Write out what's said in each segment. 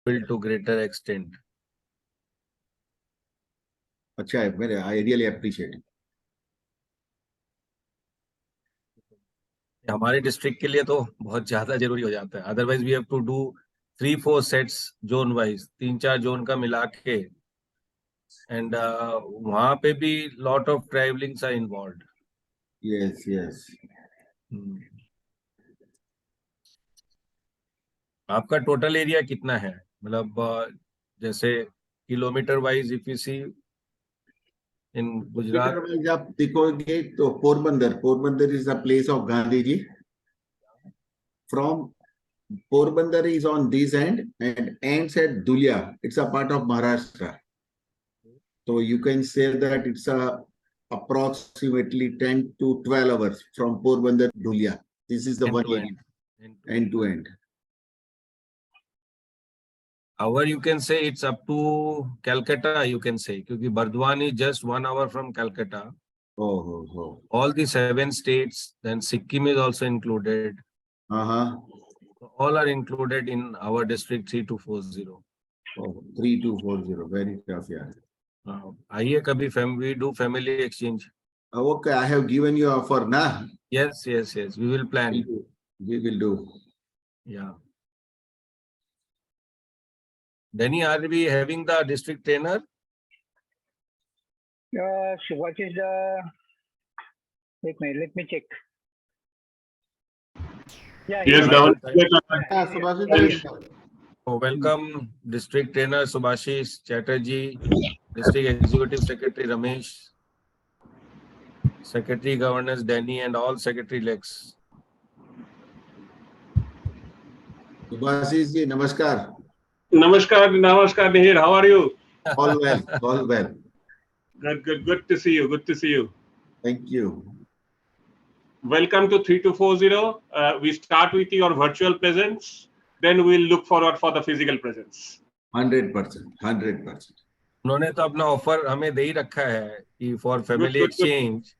to greater extent. अच्छा है, मेरे I really appreciate it. हमारे डिस्ट्रिक्ट के लिए तो बहुत ज्यादा जरूरी हो जाता है. Otherwise we have to do 3-4 sets zone wise, 3-4 zone का मिला के. एंड वहां पे भी lot of travellings are involved. Yes, yes. आपका टोटल एरिया कितना है? मतलब जैसे kilometre wise if you see in Gujarat. Kilometer-wise आप देखोगे तो Porbandar is the place of Gandhi ji. From Porbandar is on this end and ends at Dhulia. It's a part of Maharashtra. So you can say that it's approximately 10 to 12 hours from Porbandar to Dhulia. This is the End one to area, end to end. Hour you can say it's up to Calcutta, you can say, because Burdwan is just 1 hour from Calcutta. Oh. All the 7 states, then Sikkim is also included. All are included in our district 3240. Oh, 3240, very tough, yeah. आइए कभी we do family exchange. Okay, I have given you offer, na? Yes, we will plan. We will do. Yeah. Denny, are we having the district trainer? What is the... Let me check. Yeah, Yes, Governor. Welcome, District Trainer Subhashish Chatterjee, District Executive Secretary Ramesh, Secretary Governors Danny, and all Secretary Lex. Subhashish ji, namaskar. Namaskar, Nihir. How are you? All well. Good to see you. Thank you. Welcome to 3240. We start with your virtual presence, then we'll look forward for the physical presence. 100%. उन्होंने तो अपना offer हमें दे ही रखा है कि for family exchange.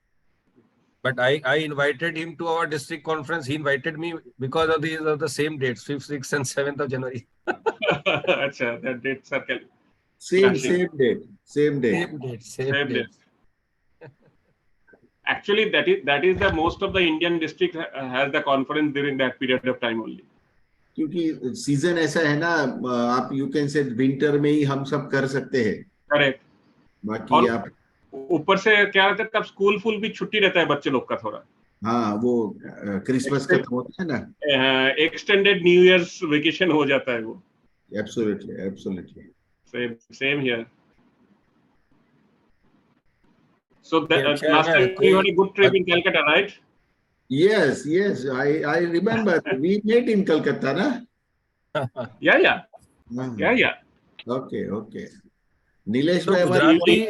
But I invited him to our district conference. He invited me because of the same dates, 5th, 6th, and 7th of January. Achha, that date circle. Same date. Actually, that is the most of the Indian district has the conference during that period of time only. क्योंकि season ऐसा है ना, आप you can से winter में ही हम सब कर सकते हैं. करेक्ट. बाकी आप ऊपर से क्या रहता है, तब स्कूल फुल भी छुट्टी रहता है बच्चे लोग का थोड़ा. हाँ, वो क्रिसमस खत्म होता है ना, एक्सटेंडेड न्यू ईयर्स वेकेशन हो जाता है वो. Absolutely. Same here. So last time you had a good trip in Calcutta, right? Yes. I remember we met in Calcutta, na? Yeah. Okay. Nilesh तो भाई,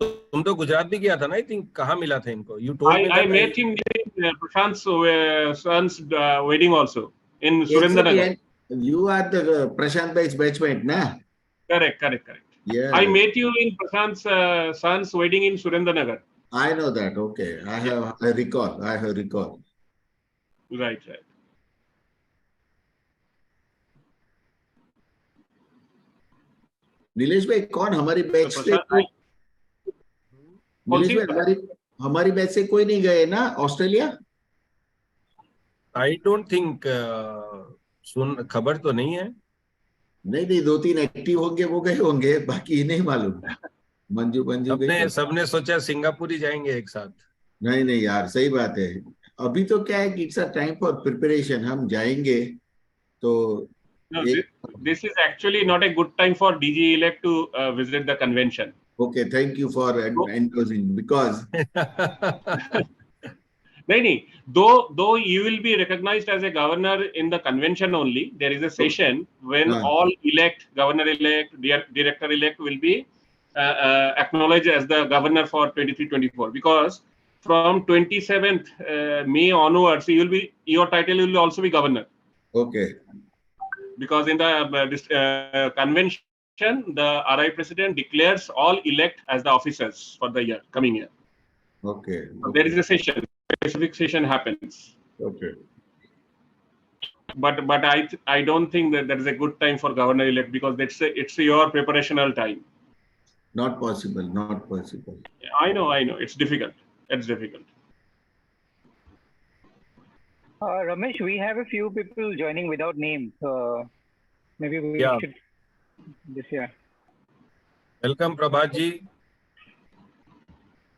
तुम तो गुजरात भी गया था ना? आई थिंक कहाँ मिला था इनको? You told me that I met him in Prashant's son's wedding also in Surendranagar. You are the Prashant bhai's batchmate, na? Correct. Yeah. I met you in Prashant's son's wedding in Surendranagar. I know that. Okay. I recall. Right. Nilesh भाई कौन हमारी batch से? नीलेश भाई हमारी batch से कोई नहीं गए ना ऑस्ट्रेलिया? आई डोंट थिंक, खबर तो नहीं है. नहीं 2-3 एक्टिव होंगे, वो गए होंगे, बाकी नहीं मालूम. मंजू सबने सोचा सिंगापुर ही जाएंगे एक साथ. नहीं यार, सही बात है. अभी तो क्या है कि it's a time for preparation. हम जाएंगे तो No, this is actually not a good time for DG elect to visit the convention. Okay, thank you for endorsing, because though you will be recognized as a governor in the convention only, there is a session when all governor-elect, director-elect will be acknowledged as the governor for 23-24. Because from 27th May onwards, your title will also be governor. Okay. Because in the convention, the RI president declares all elect as the officers for the coming year. Okay. So there is a specific session happens. Okay. but I don't think that is a good time for governor elect, because it's your preparational time. Not possible, not possible. I know, it's difficult. It's difficult. Ramesh, we have a few people joining without names. Maybe we Yeah. should this year. Welcome, Prabhat ji.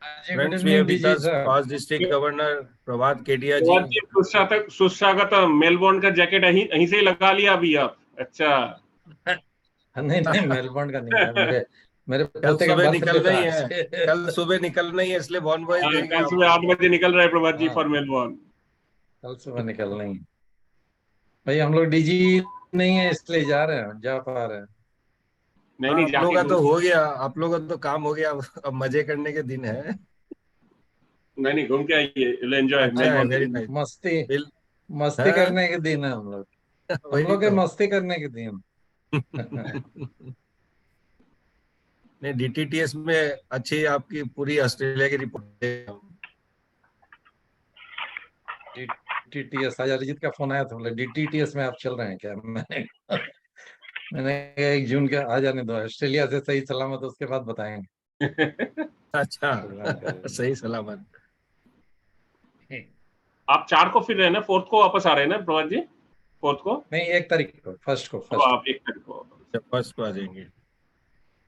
Good Friends, we evening, have with DG us sir. past district governor Prabhat Kedia Prabhat ji. Ji, सुस्वागत। Melbourne का jacket यहीं से ही लगा लिया अभी आप? अच्छा, नहीं Melbourne का नहीं है, मेरे कल पोते का सुबह बर्थडे निकलना था ही आज। है, कल सुबह निकलना ही है, इसलिए वॉन वॉइस देंगे कल आपको। सुबह 8 बजे निकल रहा है प्रभात जी हाँ। For Melbourne. कल सुबह निकलना ही है। भाई हम लोग डीजी नहीं है इसलिए जा रहे हैं, जा पा रहे हैं। नहीं हाँ, नहीं, आप लोगों का जाके तो हो गया, आप लोगों का तो काम हो गया, अब मजे करने के दिन है। नहीं घूम के आइए, एंजॉय अच्छा है, मेलबोर्न। Very nice. मस्ती करने के दिन है हम लोग। हम लोग के मस्ती करने के दिन। नहीं, DTTS में अच्छी आपकी पूरी ऑस्ट्रेलिया की रिपोर्ट है। DTTS आज अरिजीत का फोन आया था, बोले DTTS में आप चल रहे हैं क्या? मैंने 1 जून के आ जाने दो, ऑस्ट्रेलिया से सही सलामत उसके बाद बताएंगे। अच्छा, सही सलामत। आप 4 को फिर रहे ना, 4 को वापस आ रहे हैं ना प्रभात जी? 4 को नहीं, 1 तारीख को, फर्स्ट को। तो आप 1 तारीख को जब फर्स्ट को आ जाएंगे।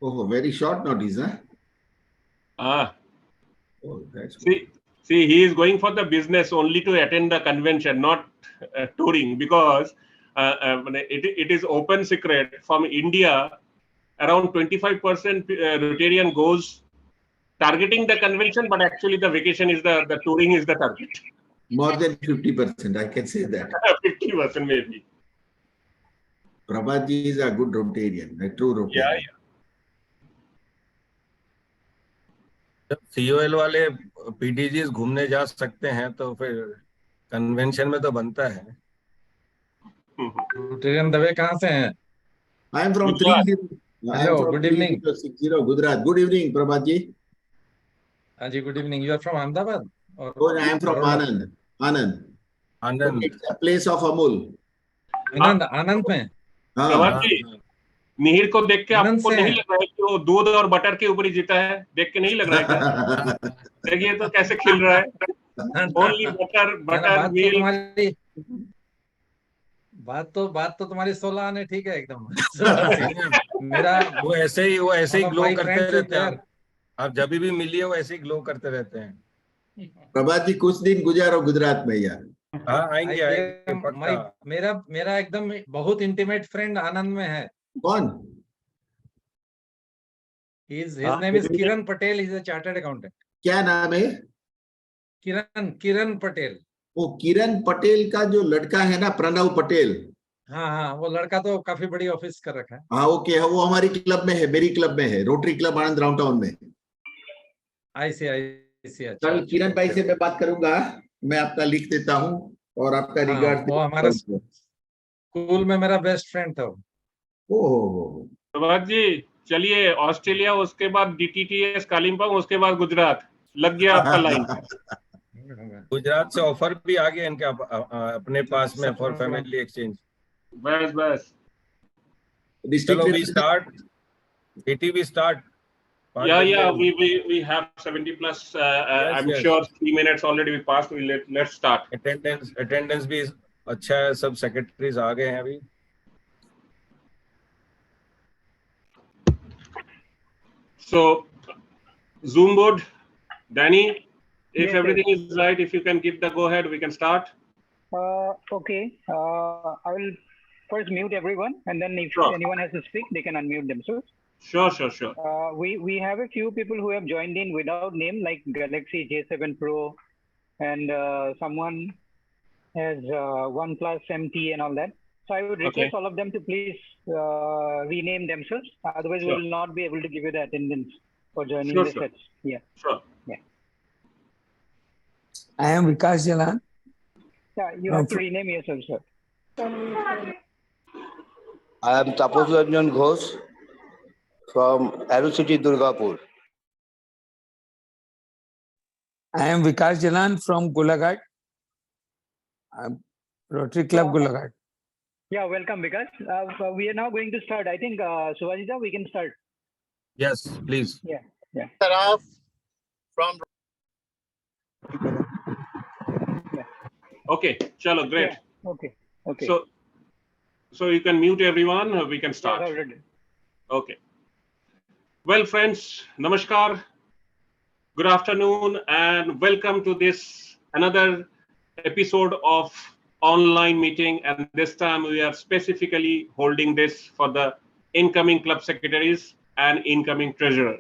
Oh, very short notice, huh? Oh, that's good. See, he is going for the business only to attend the convention, not touring, because it is open secret from India. Around 25% Rotarian goes targeting the convention, but actually the vacation is the touring is the target. More than 50%, I can say that. 50% maybe. Prabhat ji is a good Rotarian, a true Rotarian. Yeah. जब COL वाले PTGs घूमने जा सकते हैं तो फिर convention में तो बनता है। रोटेरियन दवे कहाँ से हैं? I am from Gujarat. 3060 Gujarat. Good evening, Prabhat ji. हाँ जी, good evening. You are from Ahmedabad? Oh, I am from Anand. Anand. Anand. It's a place of Amul. Anand में? हाँ, प्रभात जी, मिहिर को देख के आनंद आपको से नहीं है। लग रहा है कि वो दूध और बटर के ऊपर ही जीता है? देख के नहीं लग रहा है क्या? देखिए तो कैसे खिल रहा है। Only butter milk. बात तो तुम्हारी 16 आने ठीक है एकदम। मेरा वो ऐसे ही ग्लो my करते friend is रहते हैं। there. आप जब भी मिलिए वो ऐसे ही ग्लो करते रहते हैं। प्रभात जी कुछ दिन गुजारो गुजरात में यार। हाँ, आएंगे पक्का। मेरा एकदम बहुत इंटीमेट फ्रेंड आनंद में है। कौन? His name is Kiran Patel. He is a chartered accountant. क्या नाम है? किरण पटेल। वो किरण पटेल का जो लड़का है ना, प्रणव पटेल। हाँ, वो लड़का तो काफी बड़ी ऑफिस कर रखा है। हाँ, ओके, वो हमारी क्लब में है, मेरी क्लब में है, रोटरी क्लब आनंद डाउनटाउन में। आई सी। कल किरण भाई से मैं बात करूंगा, मैं आपका लिख देता हूँ और आपका रिगार्ड। वो हमारा स्कूल में मेरा बेस्ट फ्रेंड था। ओह, प्रभात जी चलिए, ऑस्ट्रेलिया, उसके बाद DTTS कालिम्पोंग, उसके बाद गुजरात, लग गया आपका लाइन। गुजरात से ऑफर भी आ गया इनके अपने पास में फॉर फैमिली एक्सचेंज। बस चलो we start. we start. Yeah, we have 70 plus. I'm yes. sure 3 minutes already we passed. Let's start. Attendance भी अच्छा है, सब सेक्रेटरीज आ गए हैं अभी। So Zoom board, Danny, if Yes, everything is right, if you can give the go ahead, we can start. Okay. I will first mute everyone, and then if Sure. anyone has to speak, they can unmute themselves. Sure. We have a few people who have joined in without name, like Galaxy J7 Pro, and someone has OnePlus MT and all that. So I would request all of them to please rename themselves. Otherwise, we will not be able to give you the attendance for joining the sets. Yeah. Sure. I am Vikas Jalan. Yeah, you have to rename yourself, sir. I am Tapas Ranjan Ghosh from Aerocity Durgapur. I am Vikas Jalan from Golaghat. I'm Rotary Club Golaghat. Yeah, welcome, Vikas. We are now going to start. I think, Subhajita, we can start. Yes, please. Yeah, yeah. Saraf from Okay, chalo, great. Yeah. Okay. Okay. So you can mute everyone. We can Yes, start. already. Okay. Well, friends, namaskar. Good afternoon, and welcome to this another episode of online meeting. And this time we are specifically holding this for the incoming club secretaries and incoming treasurer.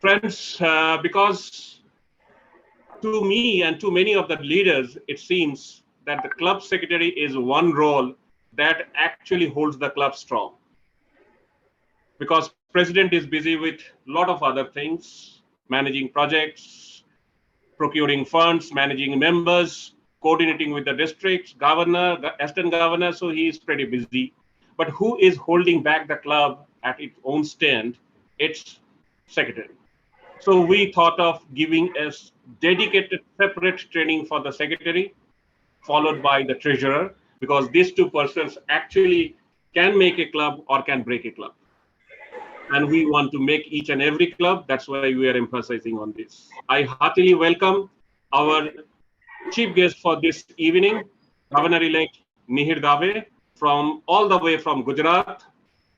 Friends, because to me and to many of the leaders, it seems that the club secretary is one role that actually holds the club strong. Because president is busy with a lot of other things, managing projects, procuring funds, managing members, coordinating with the districts, governor, the assistant governor, so he is pretty busy. But who is holding back the club at its own stand? It's secretary. So we thought of giving a dedicated separate training for the secretary, followed by the treasurer, because these two persons actually can make a club or can break a club. And we want to make each and every club. That's why we are emphasizing on this. I heartily welcome our chief guest for this evening, Governor-elect Mihir Dave, from all the way from Gujarat.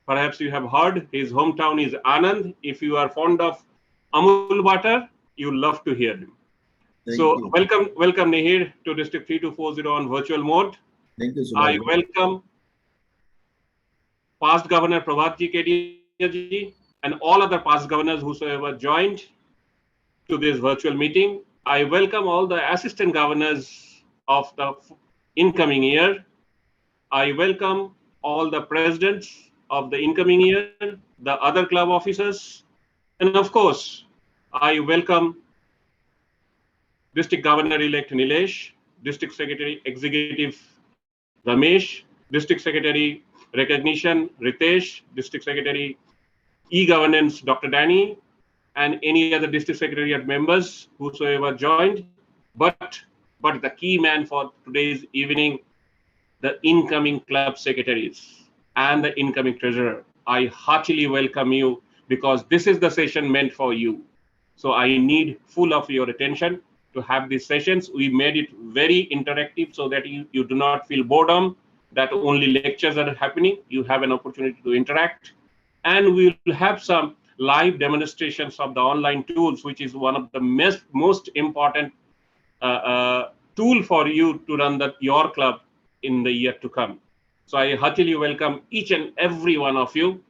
Perhaps you have heard his hometown is Anand. If you are fond of Amul butter, you love to hear him. Thank So you. welcome Mihir to District 3240 on virtual mode. Thank you, I Subhash. welcome past Governor Prabhat Kedia and all other past governors whosoever joined to this virtual meeting. I welcome all the assistant governors of the incoming year. I welcome all the presidents of the incoming year, the other club officers, and of course, I welcome District Governor-elect Nilesh, District Secretary Executive Ramesh, District Secretary Recognition Ritesh, District Secretary E-Governance Dr. Danny, and any other district secretariat members whosoever joined. But the key man for today's evening, the incoming club secretaries and the incoming treasurer. I heartily welcome you because this is the session meant for you. So I need full of your attention to have these sessions. We made it very interactive so that you do not feel boredom, that only lectures are happening. You have an opportunity to interact. And we will have some live demonstrations of the online tools, which is one of the most important tool for you to run your club in the year to come. So I heartily welcome each and every one of you.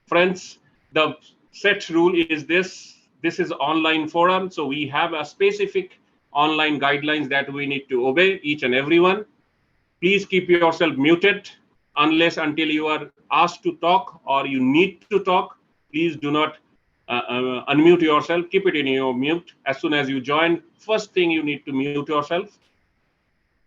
Friends, the set rule is this. This is online forum, so we have a specific online guidelines that we need to obey, each and every one. Please keep yourself muted unless until you are asked to talk or you need to talk. Please do not unmute yourself. Keep it in your mute. As soon as you join, first thing you need to mute yourself.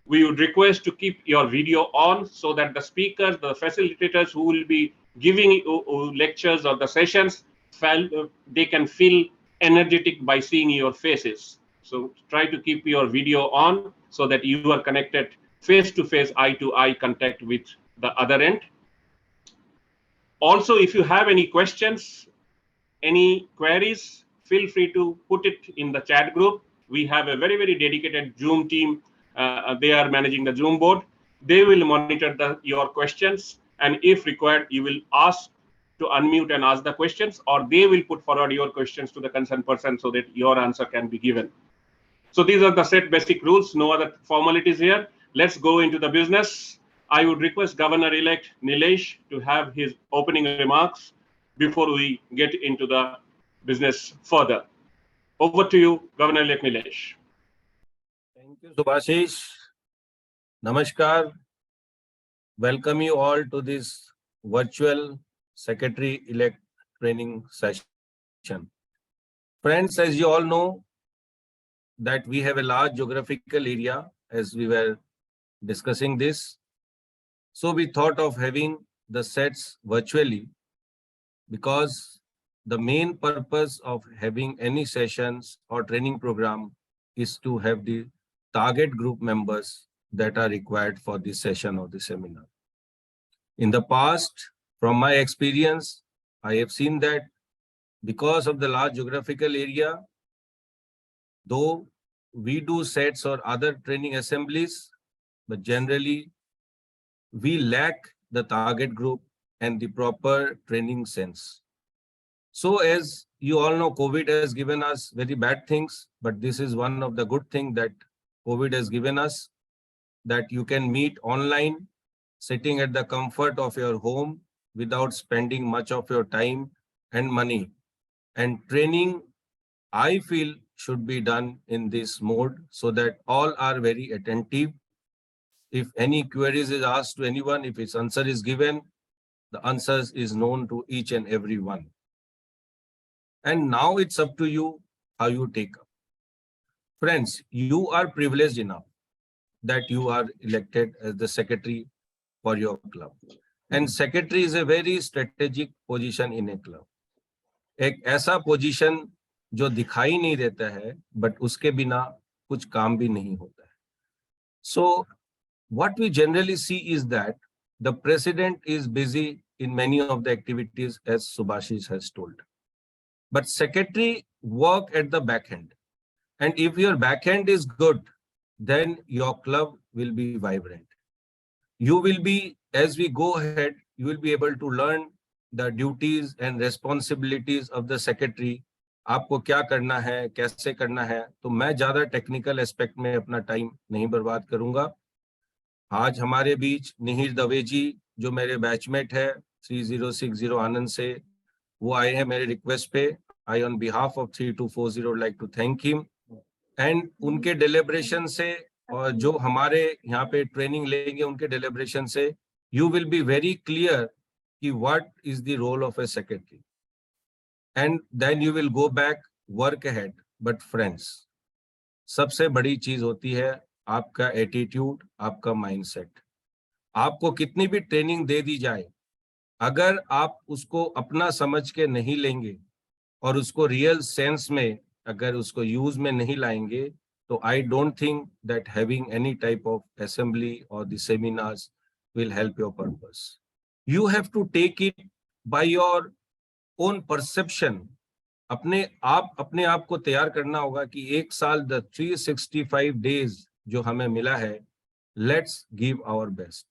We would request to keep your video on so that the speakers, the facilitators who will be giving you lectures or the sessions, they can feel energetic by seeing your faces. So try to keep your video on so that you are connected face-to-face, eye-to-eye contact with the other end. Also, if you have any questions, any queries, feel free to put it in the chat group. We have a very, very dedicated Zoom team. They are managing the Zoom board. They will monitor your questions. And if required, you will ask to unmute and ask the questions, or they will put forward your questions to the concerned person so that your answer can be given. So these are the set basic rules, no other formalities here. Let's go into the business. I would request Governor-elect Nilesh to have his opening remarks before we get into the business further. Over to you, Governor-elect Nilesh. Thank you, Subhashish. Namaskar. Welcome you all to this virtual secretary-elect training session. Friends, as you all know, that we have a large geographical area as we were discussing this. So we thought of having the sets virtually because the main purpose of having any sessions or training program is to have the target group members that are required for this session or the seminar. In the past, from my experience, I have seen that because of the large geographical area, though we do sets or other training assemblies, but generally we lack the target group and the proper training sense. So as you all know, COVID has given us very bad things, but this is one of the good things that COVID has given us, that you can meet online, sitting at the comfort of your home without spending much of your time and money. And training, I feel, should be done in this mode so that all are very attentive. If any queries is asked to anyone, if its answer is given, the answers is known to each and every one. And now it's up to you how you take up. Friends, you are privileged enough that you are elected as the secretary for your club. And secretary is a very strategic position in a club. एक ऐसा position जो दिखाई नहीं देता है, but उसके बिना कुछ काम भी नहीं होता है. So what we generally see is that the president is busy in many of the activities, as Subhashish has told. But secretary work at the back end. And if your back end is good, then your club will be vibrant. You will be, as we go ahead, you will be able to learn the duties and responsibilities of the secretary. आपको क्या करना है, कैसे करना है. तो मैं ज्यादा टेक्निकल एस्पेक्ट में अपना टाइम नहीं बर्बाद करूंगा. आज हमारे बीच निहिर दवे जी, जो मेरे बैचमेट है 3060 आनंद से, वो आए हैं मेरे रिक्वेस्ट पे. I on behalf of 3240 like to thank him. And उनके डेलिब्रेशन से और जो हमारे यहाँ पे ट्रेनिंग लेंगे उनके डेलिब्रेशन से, you will be very clear कि what is the role of a secretary. And then you will go back, work ahead. But friends, सबसे बड़ी चीज होती है आपका एटीट्यूड, आपका माइंडसेट. आपको कितनी भी ट्रेनिंग दे दी जाए, अगर आप उसको अपना समझ के नहीं लेंगे और उसको रियल सेंस में अगर उसको यूज में नहीं लाएंगे, तो I don't think that having any type of assembly or the seminars will help your purpose. You have to take it by your own perception. अपने आप को तैयार करना होगा कि एक साल, द 365 डेज जो हमें मिला है, let's give our best.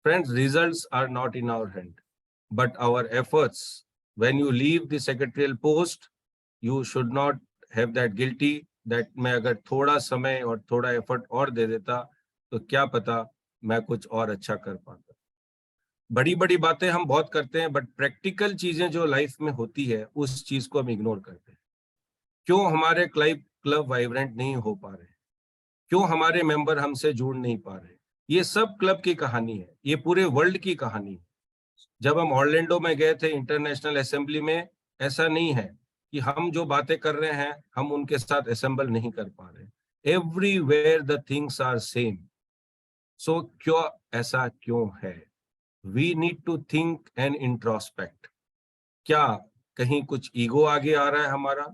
Friends, results are not in our hand, but our efforts. When you leave the secretarial post, you should not have that guilty that मैं अगर थोड़ा समय और थोड़ा एफर्ट और दे देता तो क्या पता मैं कुछ और अच्छा कर पाता. बड़ी बड़ी बातें हम बहुत करते हैं, बट प्रैक्टिकल चीजें जो लाइफ में होती है उस चीज को हम इग्नोर करते हैं. क्यों हमारे क्लब वाइब्रेंट नहीं हो पा रहे, क्यों हमारे मेंबर हमसे जुड़ नहीं पा रहे, ये सब क्लब की कहानी है, ये पूरे वर्ल्ड की कहानी है. जब हम ऑर्लैंडो में गए थे इंटरनेशनल असेंबली में, ऐसा नहीं है कि हम जो बातें कर रहे हैं हम उनके साथ असेंबल नहीं कर पा रहे. Everywhere the things are same. So क्यों ऐसा क्यों है? We need to think and introspect. क्या कहीं कुछ ईगो आगे आ रहा है हमारा,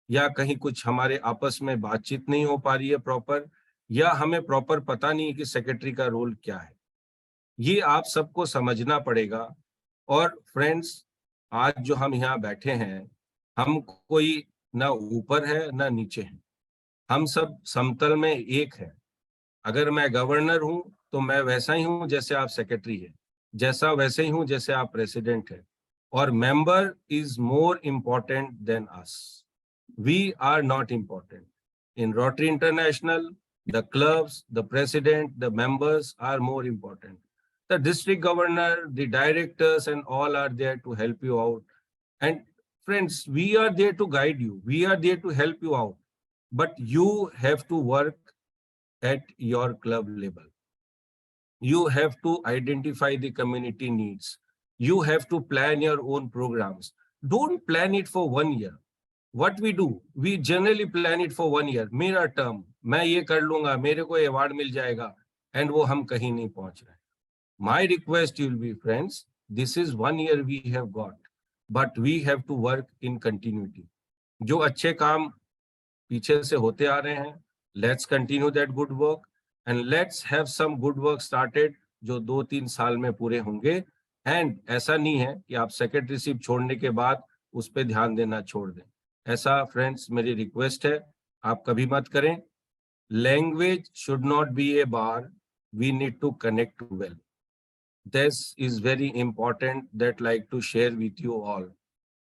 या कहीं कुछ हमारे आपस में बातचीत नहीं हो पा रही है प्रॉपर, या हमें प्रॉपर पता नहीं है कि सेक्रेटरी का रोल क्या है? ये आप सबको समझना पड़ेगा. और फ्रेंड्स, आज जो हम यहाँ बैठे हैं, हम कोई ना ऊपर है ना नीचे है, हम सब समतल में एक है. अगर मैं गवर्नर हूं तो मैं वैसा ही हूं जैसे आप सेक्रेटरी है, जैसा वैसे ही हूं जैसे आप प्रेसिडेंट है. और member is more important than us. We are not important. In Rotary International, the clubs, the president, the members are more important. The district governor, the directors, and all are there to help you out. And friends, we are there to guide you. We are there to help you out. But you have to work at your club level. You have to identify the community needs. You have to plan your own programs. Don't plan it for 1 year. What we do, we generally plan it for 1 year. मेरा term, मैं ये कर लूंगा, मेरे को award मिल जाएगा, and वो हम कहीं नहीं पहुंच रहे. My request will be, friends, this is 1 year we have got, but we have to work in continuity. जो अच्छे काम पीछे से होते आ रहे हैं, let's continue that good work. and let's have some good work started जो 2-3 साल में पूरे होंगे। एंड ऐसा नहीं है कि आप सेक्रेटरीशिप छोड़ने के बाद उस पर ध्यान देना छोड़ दें। ऐसा फ्रेंड्स मेरी रिक्वेस्ट है, आप कभी मत करें। Language should not be a bar, we need to connect well. This is very important that like to share with you all.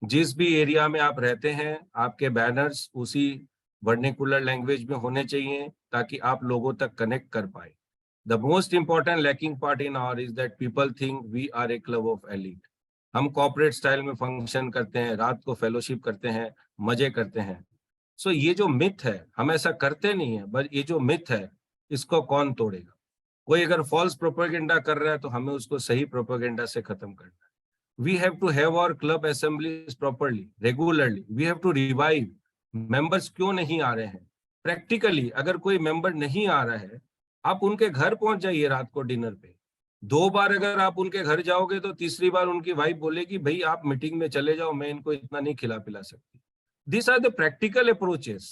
जिस भी एरिया में आप रहते हैं, आपके बैनर्स उसी वर्निकुलर लैंग्वेज में होने चाहिए ताकि आप लोगों तक कनेक्ट कर पाए। The most important lacking part in our is that people think we are a club of elite. हम कॉर्पोरेट स्टाइल में फंक्शन करते हैं, रात को फेलोशिप करते हैं, मजे करते हैं। सो ये जो मिथ है, हम ऐसा करते नहीं है, बट ये जो मिथ है इसको कौन तोड़ेगा? कोई अगर फॉल्स प्रोपेगेंडा कर रहा है तो हमें उसको सही प्रोपेगेंडा से खत्म करना है। We have to have our club assemblies properly, regularly. We have to revive. Members क्यों नहीं आ रहे हैं? Practically, अगर कोई member नहीं आ रहा है, आप उनके घर पहुंच जाइए रात को डिनर पे। 2 बार अगर आप उनके घर जाओगे तो तीसरी बार उनकी वाइफ बोलेगी भाई आप मीटिंग में चले जाओ, मैं इनको इतना नहीं खिला पिला सकती। These are the practical approaches.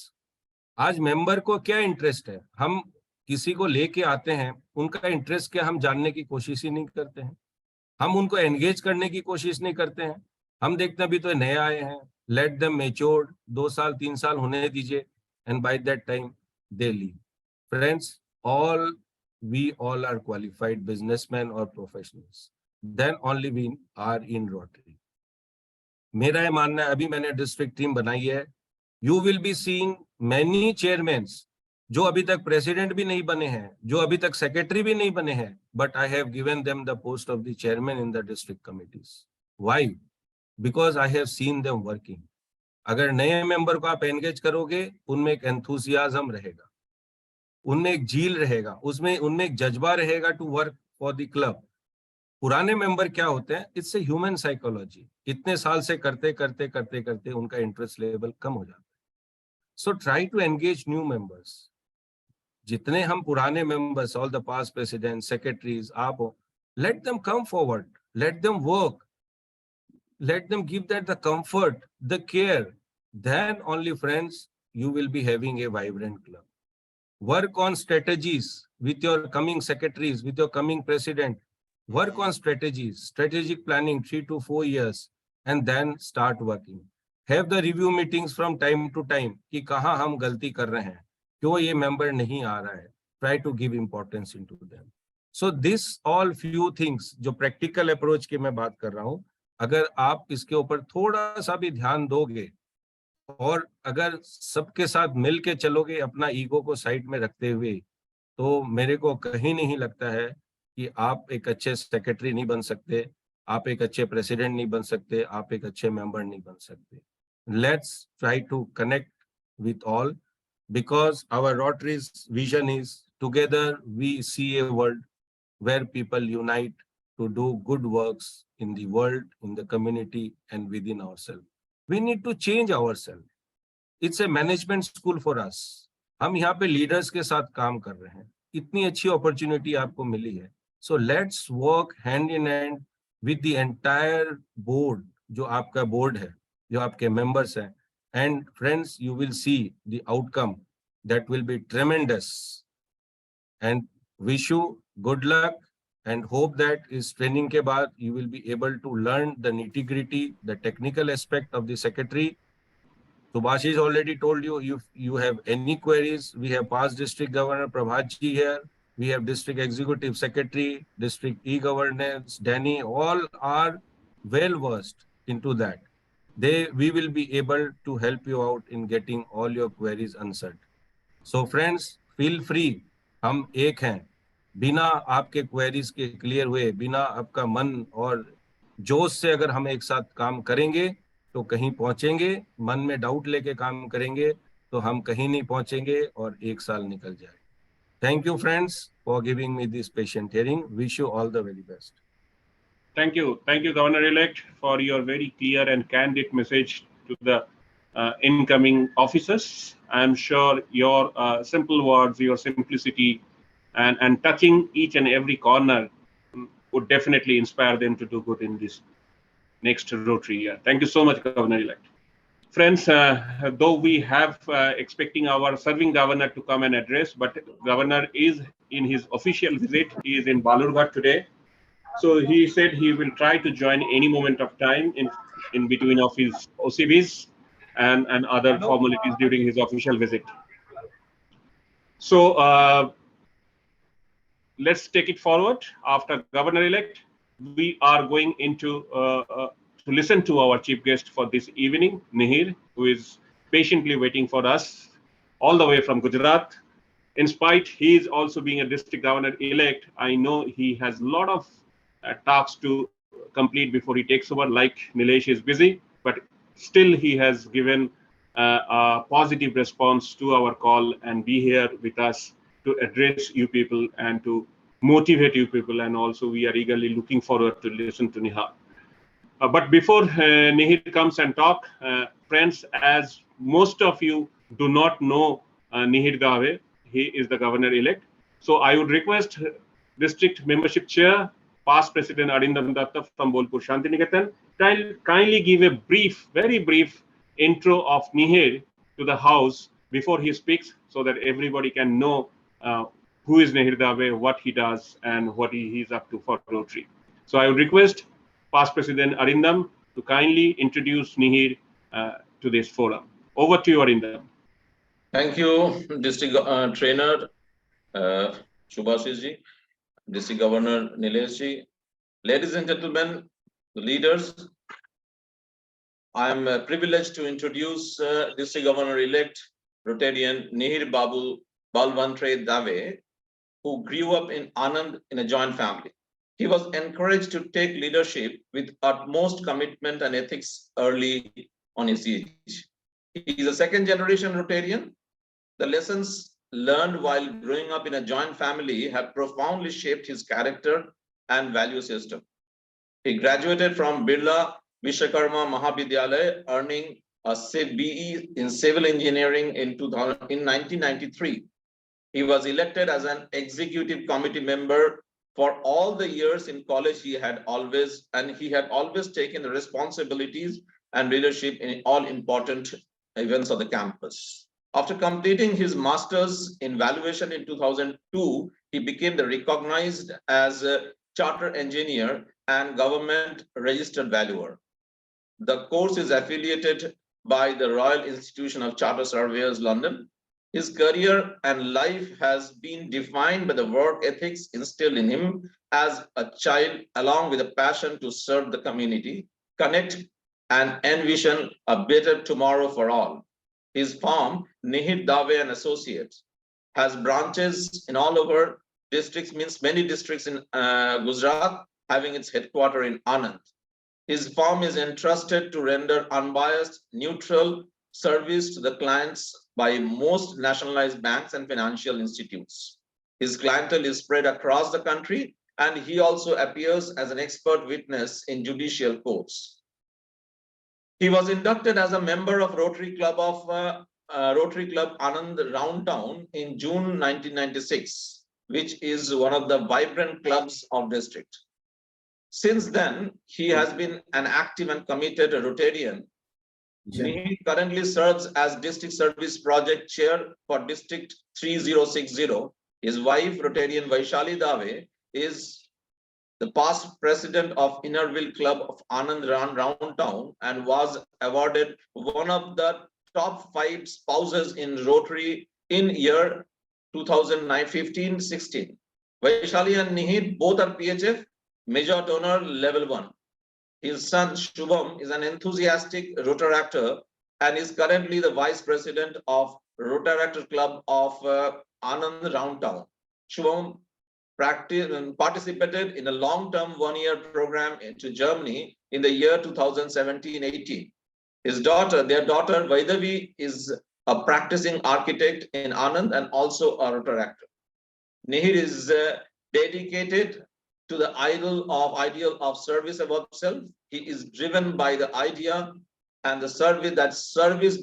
आज मेंबर को क्या इंटरेस्ट है, हम किसी को लेके आते हैं, उनका इंटरेस्ट क्या हम जानने की कोशिश ही नहीं करते हैं। हम उनको एंगेज करने की कोशिश नहीं करते हैं। हम देखते हैं अभी तो नए आए हैं, लेट देम मैच्योर्ड, 2 साल 3 साल होने दीजिए, and by that time they leave. Friends, we all are qualified businessmen or professionals, then only we are in Rotary. मेरा ये मानना है, अभी मैंने डिस्ट्रिक्ट टीम बनाई है, you will be seeing many chairmen जो अभी तक प्रेसिडेंट भी नहीं बने हैं, जो अभी तक सेक्रेटरी भी नहीं बने हैं, but I have given them the post of the chairman in the district committees. Why? Because I have seen them working. अगर नए मेंबर को आप एंगेज करोगे, उनमें एक एंथुसियाज्म रहेगा, उनमें एक झील रहेगा, उनमें एक जज्बा रहेगा to work for the club. पुराने मेंबर क्या होते हैं, इट्स ए ह्यूमन साइकोलॉजी, इतने साल से करते करते करते करते उनका इंटरेस्ट लेवल कम हो जाता है। So try to engage new members. जितने हम पुराने members, all the past president, secretaries, आप हो, let them come forward, let them work, let them give that the comfort, the care, then only friends you will be having a vibrant club. Work on strategies with your coming secretaries, with your coming president. Work on strategies, strategic planning 3 to 4 years, and then start working. Have the review meetings from time to time कि कहाँ हम गलती कर रहे हैं, क्यों ये member नहीं आ रहा है. Try to give importance into them. So this all few things जो practical approach की मैं बात कर रहा हूँ, अगर आप इसके ऊपर थोड़ा सा भी ध्यान दोगे और अगर सबके साथ मिल के चलोगे अपना ईगो को साइड में रखते हुए, तो मेरे को कहीं नहीं लगता है कि आप एक अच्छे सेक्रेटरी नहीं बन सकते, आप एक अच्छे प्रेसिडेंट नहीं बन सकते, आप एक अच्छे मेंबर नहीं बन सकते. Let's try to connect with all because our Rotary's vision is together we see a world where people unite to do good works in the world, in the community, and within ourselves. We need to change ourselves. It's a management school for us. हम यहाँ पे leaders के साथ काम कर रहे हैं. इतनी अच्छी opportunity आपको मिली है. So let's work hand in hand with the entire board, जो आपका board है, जो आपके members हैं. And friends, you will see the outcome that will be tremendous. And wish you good luck and hope that is training ke baad you will be able to learn the nitty gritty, the technical aspect of the secretary. Subhash has already told you, if you have any queries, we have past district governor Prabhat ji here, we have district executive secretary, district e-governance, Danny, all are well versed into that. We will be able to help you out in getting all your queries answered. So friends, feel free. हम एक हैं, बिना आपके queries के clear हुए, बिना आपका मन और जोश से अगर हम एक साथ काम करेंगे तो कहीं पहुंचेंगे. मन में डाउट लेके काम करेंगे तो हम कहीं नहीं पहुंचेंगे और 1 साल निकल जाए. Thank you friends for giving me this patient hearing. Wish you all the very best. Thank you, Governor-elect, for your very clear and candid message to the incoming officers. I am sure your simple words, your simplicity, and touching each and every corner would definitely inspire them to do good in this next Rotary year. Thank you so much, Governor-elect. Friends, though we have expecting our serving governor to come and address, but governor is in his official visit. He is in Balurghat today. So he said he will try to join any moment of time in between of his OCBs and other formalities during his official visit. So let's take it forward. After governor-elect, we are going into to listen to our chief guest for this evening, Nihir, who is patiently waiting for us all the way from Gujarat. In spite he is also being a district governor-elect, I know he has a lot of tasks to complete before he takes over. Like Nilesh is busy, but still he has given a positive response to our call and be here with us to address you people and to motivate you people. And also we are eagerly looking forward to listen to Nihir. But before Nihir comes and talk, friends, as most of you do not know Nihir Dave, he is the governor-elect. So I would request District Membership Chair, past President Arindam Datta from Bolpur Shantiniketan, kindly give a brief, very brief intro of Nihir to the House before he speaks, so that everybody can know who is Nihir Dave, what he does, and what he is up to for Rotary. So I would request past President Arindam to kindly introduce Nihir to this forum. Over to you, Arindam. Thank you, District Trainer Shubhashish ji, District Governor Nilesh ji. Ladies and gentlemen, the leaders, I am privileged to introduce District Governor-elect Rotarian Nihir Babu Balwantre Dave, who grew up in Anand in a joint family. He was encouraged to take leadership with utmost commitment and ethics early on his age. He is a second-generation Rotarian. The lessons learned while growing up in a joint family have profoundly shaped his character and value system. He graduated from Birla Vishwakarma Mahavidyalaya, earning a BE in civil engineering in 1993. He was elected as an executive committee member for all the years in college. He had always taken the responsibilities and leadership in all important events of the campus. After completing his master's in valuation in 2002, he became recognized as a chartered engineer and government registered valuer. The course is affiliated by the Royal Institution of Chartered Surveyors, London. His career and life has been defined by the work ethics instilled in him as a child, along with a passion to serve the community, connect and envision a better tomorrow for all. His firm, Nihir Dave and Associates, has branches in all over districts, means many districts in Gujarat, having its headquarters in Anand. His firm is entrusted to render unbiased, neutral service to the clients by most nationalized banks and financial institutes. His clientele is spread across the country, and he also appears as an expert witness in judicial courts. He was inducted as a member of Rotary Club Anand Roundtown in June 1996, which is one of the vibrant clubs of district. Since then, he has been an active and committed Rotarian. He currently serves as District Service Project Chair for District 3060. His wife, Rotarian Vaishali Dave, is the past president of Innerville Club of Anand Roundtown and was awarded one of the top 5 spouses in Rotary in year 2015-16. Vaishali and Nihir both are PHF, Major Donor Level 1. His son Shubham is an enthusiastic Rotaractor and is currently the vice president of Rotaractor Club of Anand Roundtown. Shubham participated in a long-term one-year program into Germany in the year 2017-18. Their daughter Vaidavi is a practicing architect in Anand and also a Rotaractor. Nihir is dedicated to the ideal of service above self. He is driven by the idea and the service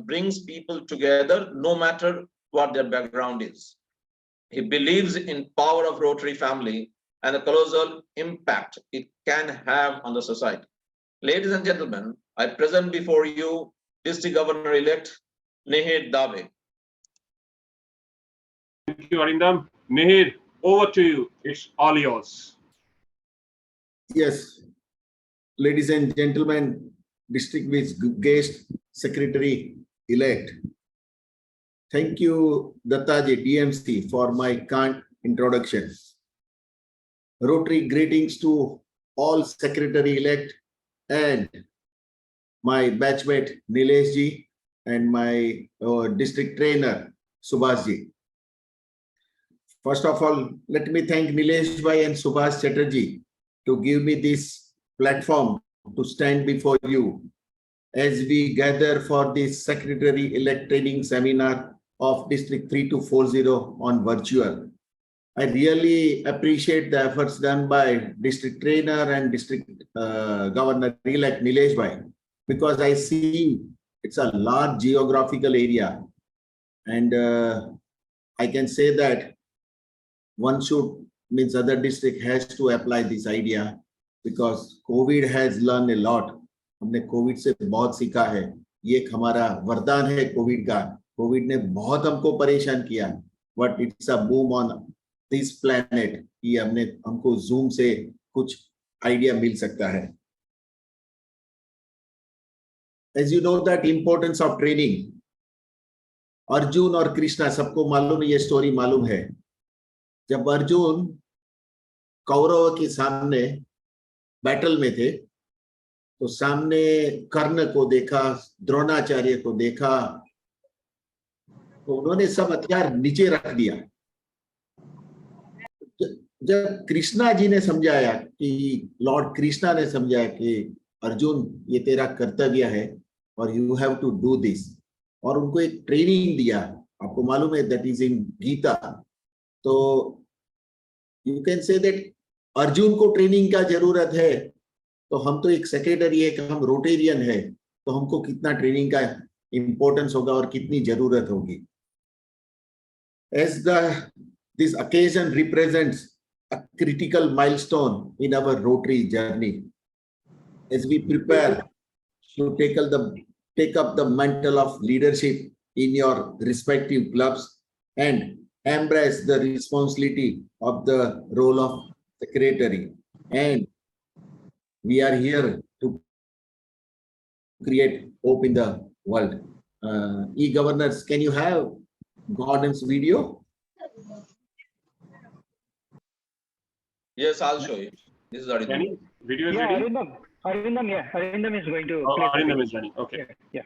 brings people together no matter what their background is. He believes in power of Rotary family and the colossal impact it can have on the society. Ladies and gentlemen, I present before you District Governor-elect Nehir Dave. Thank you, Arindam. Nehir, over to you. It's all yours. Yes, ladies and gentlemen, District Guest Secretary-elect. Thank you, Dattaji, DMC, for my kind introduction. Rotary greetings to all Secretary-elect and my batchmate Nilesh ji and my district trainer Subhash ji. First of all, let me thank Nilesh bhai and Subhash Chatterjee to give me this platform to stand before you as we gather for this Secretary-elect training seminar of District 3240 on virtual. I really appreciate the efforts done by District Trainer and District Governor-elect Nilesh bhai, because I see it's a large geographical area, and I can say that one should, means other district has to apply this idea, because COVID has learned a lot. हमने Covid से बहुत सीखा है, ये एक हमारा वरदान है कोविड का. कोविड ने बहुत हमको परेशान किया, but it's a boom on this planet कि हमको जूम से कुछ आइडिया मिल सकता है. As you know that importance of training, Arjun और कृष्णा सबको मालूम है, ये स्टोरी मालूम है. जब अर्जुन कौरव के सामने बैटल में थे, तो सामने कर्ण को देखा, द्रोणाचार्य को देखा, तो उन्होंने सब हथियार नीचे रख दिया. जब कृष्णा जी ने समझाया कि लॉर्ड कृष्णा ने समझाया कि अर्जुन ये तेरा कर्तव्य है और you have to do this, और उनको एक ट्रेनिंग दिया, आपको मालूम है दैट इज इन गीता. तो you can say that Arjun को ट्रेनिंग का जरूरत है, तो हम तो एक सेक्रेटरी है, हम रोटेरियन है, तो हमको कितना ट्रेनिंग का इंपॉर्टेंस होगा और कितनी जरूरत होगी. As this occasion represents a critical milestone in our Rotary journey, as we prepare to take up the mantle of leadership in your respective clubs and embrace the responsibility of the role of secretary. And we are here to create hope in the world. E-governors, can you have Gordon's video? Yes, I'll show you. This is Arindam. Video is Yeah, ready? Arindam, yeah, Arindam is going to. Oh, play. Arindam is ready. Okay. Yeah.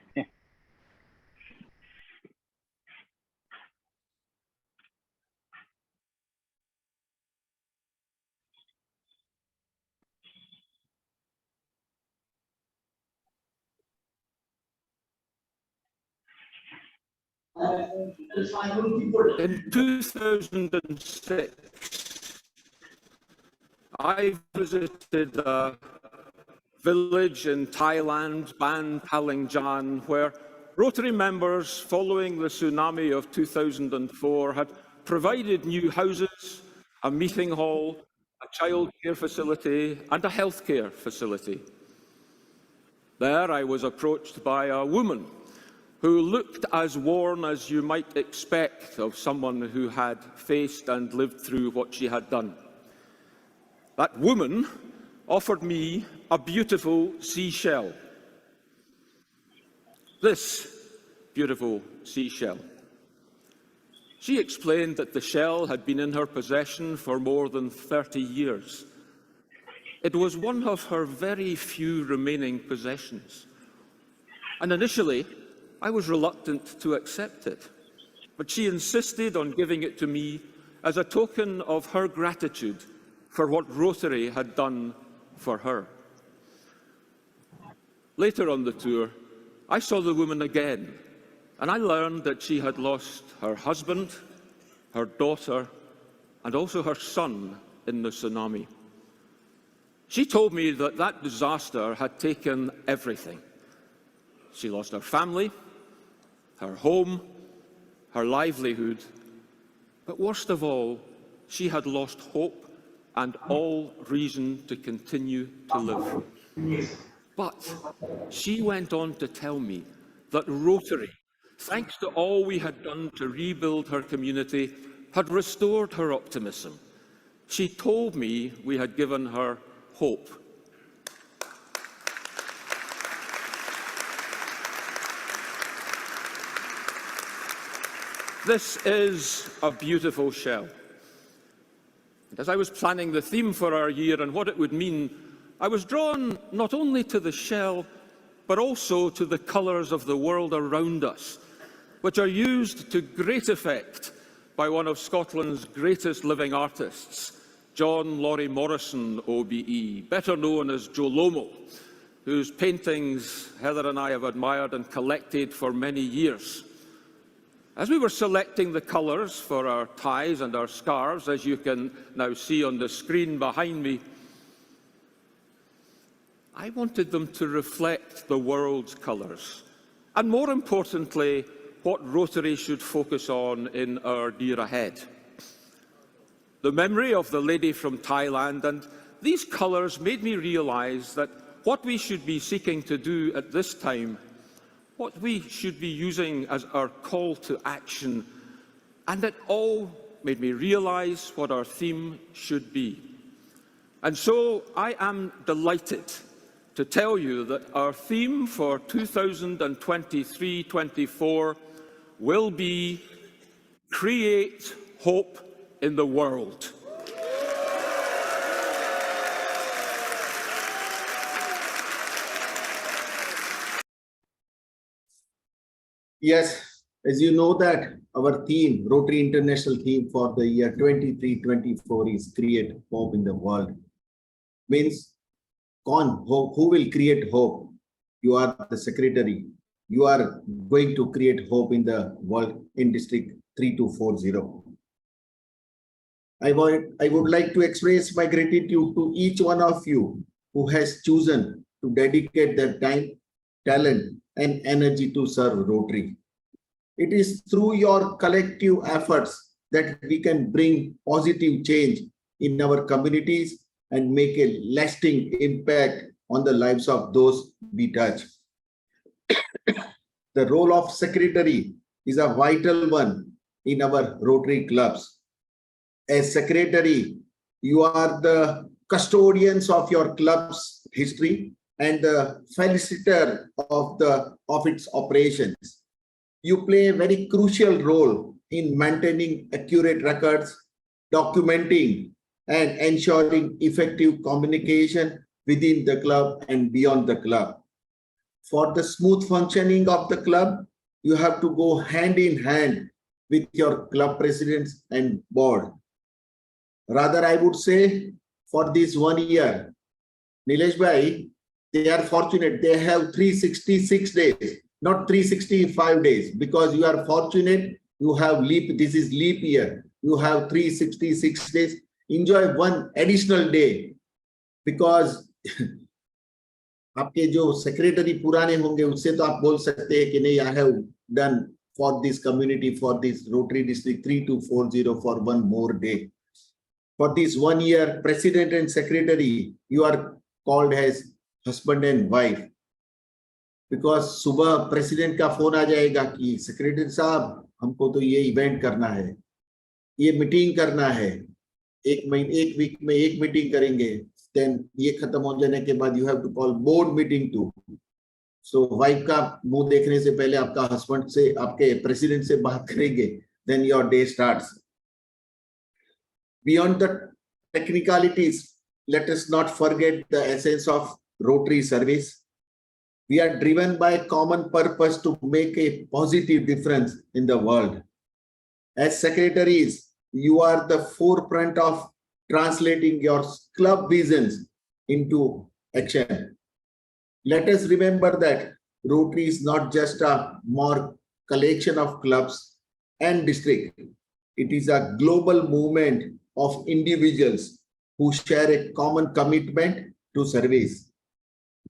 In 2006, I visited a village in Thailand, Ban Palangjaan, where Rotary members, following the tsunami of 2004, had provided new houses, a meeting hall, a childcare facility, and a healthcare facility. There I was approached by a woman who looked as worn as you might expect of someone who had faced and lived through what she had done. That woman offered me a beautiful seashell. This beautiful seashell. She explained that the shell had been in her possession for more than 30 years. It was one of her very few remaining possessions. And initially, I was reluctant to accept it, but she insisted on giving it to me as a token of her gratitude for what Rotary had done for her. Later on the tour, I saw the woman again, and I learned that she had lost her husband, her daughter, and also her son in the tsunami. She told me that that disaster had taken everything. She lost her family, her home, her livelihood, but worst of all, she had lost hope and all reason to continue to live. But she went on to tell me that Rotary, thanks to all we had done to rebuild her community, had restored her optimism. She told me we had given her hope. This is a beautiful shell. And as I was planning the theme for our year and what it would mean, I was drawn not only to the shell, but also to the colours of the world around us, which are used to great effect by one of Scotland's greatest living artists, John Laurie Morrison, OBE, better known as Joe Lomo, whose paintings Heather and I have admired and collected for many years. As we were selecting the colours for our ties and our scarves, as you can now see on the screen behind me, I wanted them to reflect the world's colours, and more importantly, what Rotary should focus on in our year ahead. The memory of the lady from Thailand, and these colours made me realise that what we should be seeking to do at this time, what we should be using as our call to action, and it all made me realise what our theme should be. And so I am delighted to tell you that our theme for 2023-24 will be Create Hope in the World. Yes, as you know that our theme, Rotary International theme for the year 23-24 is Create Hope in the World. Means, who will create hope? You are the secretary. You are going to create hope in the world in District 3240. I would like to express my gratitude to each one of you who has chosen to dedicate their time, talent, and energy to serve Rotary. It is through your collective efforts that we can bring positive change in our communities and make a lasting impact on the lives of those we touch. The role of secretary is a vital one in our Rotary clubs. As secretary, you are the custodians of your club's history and the feliciter of its operations. You play a very crucial role in maintaining accurate records, documenting and ensuring effective communication within the club and beyond the club. For the smooth functioning of the club, you have to go hand in hand with your club presidents and board. Rather, I would say for this 1 year, Nilesh Bhai, they are fortunate. They have 366 days, not 365 days, because you are fortunate. You have this is leap year. You have 366 days. Enjoy one additional day, because आपके जो secretary पुराने होंगे उससे तो आप बोल सकते हैं कि नहीं, I have done for this community, for this Rotary District 3240 for one more day. For this 1 year, president and secretary, you are called as husband and wife. Because सुबह president का फोन आ जाएगा कि secretary साहब हमको तो ये event करना है, ये meeting करना है, एक week में एक meeting करेंगे, then ये खत्म हो जाने के बाद you have to call board meeting too. So wife का मुंह देखने से पहले आपका husband से, आपके president से बात करेंगे, then your day starts. Beyond the technicalities, let us not forget the essence of Rotary service. We are driven by a common purpose to make a positive difference in the world. As secretaries, you are the forefront of translating your club visions into action. Let us remember that Rotary is not just a more collection of clubs and districts. It is a global movement of individuals who share a common commitment to service.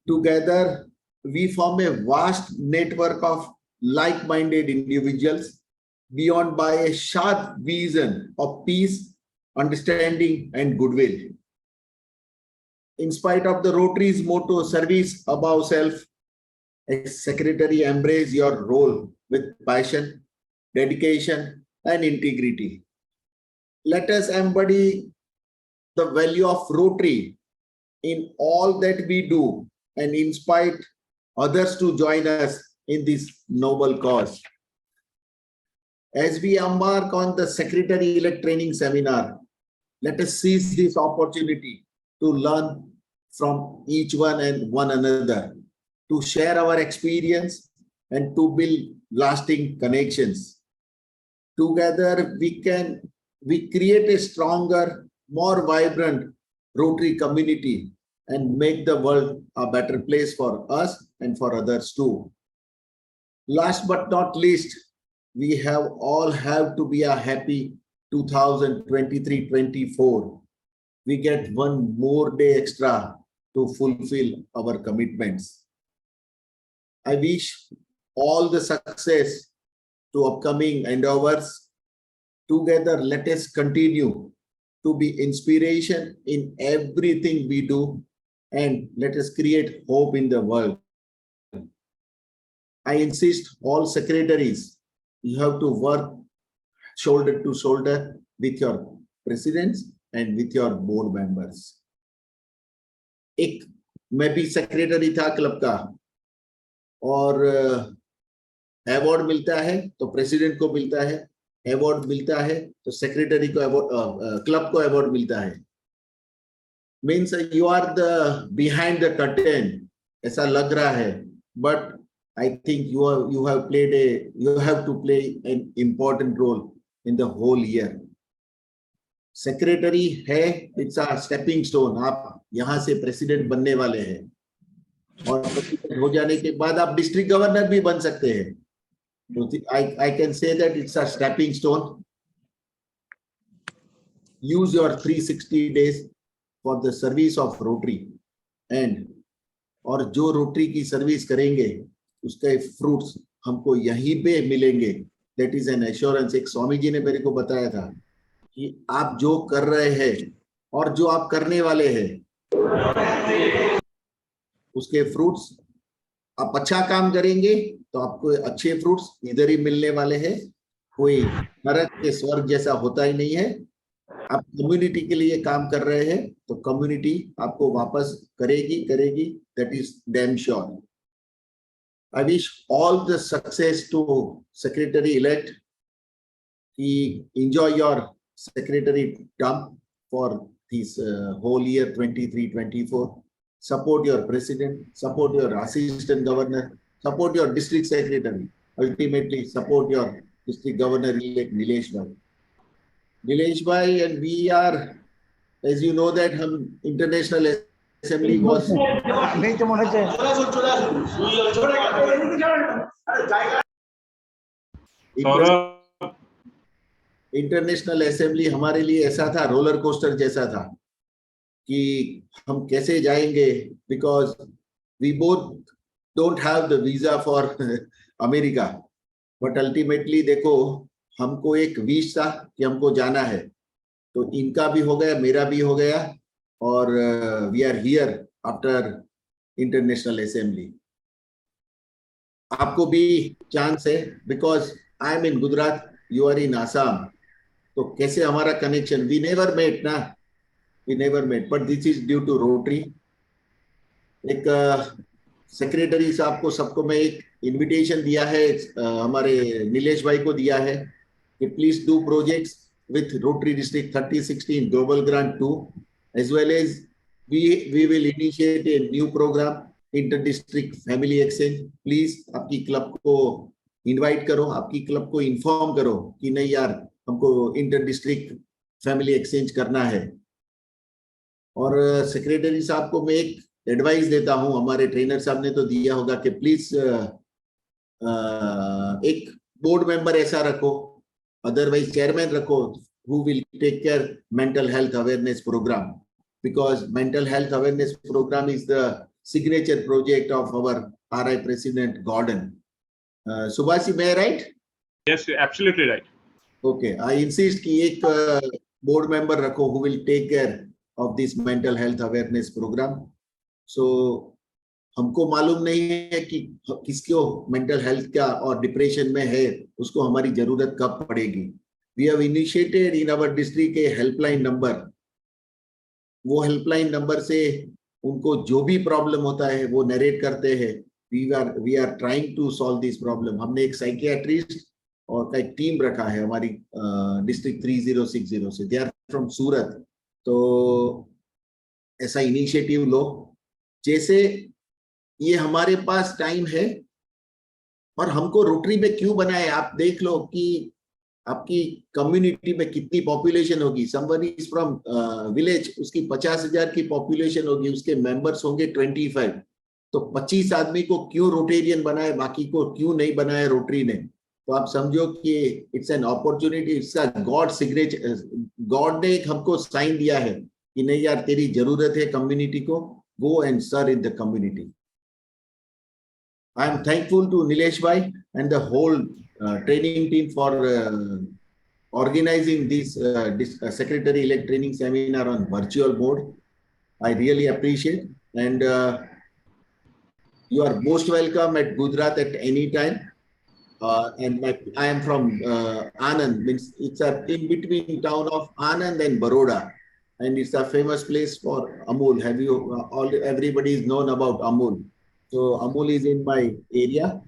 Together, we form a vast network of like-minded individuals bound by a sharp vision of peace, understanding, and goodwill. in spite of the Rotary's motto, service above self, as secretary, embrace your role with passion, dedication, and integrity. Let us embody the value of Rotary in all that we do and inspire others to join us in this noble cause. As we embark on the Secretary-elect Training Seminar, let us seize this opportunity to learn from each one and one another, to share our experience and to build lasting connections. Together, we create a stronger, more vibrant Rotary community and make the world a better place for us and for others too. Last but not least, we all have to be a happy 2023-24. We get one more day extra to fulfill our commitments. I wish all the success to upcoming endeavors. Together, let us continue to be inspiration in everything we do, and let us create hope in the world. I insist all secretaries, you have to work shoulder to shoulder with your presidents and with your board members. मैं भी secretary था club का, और award मिलता है तो president को मिलता है, अवार्ड मिलता है तो सेक्रेटरी को अवार्ड, क्लब को अवार्ड मिलता है. Means you are the behind the curtain, ऐसा लग रहा है, but I think you have to play an important role in the whole year. Secretary है, it's a stepping stone. आप यहाँ से प्रेसिडेंट बनने वाले हैं, और प्रेसिडेंट हो जाने के बाद आप डिस्ट्रिक्ट गवर्नर भी बन सकते हैं. I can say that it's a stepping stone. Use your 360 days for the service of Rotary, and और जो रोटरी की सर्विस करेंगे उसके फ्रूट्स हमको यहीं पे मिलेंगे. That is an assurance. एक स्वामी जी ने मेरे को बताया था कि आप जो कर रहे हैं और जो आप करने वाले हैं उसके फ्रूट्स, आप अच्छा काम करेंगे तो आपको अच्छे फ्रूट्स इधर ही मिलने वाले हैं. कोई नरक के स्वर्ग जैसा होता ही नहीं है. आप कम्युनिटी के लिए काम कर रहे हैं तो कम्युनिटी आपको वापस करेगी. That is damn sure. I wish all the success to Secretary-elect. Enjoy your secretary term for this whole year 23-24. Support your president, support your assistant governor, support your district secretary. Ultimately, support your district governor-elect Nilesh Bhai. Nilesh Bhai, and we are, as you know, that International Assembly was international assembly हमारे लिए ऐसा था, roller coaster जैसा था कि हम कैसे जाएंगे, because we both don't have the visa for America. But ultimately देखो, हमको एक विश था कि हमको जाना है, तो इनका भी हो गया, मेरा भी हो गया, और we are here after international assembly. आपको भी चांस है, because I am in Gujarat, you are in Assam. तो कैसे हमारा कनेक्शन, वी नेवर मेट ना, we never met, but this is due to Rotary. एक सेक्रेटरी साहब को, सबको मैं एक इनविटेशन दिया है, हमारे नीलेश भाई को दिया है कि please do projects with rotary district 3016 global grant 2, as well as we will initiate a new program, inter district family exchange. Please आपकी क्लब को इनवाइट करो, आपकी क्लब को इन्फॉर्म करो कि नहीं यार, हमको इंटर डिस्ट्रिक्ट फैमिली एक्सचेंज करना है. और सेक्रेटरी साहब को मैं एक एडवाइस देता हूं, हमारे ट्रेनर साहब ने तो दिया होगा कि प्लीज एक बोर्ड मेंबर ऐसा रखो, अदरवाइज चेयरमैन रखो, who will take care mental health awareness program, because mental health awareness program is the signature project of our RI President Gordon. Subhashi, may I right? Yes, you're absolutely right. Okay, I insist कि एक board member रखो who will take care of this mental health awareness program. So हमको मालूम नहीं है कि किसको mental health का और डिप्रेशन में है, उसको हमारी जरूरत कब पड़ेगी. We have initiated in our district a helpline number. वो हेल्पलाइन नंबर से उनको जो भी प्रॉब्लम होता है वो नरेट करते हैं. We are trying to solve this problem. हमने एक साइकियाट्रिस्ट और का एक टीम रखा है हमारी डिस्ट्रिक्ट 3060 से. दे आर फ्रॉम सूरत. तो ऐसा इनिशिएटिव लो. जैसे ये हमारे पास टाइम है और हमको रोटरी में क्यों बनाए, आप देख लो कि आपकी कम्युनिटी में कितनी पॉपुलेशन होगी. समबडी इज फ्रॉम विलेज, उसकी 50,000 की पॉपुलेशन होगी, उसके मेंबर्स होंगे 25. तो 25 आदमी को क्यों रोटेरियन बनाए, बाकी को क्यों नहीं बनाए रोटरी ने. तो आप समझो कि इट्स एन अपॉर्चुनिटी. इसका गॉड सिग्नेचर, गॉड ने एक हमको साइन दिया है कि नहीं यार तेरी जरूरत है कम्युनिटी को, go and serve in the community. I am thankful to Nilesh Bhai and the whole training team for organizing this secretary-elect training seminar on virtual mode. I really appreciate, and you are most welcome at Gujarat at any time. I am from Anand, means it's a in between town of Anand and Baroda, and it's a famous place for Amul. Have you everybody is known about Amul. So Amul is in my area.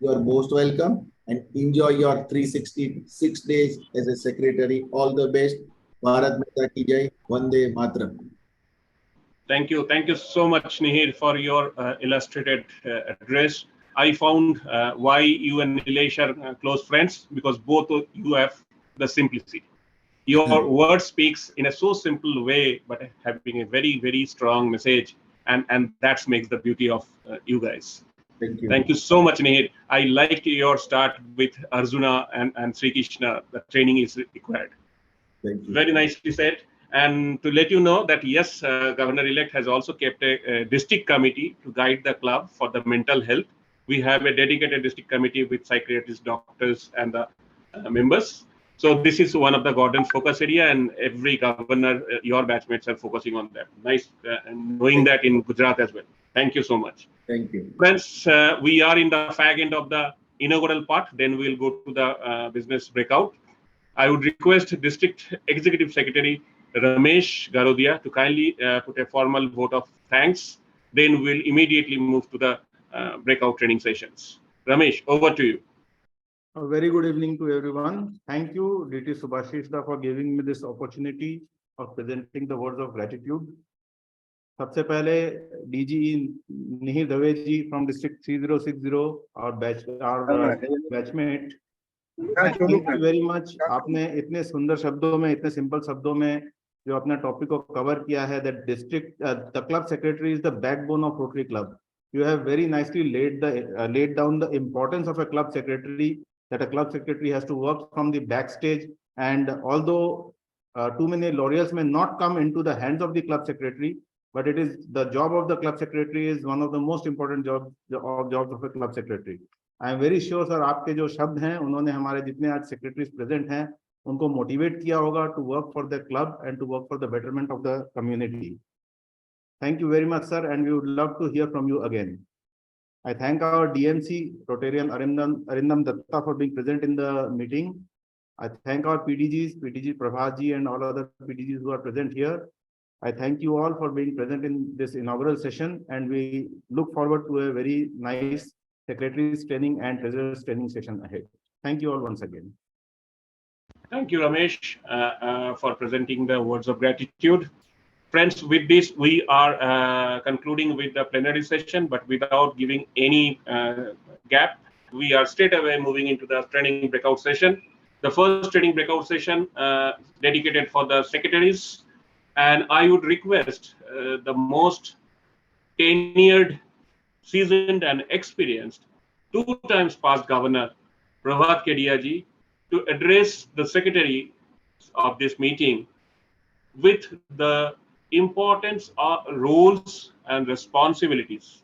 You are most welcome and enjoy your 366 days as a secretary. All the best. Bharat Mata ki jai. Vande Mataram. Thank you so much, Nihir, for your illustrated address. I found why you and Nilesh are close friends, because both of you have the simplicity. Your word speaks in a so simple way, but having a very, very strong message. And that makes the beauty of you guys. Thank you. Thank you so much, Nihir. I liked your start with Arjuna and Sri Krishna. The training is required. Thank you. Very nicely said. And to let you know that yes, Governor-elect has also kept a district committee to guide the club for the mental health. We have a dedicated district committee with psychiatrists, doctors, and the members. So this is one of the governance focus area, and every governor, your batchmates are focusing on that. Nice, and knowing that in Gujarat as well. Thank you so much. Thank you. Friends, we are in the fag end of the inaugural part. Then we'll go to the business breakout. I would request District Executive Secretary Ramesh Garodia to kindly put a formal vote of thanks. Then we'll immediately move to the breakout training sessions. Ramesh, over to you. A very good evening to everyone. Thank you, DT Subhashish Da, for giving me this opportunity of presenting the words of gratitude. सबसे पहले DG Nihir Dave ji from District 3060, our batchmate. Thank you very much. आपने इतने सुंदर शब्दों में, इतने simple शब्दों में जो अपना टॉपिक को कवर किया है, that district, the club secretary is the backbone of Rotary Club. You have very nicely laid down the importance of a club secretary, that a club secretary has to work from the backstage. And although too many laurels may not come into the hands of the club secretary, but it is the job of the club secretary is one of the most important jobs of a club secretary. I am very sure, sir, आपके जो शब्द हैं, उन्होंने हमारे जितने आज secretaries present हैं, उनको motivate किया होगा to work for the club and to work for the betterment of the community. Thank you very much, sir, and we would love to hear from you again. I thank our DMC, Rotarian Arindam Datta, for being present in the meeting. I thank our PDGs, PDG Prabhaji and all other PDGs who are present here. I thank you all for being present in this inaugural session, and we look forward to a very nice secretaries training and treasurers training session ahead. Thank you all once again. Thank you, Ramesh, for presenting the words of gratitude. Friends, with this, we are concluding with the plenary session, but without giving any gap, we are straight away moving into the training breakout session. The first training breakout session dedicated for the secretaries, and I would request the most tenured, seasoned and experienced 2 times past governor, Prabhat Kedia ji, to address the secretary of this meeting with the importance of roles and responsibilities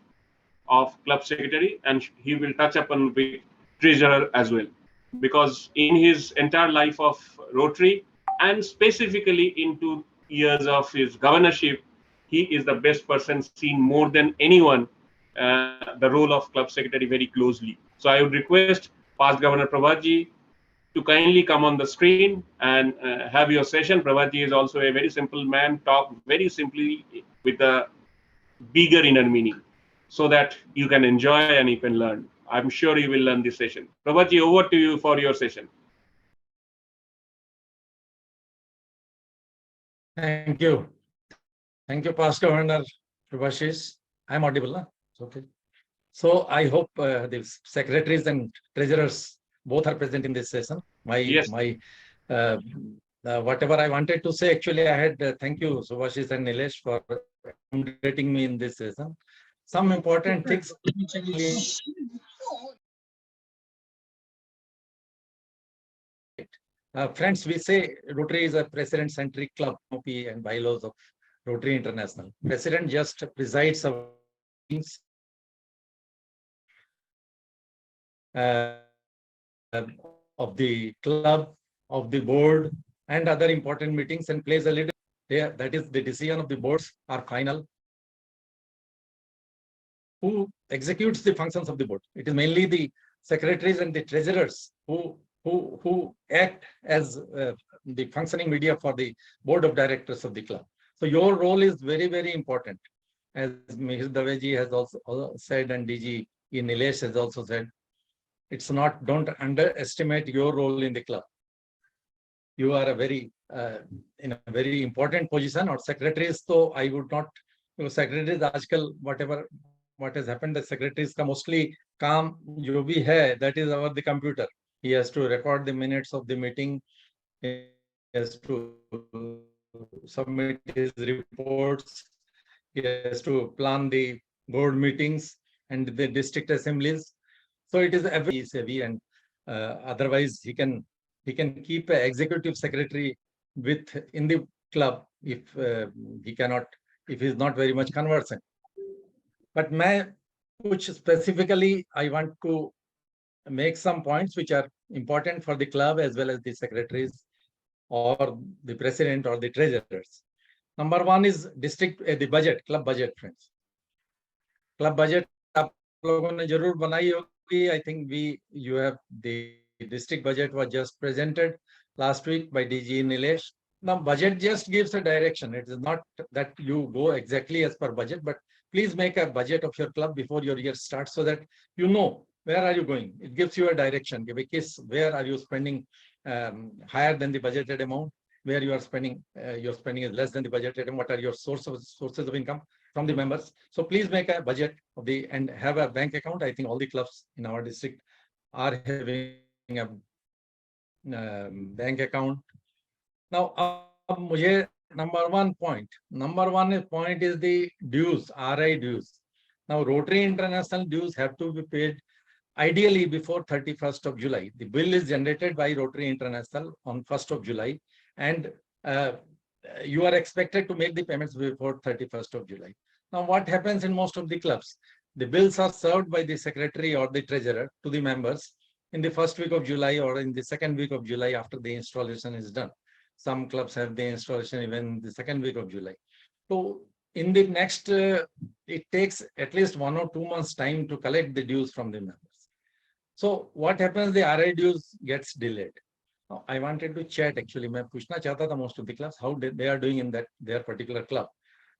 of club secretary, and he will touch upon with treasurer as well, because in his entire life of Rotary and specifically into years of his governorship, he is the best person, seen more than anyone the role of club secretary very closely. So I would request past Governor Prabhatji to kindly come on the screen and have your session. Prabhatji is also a very simple man, talk very simply with a bigger inner meaning, so that you can enjoy and you can learn. I'm sure you will learn this session. Prabhatji, over to you for your session. Thank you. Thank you, Past Governor Subhashish. I'm audible, huh? Okay. So I hope the secretaries and treasurers both are present in this session. Whatever I wanted to say, actually, I had thank you, Subhashish and Nilesh, for accommodating me in this session. Some important things. Friends, we say Rotary is a president-centric club, and bylaws of Rotary International. President just presides over meetings of the club, of the board, and other important meetings, and plays a leader. That is, the decision of the boards are final. Who executes the functions of the board? It is mainly the secretaries and the treasurers who act as the functioning media for the board of directors of the club. So your role is very, very important. As Mihir Daveji has also said, and DG Nilesh has also said, it's not, don't underestimate your role in the club. You are a very, in a very important position, or secretaries, so I would not, secretaries, aajkal, what has happened, the secretaries ka mostly kaam jo bhi hai, that is over the computer. He has to record the minutes of the meeting. He has to submit his reports. He has to plan the board meetings and the district assemblies. So it is very heavy, and otherwise he can keep an executive secretary in the club if he is not very much conversant. But which specifically I want to make some points which are important for the club as well as the secretaries or the president or the treasurers. Number one is the budget, club budget, friends. Club budget, aap logon ne jarur banai hogi. I think you have the district budget was just presented last week by DG Nilesh. Now, budget just gives a direction. It is not that you go exactly as per budget, but please make a budget of your club before your year starts so that you know where are you going. It gives you a direction. Where are you spending higher than the budgeted amount? Where you are spending, your spending is less than the budgeted amount. What are your sources of income from the members? So please make a budget of and have a bank account. I think all the clubs in our district are having a bank account. Now, number one point is the dues, RI dues. Now, Rotary International dues have to be paid ideally before 31st of July. The bill is generated by Rotary International on 1st of July, and you are expected to make the payments before 31st of July. Now, what happens in most of the clubs? The bills are served by the secretary or the treasurer to the members in the first week of July or in the second week of July after the installation is done. Some clubs have the installation even the second week of July. So in the next, it takes at least 1 or 2 months time to collect the dues from the members. So what happens, the RI dues gets delayed. Now, I wanted to chat actually, मैं पूछना चाहता था most of the clubs, how they are doing in their particular club.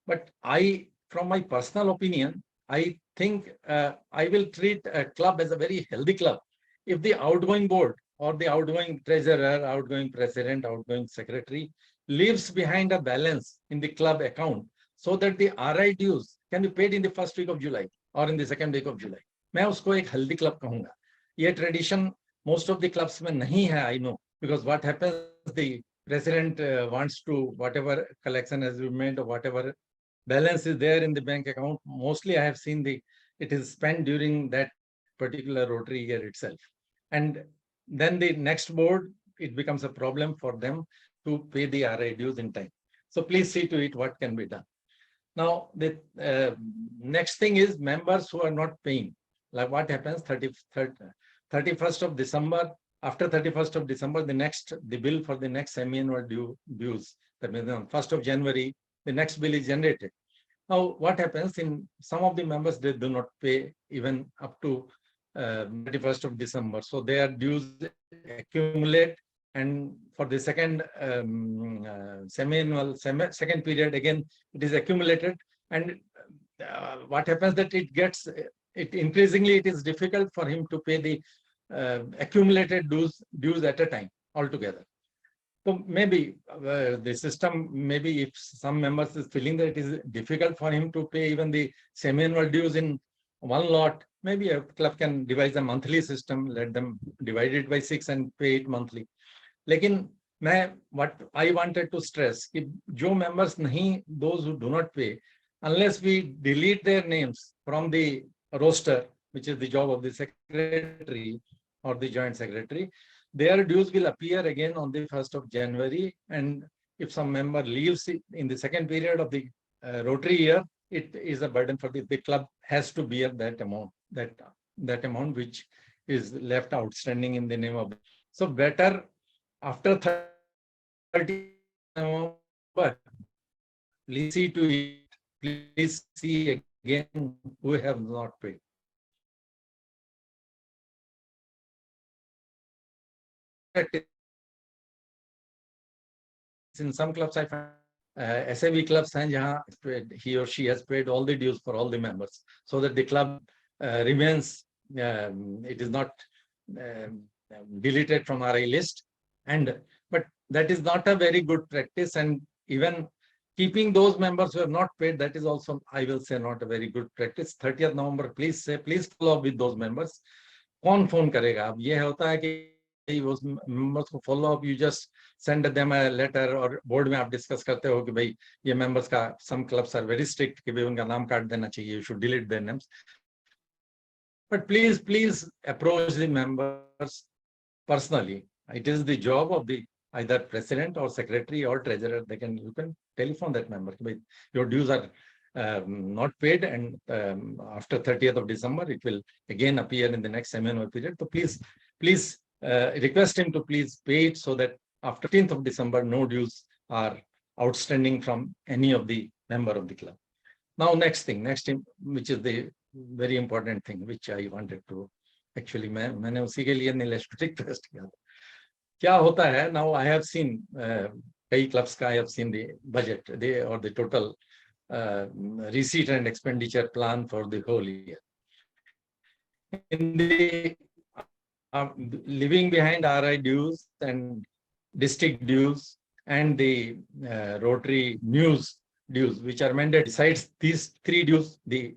But from my personal opinion, I think I will treat a club as a very healthy club. If the outgoing board or the outgoing treasurer, outgoing president, outgoing secretary leaves behind a balance in the club account so that the RI dues can be paid in the first week of July or in the second week of July. मैं उसको एक healthy club कहूँगा. ये tradition most of the clubs में नहीं है, I know, because what happens, the president wants to, whatever collection has been made or whatever balance is there in the bank account, mostly I have seen it is spent during that particular Rotary year itself. And then the next board, it becomes a problem for them to pay the RI dues in time. So please see to it what can be done. Now, the next thing is members who are not paying. Like what happens 31st of December, after 31st of December, the bill for the next semi-annual dues That means on 1st of January, the next bill is generated. Now, what happens in some of the members, they do not pay even up to 31st of December. So their dues accumulate, and for the second semi-annual, second period, again, it is accumulated. And what happens that it increasingly, it is difficult for him to pay the accumulated dues at a time altogether. So maybe the system, maybe if some members is feeling that it is difficult for him to pay even the semi-annual dues in one lot, maybe a club can devise a monthly system, let them divide it by 6 and pay it monthly. Lekin what I wanted to stress, कि जो members नहीं, those who do not pay, unless we delete their names from the roster, which is the job of the secretary or the joint secretary, their dues will appear again on the 1st of January. And if some member leaves in the second period of the Rotary year, it is a burden for the club has to bear that amount, that amount which is left outstanding in the name of. So better after 30 November, please see to it, please see again who have not paid. In some clubs, I find SAV clubs, he or she has paid all the dues for all the members, so that the club remains, it is not deleted from RI list. But that is not a very good practice, and even keeping those members who have not paid, that is also, I will say, not a very good practice. 30th November, please follow up with those members. कौन phone करेगा? अब ये होता है कि उस members को follow up, you just send them a letter, और board में आप discuss करते हो कि भाई ये members का, some clubs are very strict कि भाई उनका नाम काट देना चाहिए, you should delete their names. But please approach the members personally. It is the job of the either president or secretary or treasurer. You can telephone that member. Your dues are not paid, and after 30th of December, it will again appear in the next semi-annual period. So please request him to please pay it, so that after 15th of December, no dues are outstanding from any of the member of the club. Now, next thing, which is the very important thing, which I wanted to actually, मैंने उसी के लिए Nilesh request किया था. क्या होता है? Now I have seen कई clubs का, I have seen the budget, or the total receipt and expenditure plan for the whole year. In the leaving behind RI dues and district dues and the Rotary news dues, which are mandated. Besides these 3 dues, the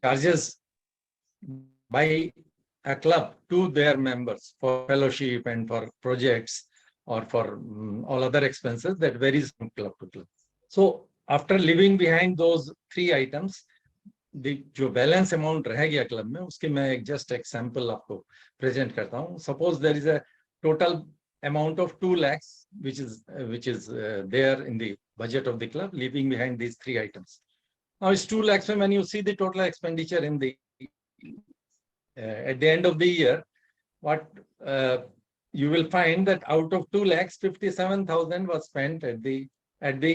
charges by a club to their members for fellowship and for projects or for all other expenses, that varies from club to club. So after leaving behind those 3 items, the जो balance amount रह गया club में, उसके मैं just example आपको present करता हूँ. Suppose there is a total amount of 2 lakhs, which is there in the budget of the club, leaving behind these 3 items. Now it's 2 lakhs when you see the total expenditure in the at the end of the year, what you will find that out of 2 lakhs, 57,000 was spent at the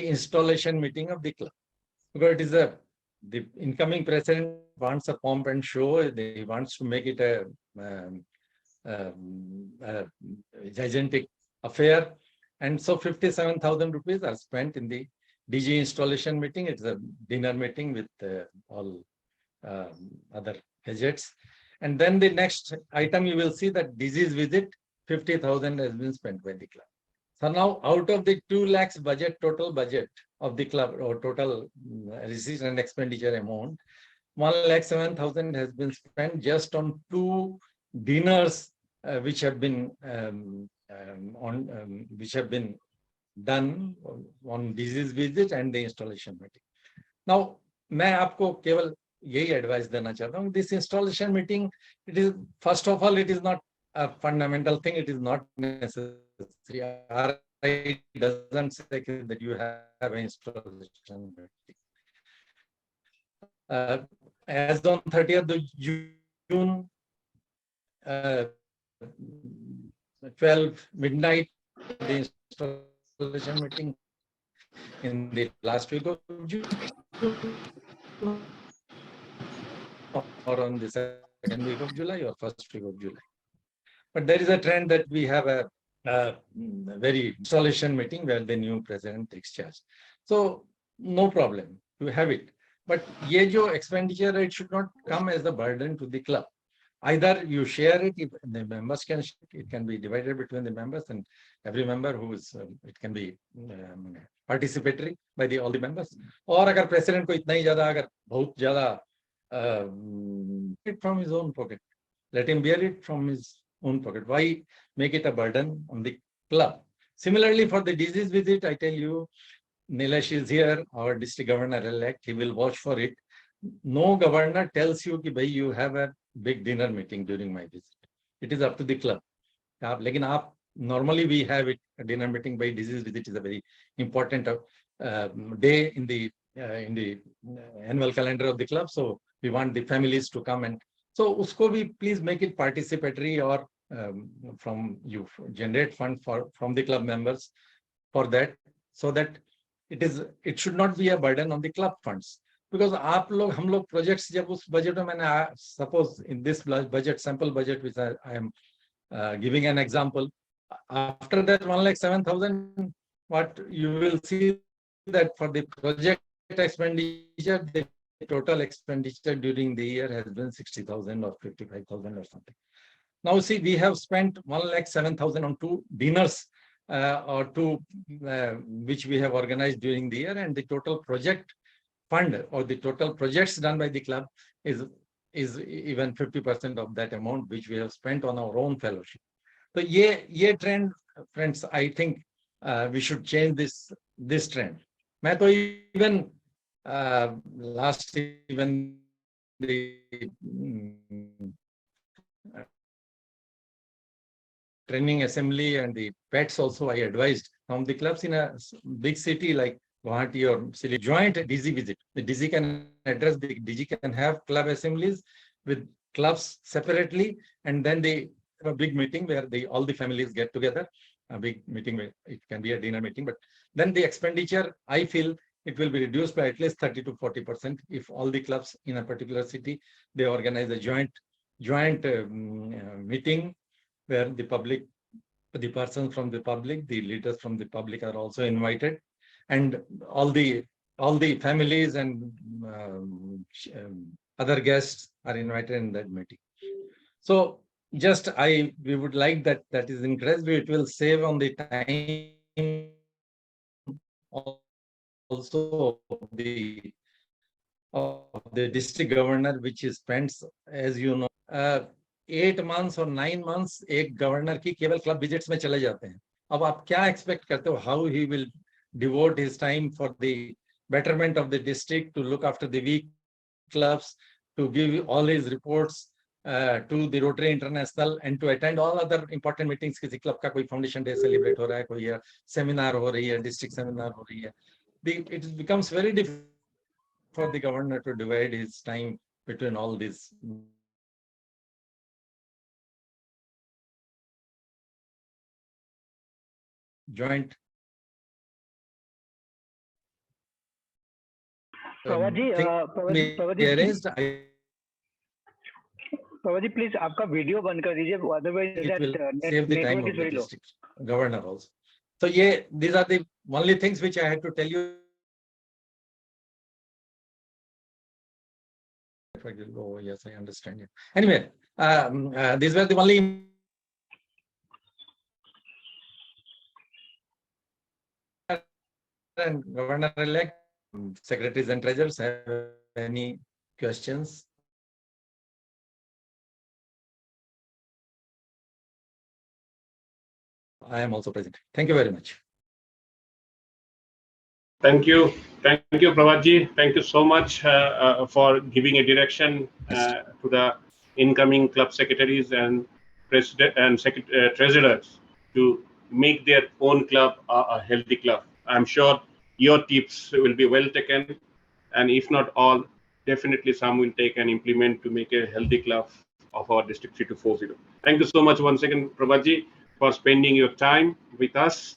installation meeting of the club. Because it is the incoming president wants a pomp and show, he wants to make it a gigantic affair, and so 57,000 rupees are spent in the DG installation meeting. It's a dinner meeting with all other gadgets. And then the next item, you will see that disease visit, 50,000 has been spent by the club. So now out of the 2 lakhs budget, total budget of the club, or total receipts and expenditure amount, 1,07,000 has been spent just on 2 dinners which have been done on disease visit and the installation meeting. Now, मैं आपको केवल यही advice देना चाहता हूँ. This installation meeting, it is, first of all, it is not a fundamental thing. It is not necessary. RI doesn't say that you have an installation meeting. As on 30th of June, 12 midnight, the installation meeting in the last week of June or on the second week of July or first week of July. But there is a trend that we have a very installation meeting where the new president takes charge. So no problem, you have it. But ye jo expenditure, it should not come as a burden to the club. Either you share it, if the members can, it can be divided between the members, and every member who is, it can be participatory by all the members. Or agar president ko itna hi zyada, agar bahut zyada, it from his own pocket. Let him bear it from his own pocket. Why make it a burden on the club? Similarly, for the disease visit, I tell you, Nilesh is here, our district governor-elect. He will watch for it. No governor tells you that you have a big dinner meeting during my visit. It is up to the club. Normally we have it, a dinner meeting by disease visit is a very important day in the annual calendar of the club. So we want the families to come, and so usko bhi please make it participatory, or from you generate fund from the club members for that, so that it should not be a burden on the club funds. Because हम लोग projects जब उस budget में मैंने suppose in this budget, sample budget which I am giving an example, after that 1,07,000, what you will see that for the project expenditure, the total expenditure during the year has been 60,000 or 55,000 or something. Now see, we have spent 1,07,000 on 2 dinners or 2 which we have organized during the year, and the total project fund or the total projects done by the club is even 50% of that amount which we have spent on our own fellowship. So ye trend, friends, I think we should change this trend. मैं तो even last even the training assembly and the pets also I advised from the clubs in a big city like Guwahati or Silly, joint DC visit. The DC can address, the DG can have club assemblies with clubs separately, and then they have a big meeting where all the families get together. A big meeting, it can be a dinner meeting, but then the expenditure, I feel it will be reduced by at least 30 to 40% if all the clubs in a particular city, they organize a joint meeting where the public, the persons from the public, the leaders from the public are also invited, and all the families and other guests are invited in that meeting. So just we would like that is encouraged. It will save on the time also of the district governor, which he spends, as you know, 8 months or 9 months एक governor की केवल club visits में चले जाते हैं. अब आप क्या expect करते हो? How he will devote his time for the betterment of the district, to look after the weak clubs, to give all his reports to the Rotary International, and to attend all other important meetings. किसी club का कोई foundation day celebrate हो रहा है, कोई seminar हो रही है, district seminar हो रही है. It becomes very difficult for the governor to divide his time between all these joint. Pawar ji, please, आपका वीडियो बंद कर दीजिए, otherwise it will that save the time network of is the very low. district governor also. So these are the only things which I had to tell you. Oh yes, I understand you. Anyway, these were the only and governor-elect, secretaries and treasurers have any questions? I am also present. Thank you very much. Thank you, Prabhat. Thank you so much for giving a direction to the incoming club secretaries and president and treasurers to make their own club a healthy club. I'm sure your tips will be well taken, and if not all, definitely some will take and implement to make a healthy club of our district 3240. Thank you so much once again, Prabhat, for spending your time with us.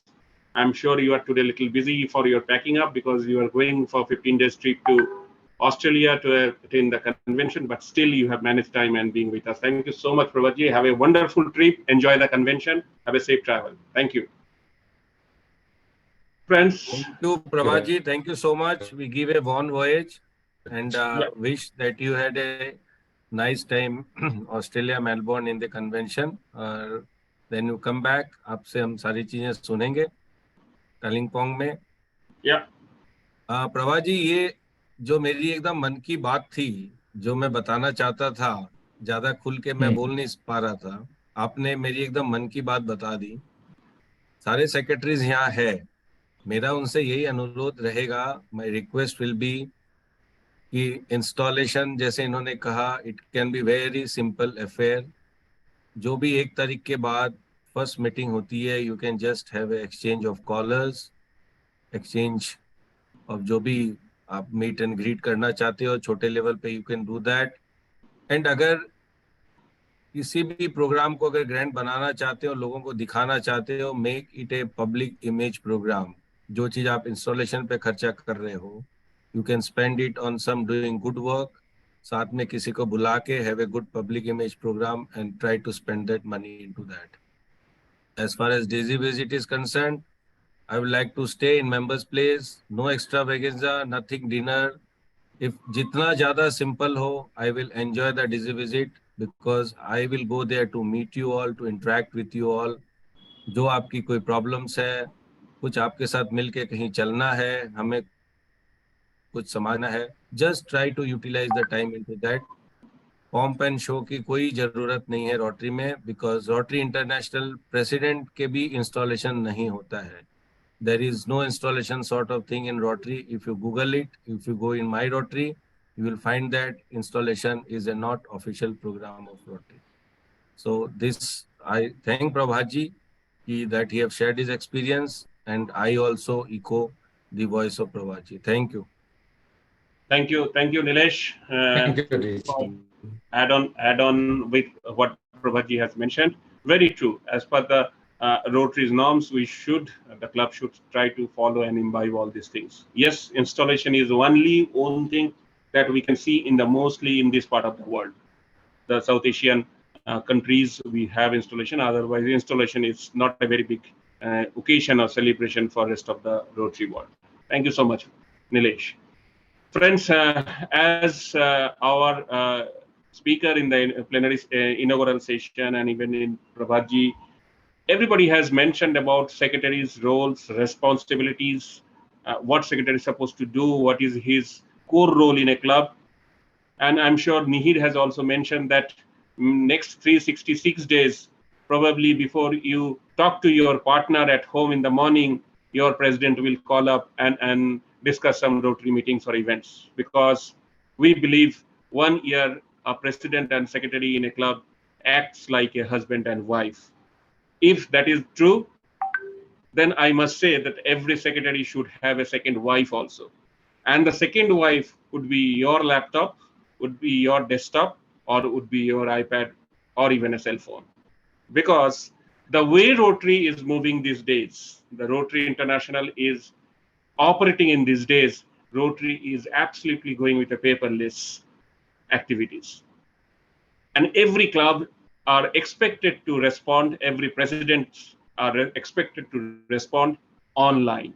I'm sure you are today a little busy for your packing up because you are going for 15 days trip to Australia to attend the convention, but still you have managed time and being with us. Thank you so much, Prabhatji. Have a wonderful trip. Enjoy the convention. Have a safe travel. Thank you. Friends. Thank you, Prabhatji. Thank you so much. We give a bon voyage and wish that you had a nice time, Australia, Melbourne in the convention. Then you come back. आपसे हम सारी चीजें सुनेंगे कलिंगपोंग में. Yeah. प्रभाजी, ये जो मेरी एकदम मन की बात थी, जो मैं बताना चाहता था, ज्यादा खुल के मैं बोल नहीं पा रहा था, आपने मेरी एकदम मन की बात बता दी. सारे सेक्रेटरीज यहाँ है, मेरा उनसे यही अनुरोध रहेगा, माय रिक्वेस्ट विल बी कि इंस्टॉलेशन जैसे इन्होंने कहा, it can be very simple affair. जो भी 1 तारीख के बाद फर्स्ट मीटिंग होती है, you can just have exchange of collars, exchange of जो भी आप मीट एंड ग्रीट करना चाहते हो छोटे लेवल पे, you can do that. And अगर किसी भी प्रोग्राम को अगर ग्रैंड बनाना चाहते हो, लोगों को दिखाना चाहते हो, make it a public image program. जो चीज आप इंस्टॉलेशन पे खर्चा कर रहे हो, you can spend it on some doing good work. साथ में किसी को बुला के have a good public image program and try to spend that money into that. As far as Daisy visit is concerned, I would like to stay in members' place. No extravaganza, nothing dinner. If jitna zyada simple ho, I will enjoy the Daisy visit because I will go there to meet you all, to interact with you all. जो आपकी कोई problems है, कुछ आपके साथ मिलके कहीं चलना है, हमें कुछ समझना है, just try to utilize the time into that. Pomp and show की कोई जरूरत नहीं है रोटरी में, बिकॉज रोटरी इंटरनेशनल प्रेसिडेंट के भी इंस्टॉलेशन नहीं होता है. There is no installation sort of thing in Rotary. If you Google it, if you go in My Rotary, you will find that installation is a not official program of Rotary. So this I thank Prabhat ji that he have shared his experience, and I also echo the voice of Prabhat ji. Thank you. Thank you, Nilesh. Thank you, Nilesh. Add on with what Prabhatji has mentioned. Very true. As per the Rotary's norms, the club should try to follow and imbibe all these things. Yes, installation is one thing that we can see mostly in this part of the world. The South Asian countries, we have installation. Otherwise, installation is not a very big occasion or celebration for rest of the Rotary world. Thank you so much, Nilesh. Friends, as our speaker in the plenary inaugural session and even in Prabhatji, everybody has mentioned about secretary's roles, responsibilities, what secretary is supposed to do, what is his core role in a club. And I'm sure Nihir has also mentioned that next 366 days, probably before you talk to your partner at home in the morning, your president will call up and discuss some Rotary meetings or events, because we believe 1 year a president and secretary in a club acts like a husband and wife. If that is true, then I must say that every secretary should have a second wife also. And the second wife would be your laptop, would be your desktop, or would be your iPad, or even a cell phone. Because the way Rotary is moving these days, the Rotary International is operating in these days, Rotary is absolutely going with a paperless activities. And every club are expected to respond, every president are expected to respond online.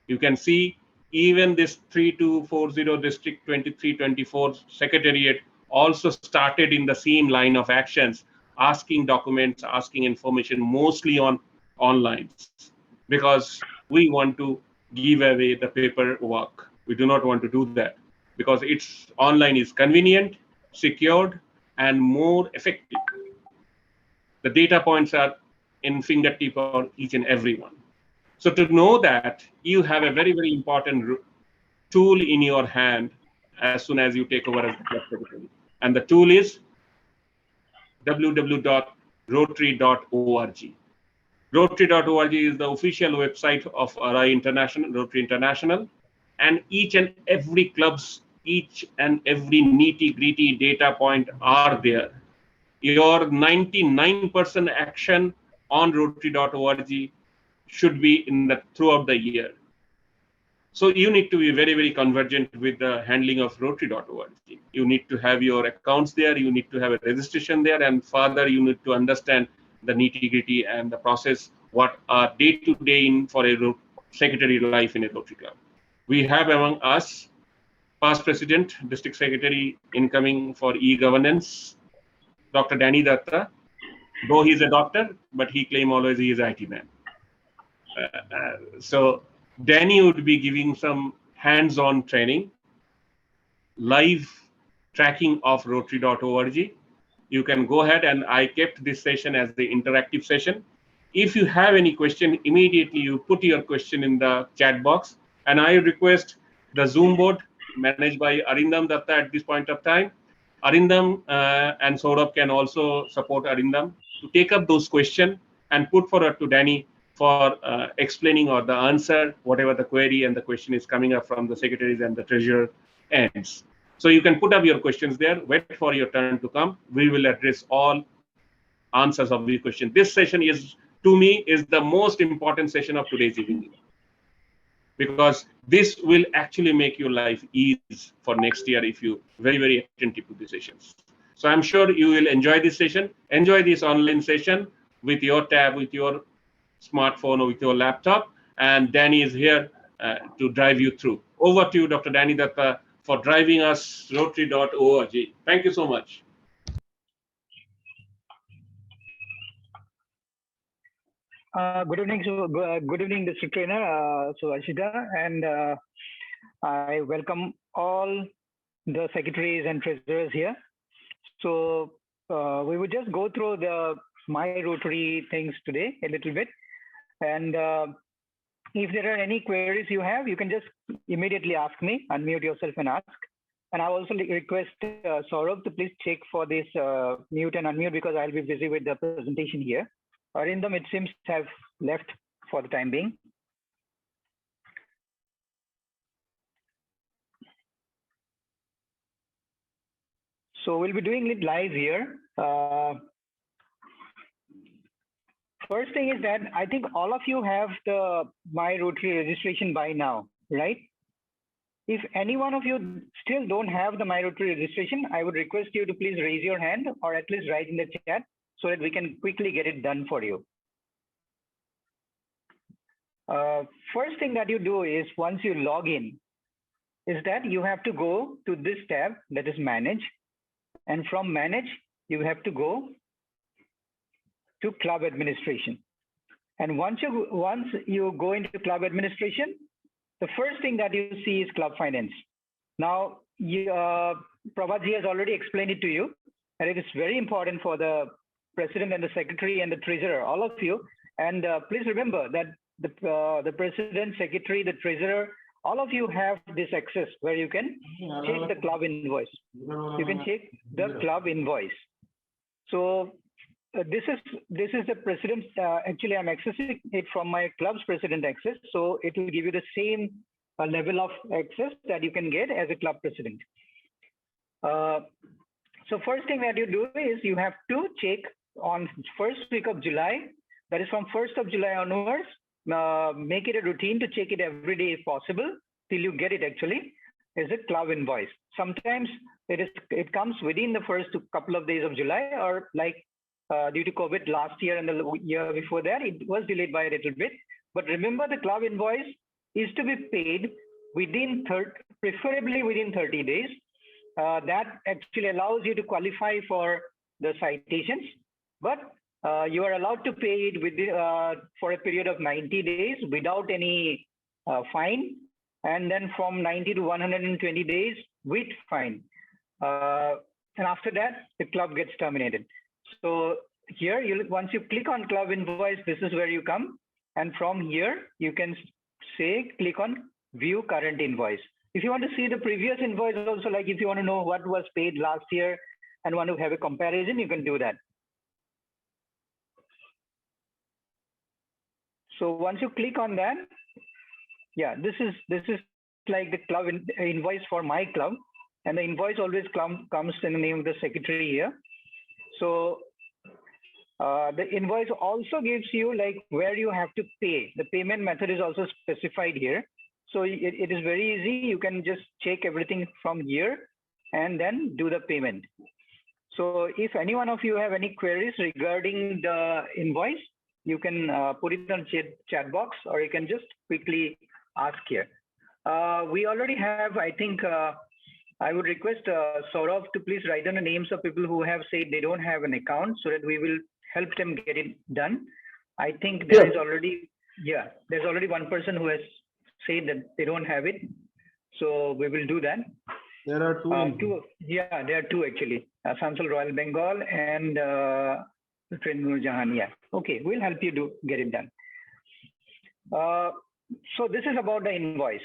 You can see even this 3240 District 2324 Secretariat also started in the same line of actions, asking documents, asking information, mostly online, because we want to give away the paperwork. We do not want to do that, because it's online is convenient, secured, and more effective. The data points are in fingertip for each and every one. So to know that you have a very, very important tool in your hand as soon as you take over as the club secretary. And the tool is www.rotary.org. Rotary.org is the official website of RI International, Rotary International, and each and every club's, each and every nitty-gritty data point are there. Your 99% action on Rotary.org should be in the throughout the year. So you need to be very, very convergent with the handling of Rotary.org. You need to have your accounts there, you need to have a registration there, and further you need to understand the nitty-gritty and the process, what are day-to-day in for a secretary life in a Rotary Club. We have among us past president, district secretary incoming for e-governance, Dr. Danny Datta. Though he's a doctor, but he claims always he is IT man. So Danny would be giving some hands-on training, live tracking of Rotary.org. You can go ahead, and I kept this session as the interactive session. If you have any question, immediately you put your question in the chat box, and I request the Zoom board managed by Arindam Datta at this point of time. Arindam and Saurabh can also support Arindam to take up those questions and put forward to Danny for explaining or the answer, whatever the query and the question is coming up from the secretaries and the treasurer ends. So you can put up your questions there, wait for your turn to come. We will address all answers of the question. This session is, to me, is the most important session of today's evening, because this will actually make your life easy for next year if you very, very attentive to the sessions. So I'm sure you will enjoy this session, enjoy this online session with your tab, with your smartphone or with your laptop, and Danny is here to drive you through. Over to you, Dr. Danny Datta, for driving us Rotary.org. Thank you so much. Good evening, District Trainer Subhashita, and I welcome all the secretaries and treasurers here. So we will just go through the My Rotary things today a little bit, and if there are any queries you have, you can just immediately ask me, unmute yourself and ask. And I also request Saurabh to please check for this mute and unmute, because I'll be busy with the presentation here. Arindam, it seems, have left for the time being. So we'll be doing it live here. First thing is that I think all of you have the My Rotary registration by now, right? If any one of you still don't have the My Rotary registration, I would request you to please raise your hand or at least write in the chat so that we can quickly get it done for you. First thing that you do is, once you log in, is that you have to go to this tab, that is Manage. And from Manage, you have to go to Club Administration. And once you go into Club Administration, the first thing that you see is Club Finance. Now, Prabhat has already explained it to you, and it is very important for the president and the secretary and the treasurer, all of you. And please remember that the president, secretary, the treasurer, all of you have this access where you can check the club invoice. You can check the club invoice. So this is the president. Actually, I'm accessing it from my club's president access. So it will give you the same level of access that you can get as a club president. So first thing that you do is you have to check on first week of July. That is from 1st of July onwards. Make it a routine to check it every day if possible till you get it. Actually, is a club invoice. Sometimes it comes within the first couple of days of July, or like due to COVID last year and the year before that, it was delayed by a little bit. But remember, the club invoice is to be paid within preferably within 30 days. That actually allows you to qualify for the citations, but you are allowed to pay it for a period of 90 days without any fine, and then from 90 to 120 days with fine. And after that, the club gets terminated. So here, once you click on club invoice, this is where you come. And from here, you can click on view current invoice. If you want to see the previous invoice also, like if you want to know what was paid last year and want to have a comparison, you can do that. So once you click on that, yeah, this is like the club invoice for my club, and the invoice always comes in the name of the secretary here. So The invoice also gives you like where you have to pay. The payment method is also specified here. So it is very easy. You can just check everything from here and then do the payment. So if any one of you have any queries regarding the invoice, you can put it on chat box, or you can just quickly ask here. We already have, I think, I would request Saurav to please write down the names of people who have said they don't have an account so that we will help them get it done. I think there is already, there's already one person who has said that they don't have it. So we will do that. There are two. There are two actually. Asansol Royal Bengal and Nur Jahan. Yeah. Okay, we'll help you get it done. So this is about the invoice.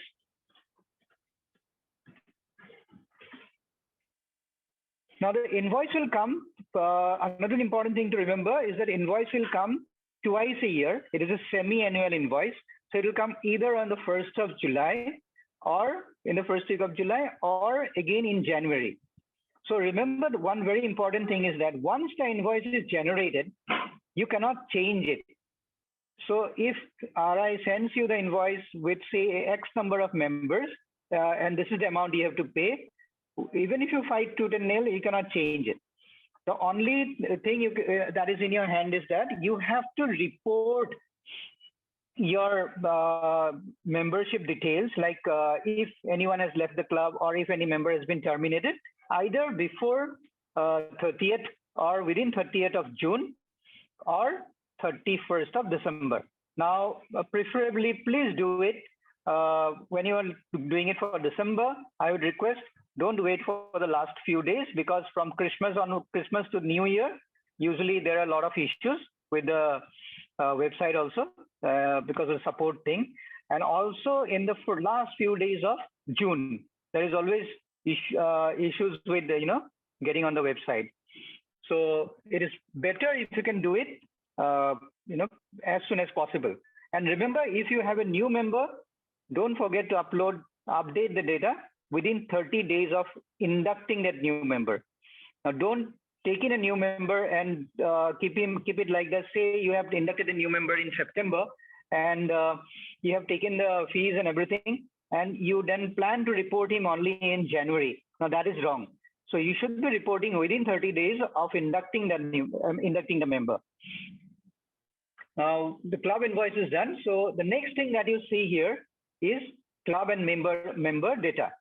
Now the invoice will come. Another important thing to remember is that invoice will come twice a year. It is a semi-annual invoice. So it will come either on the 1st of July or in the first week of July or again in January. So remember, one very important thing is that once the invoice is generated, you cannot change it. So if RI sends you the invoice with say X number of members, and this is the amount you have to pay, even if you fight tooth and nail, you cannot change it. The only thing that is in your hand is that you have to report your membership details, like if anyone has left the club or if any member has been terminated, either before 30th or within 30th of June or 31st of December. Now, preferably, please do it when you are doing it for December. I would request, don't wait for the last few days, because from Christmas to New Year, usually there are a lot of issues with the website also because of support thing. And also in the last few days of June, there is always issues with, getting on the website. So it is better if you can do it, as soon as possible. And remember, if you have a new member, don't forget to update the data within 30 days of inducting that new member. Now, don't take in a new member and keep it like that. Say you have inducted a new member in September and you have taken the fees and everything, and you then plan to report him only in January. Now that is wrong. So you should be reporting within 30 days of inducting the member. Now the club invoice is done. So the next thing that you see here is club and member data.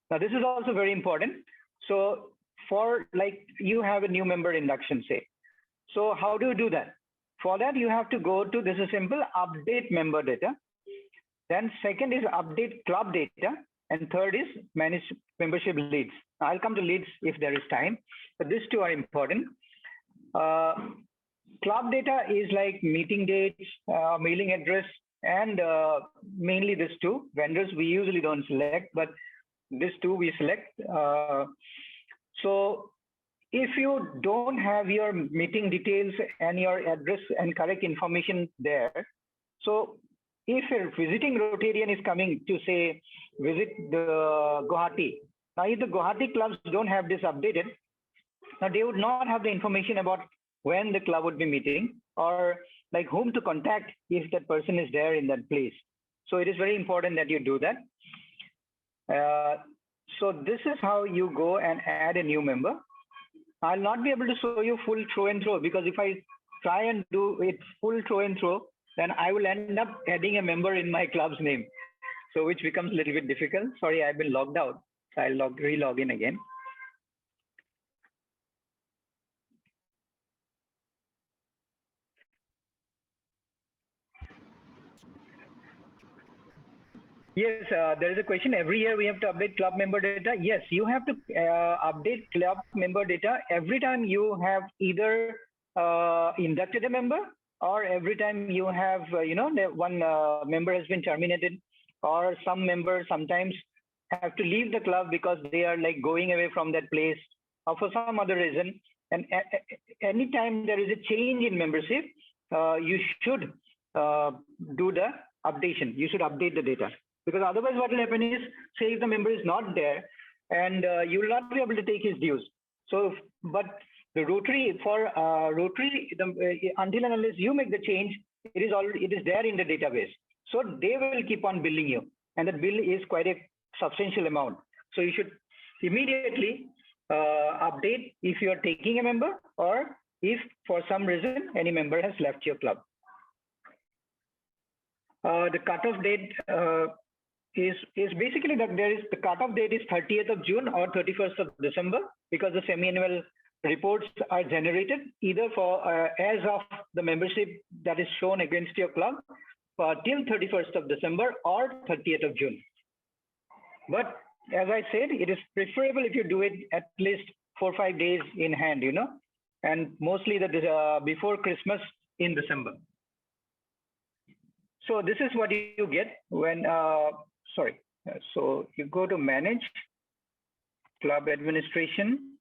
Now this is also very important. So for like you have a new member induction, say. So how do you do that? For that, you have to go to, this is simple, update member data. Then second is update club data. And third is manage membership leads. I'll come to leads if there is time, but these two are important. Club data is like meeting dates, mailing address, and mainly these two. Vendors we usually don't select, but these two we select. So if you don't have your meeting details and your address and correct information there, so if a visiting Rotarian is coming to say visit the Guwahati, now if the Guwahati clubs don't have this updated, now they would not have the information about when the club would be meeting or like whom to contact if that person is there in that place. So it is very important that you do that. So this is how you go and add a new member. I'll not be able to show you full throw and throw, because if I try and do it full throw and throw, then I will end up adding a member in my club's name. So which becomes a little bit difficult. Sorry, I've been logged out. So I'll re-log in again. Yes, there is a question. Every year we have to update club member data. Yes, you have to update club member data every time you have either inducted a member, or every time you have, one member has been terminated, or some members sometimes have to leave the club because they are like going away from that place or for some other reason. And anytime there is a change in membership, you should do the updation. You should update the data. Because otherwise what will happen is, say if the member is not there and you will not be able to take his dues. So, but The Rotary for Rotary, until and unless you make the change, it is there in the database. So they will keep on billing you, and that bill is quite a substantial amount. So you should immediately update if you are taking a member, or if for some reason any member has left your club. The cutoff date is basically that the cutoff date is 30th of June or 31st of December, because the semi-annual reports are generated either for as of the membership that is shown against your club till 31st of December or 30th of June. But as I said, it is preferable if you do it at least 4 or 5 days in hand, and mostly before Christmas in December. So this is what you get when, so you go to manage, club administration.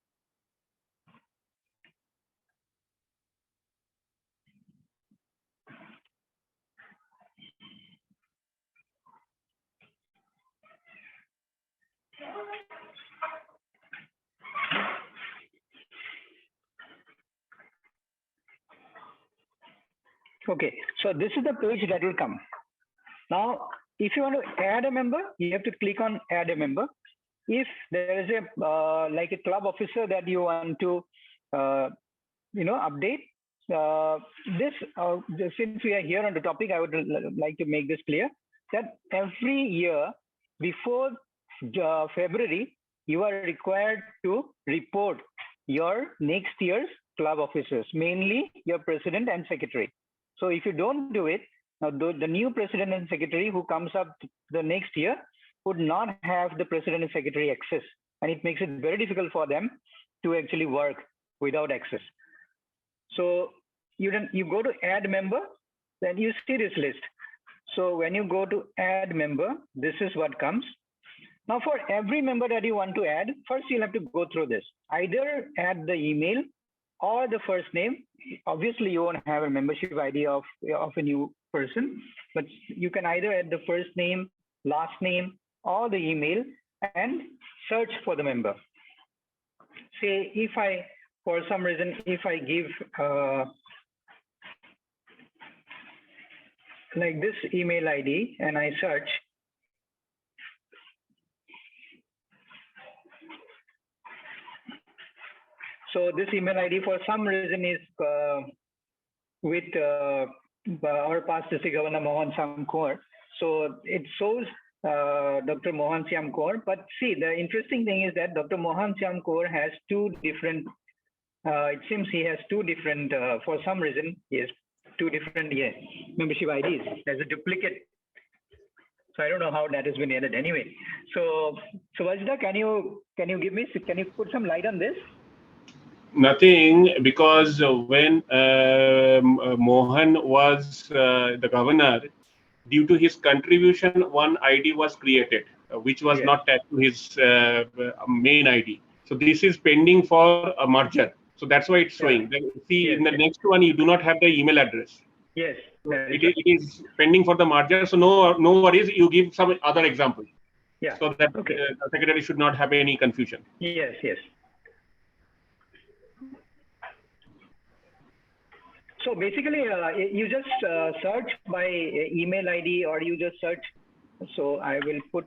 Okay, so this is the page that will come. Now, if you want to add a member, you have to click on add a member. If there is a like a club officer that you want to update, since we are here on the topic, I would like to make this clear that every year before February, you are required to report your next year's club officers, mainly your president and secretary. So if you don't do it, now the new president and secretary who comes up the next year would not have the president and secretary access, and it makes it very difficult for them to actually work without access. So you go to add member, then you see this list. So when you go to add member, this is what comes. Now for every member that you want to add, first you'll have to go through this. Either add the email or the first name. Obviously you won't have a membership ID of a new person, but you can either add the first name, last name, or the email and search for the member. Say if I, for some reason, if I give like this email ID and I search, so this email ID for some reason is with our past district governor Mohan Syam Kaur. So it shows Dr. Mohan Syam Kaur. But see, the interesting thing is that Dr. Mohan Syam Kaur has two different, it seems he has two different, for some reason, he has two different membership IDs. There's a duplicate. So I don't know how that has been added anyway. So Vajda, can you put some light on this? Nothing, because when Mohan was the governor, due to his contribution, one ID was created, which was not tagged to his main ID. So this is pending for a merger. So that's why it's showing. See, in the next one, you do not have the email address. Yes. It is pending for the merger. So no worries. You give some other example. Yeah. So that the secretary should not have any confusion. Yes. So basically, you just search by email ID, or you just search. So I will put.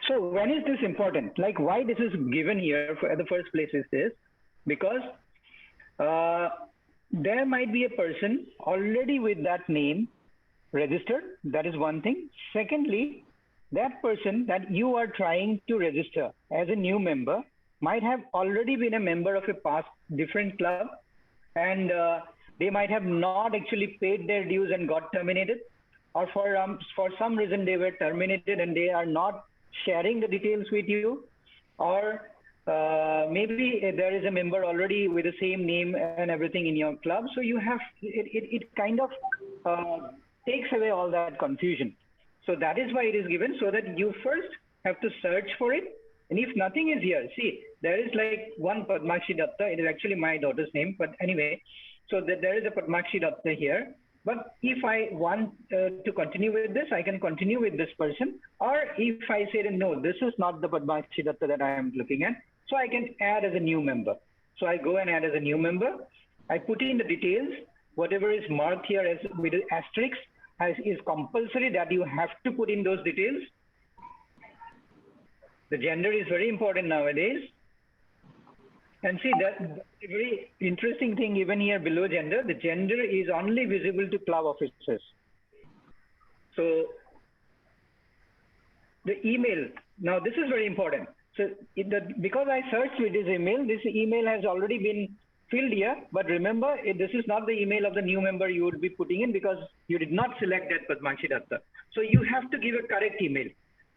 So when is this important? Like why this is given here at the first place is this, because there might be a person already with that name registered. That is one thing. Secondly, that person that you are trying to register as a new member might have already been a member of a past different club, and they might have not actually paid their dues and got terminated, or for some reason they were terminated and they are not sharing the details with you, or maybe there is a member already with the same name and everything in your club. So you have, it kind of takes away all that confusion. So that is why it is given, so that you first have to search for it. And if nothing is here, see, there is like one Padmakshi Datta. It is actually my daughter's name, but anyway, so there is a Padmakshi Datta here. But if I want to continue with this, I can continue with this person. Or if I say that, no, this is not the Padmakshi Datta that I am looking at, so I can add as a new member. So I go and add as a new member. I put in the details. Whatever is marked here as with an asterisk is compulsory that you have to put in those details. The gender is very important nowadays. And see, that a very interesting thing, even here below gender, the gender is only visible to club officers. So the email, now this is very important. So because I searched with this email has already been filled here, but remember, this is not the email of the new member you would be putting in because you did not select that Padmakshi Datta. So you have to give a correct email.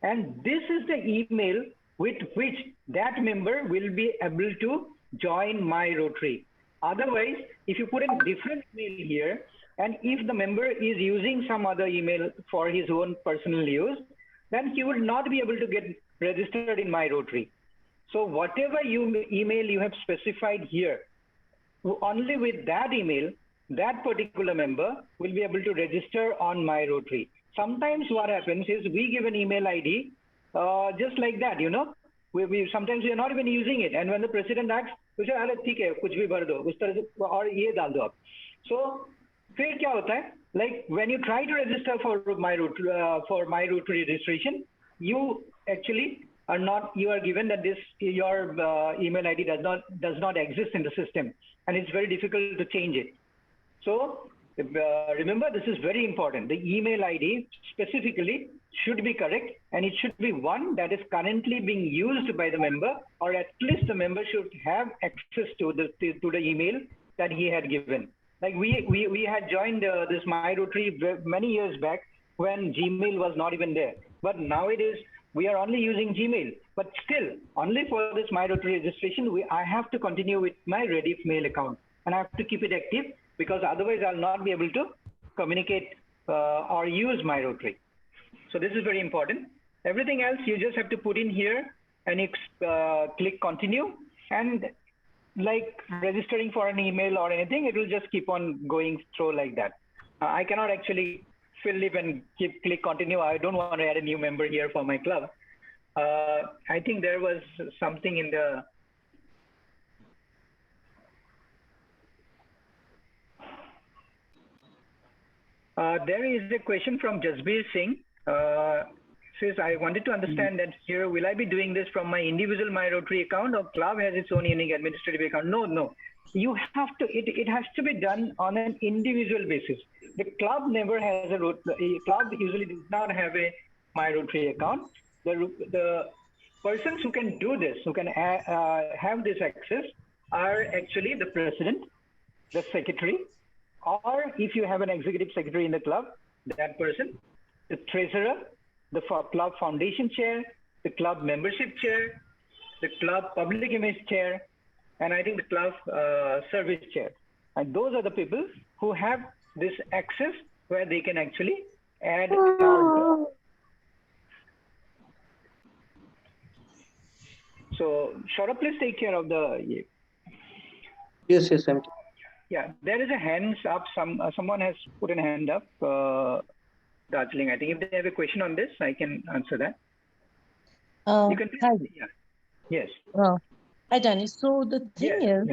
And this is the email with which that member will be able to join My Rotary. Otherwise, if you put a different email here, and if the member is using some other email for his own personal use, then he will not be able to get registered in My Rotary. So whatever email you have specified here, only with that email, that particular member will be able to register on My Rotary. Sometimes what happens is we give an email ID just like that, you know. Sometimes we are not even using it. And when the president asks, we say, "ठीक है, कुछ भी भर दो, उस तरह से और ये डाल दो आप." So फिर क्या होता है? Like when you try to register for My Rotary registration, you actually are not. You are given that your email ID does not exist in the system, and it's very difficult to change it. So remember, this is very important. The email ID specifically should be correct, and it should be one that is currently being used by the member, or at least the member should have access to the email that he had given. Like we had joined this My Rotary many years back when Gmail was not even there. But nowadays we are only using Gmail. But still, only for this My Rotary registration, I have to continue with my Rediff mail account, and I have to keep it active because otherwise I'll not be able to communicate or use My Rotary. So this is very important. Everything else you just have to put in here and you click continue, and like registering for an email or anything, it will just keep on going through like that. I cannot actually fill it and click continue. I don't want to add a new member here for my club. I think there was something in the there is a question from Jasbir Singh. Says, I wanted to understand that here, will I be doing this from my individual My Rotary account, or club has its own unique administrative account? No. You have to, it has to be done on an individual basis. The club never has a club usually does not have a My Rotary account. The persons who can do this, who can have this access, are actually the president, the secretary, or if you have an executive secretary in the club, that person, the treasurer, the club foundation chair, the club membership chair, the club public image chair, and I think the club service chair. And those are the people who have this access where they can actually add. So, Shara, please take care of the. Yes, I'm. Yeah, there is a hands up. Someone has put a hand up. Darjeeling, I think if they have a question on this, I can answer that. You can. Hi. Yeah. Yes. Hi, Danny. So the thing is,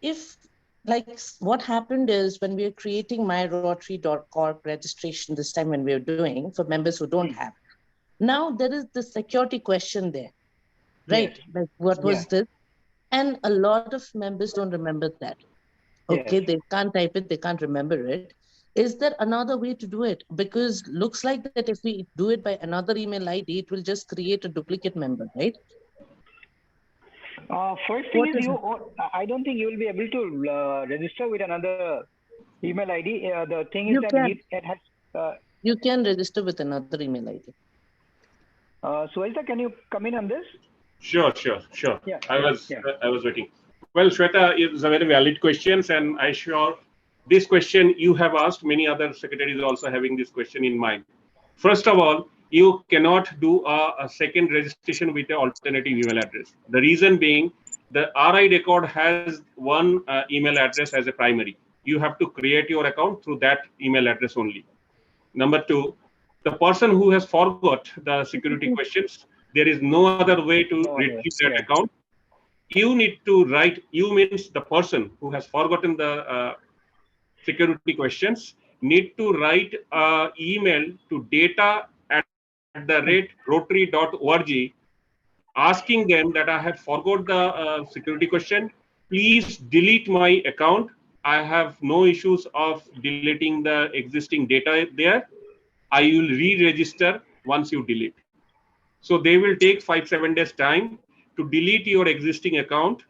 if like what happened is when we are creating myrotary.org registration this time when we are doing for members who don't have, now there is the security question there, right? Yes. Like what was this? And a lot of members don't remember that. Okay, they can't type it, they can't remember it. Is there another way to do it? Because looks like that if we do it by another email ID, it will just create a duplicate member, right? First thing is I don't think you will be able to register with another email ID. The thing is it has. You can register with another email ID. Suhaita, can you come in on this? Sure. Yeah. I was waiting. Well, Shweta, it's a very valid question, and I'm sure this question you have asked, many other secretaries also having this question in mind. First of all, you cannot do a second registration with an alternative email address. The reason being, the RI record has one email address as a primary. You have to create your account through that email address only. Number two, the person who has forgot the security questions, there is no other way to retrieve that account. You need to write, you means the person who has forgotten the security questions need to write an email to data@rotary.org asking them that I have forgot the security question. Please delete my account. I have no issues of deleting the existing data there. I will re-register once you delete. So they will take 5-7 days time to delete your existing account,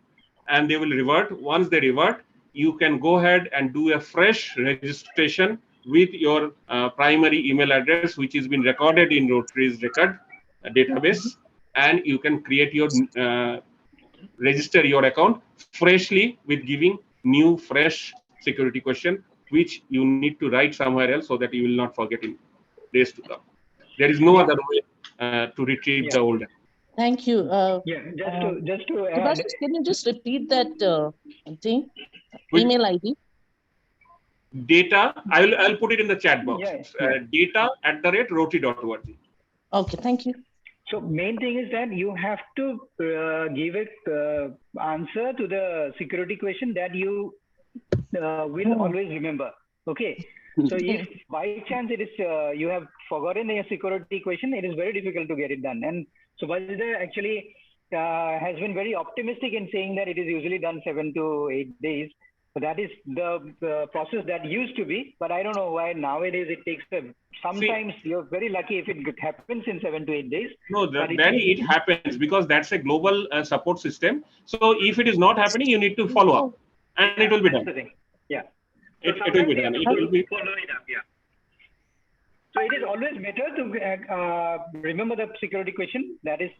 and they will revert. Once they revert, you can go ahead and do a fresh registration with your primary email address, which has been recorded in Rotary's record database, and you can create your register your account freshly with giving new fresh security question, which you need to write somewhere else so that you will not forget in days to come. There is no other way to retrieve the old. Thank you. Just to add, Subhashish, can you just repeat that thing? Email ID? Data, I'll put it in the chat box. Data@rotary.org. Okay, thank you. So main thing is that you have to give it answer to the security question that you will always remember. Okay. So if by chance it is you have forgotten a security question, it is very difficult to get it done. And Subhashish actually has been very optimistic in saying that it is usually done 7 to 8 days. So that is the process that used to be, but I don't know why nowadays it takes sometimes you're very lucky if it happens in 7 to 8 days. No, then it happens because that's a global support system. So if it is not happening, you need to follow up, and it will be done. Yeah. It will be done. It will be follow it up. Yeah. So it is always better to remember the security question. That is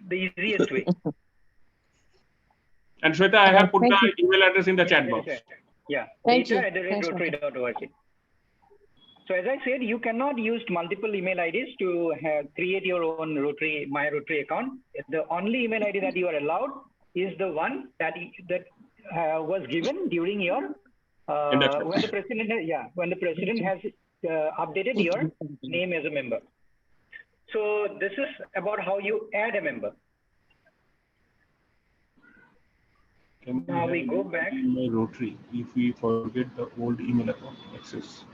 the easiest way. And Shweta, I have put the email address in the chat box. Yeah. Thank you. Data@rotary.org. So as I said, you cannot use multiple email IDs to create your own My Rotary account. The only email ID that you are allowed is the one that was given during your when the president has updated your name as a member. So this is about how you add a member. Now we go back. My Rotary, if we forget the old email account access.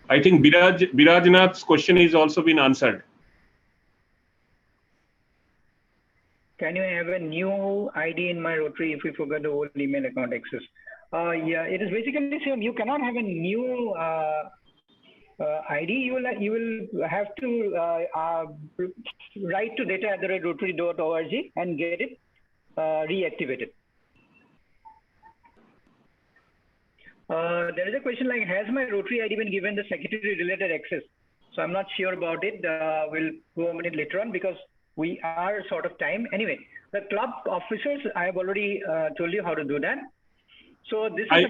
I think Birajnath's question is also been answered. Can you have a new ID in My Rotary if we forget the old email account access? Yeah, it is basically the same. You cannot have a new ID. You will have to write to data@rotary.org and get it reactivated. There is a question like, has my Rotary ID been given the secretary related access? So I'm not sure about it. We'll go a minute later on because we are short of time. Anyway, the club officers, I have already told you how to do that. So this is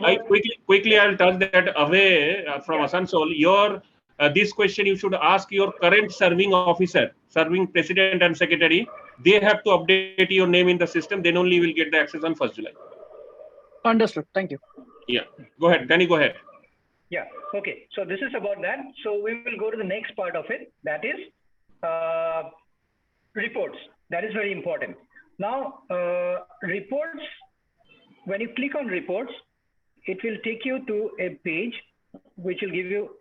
quickly I'll touch that away from Asansol. Your this question you should ask your current serving officer, serving president and secretary. They have to update your name in the system. Then only you will get the access on 1st July. Understood. Thank you. Yeah. Go ahead. Danny, go ahead. Yeah. Okay. So this is about that. So we will go to the next part of it. That is reports. That is very important. Now, reports, when you click on reports, it will take you to a page which will give you,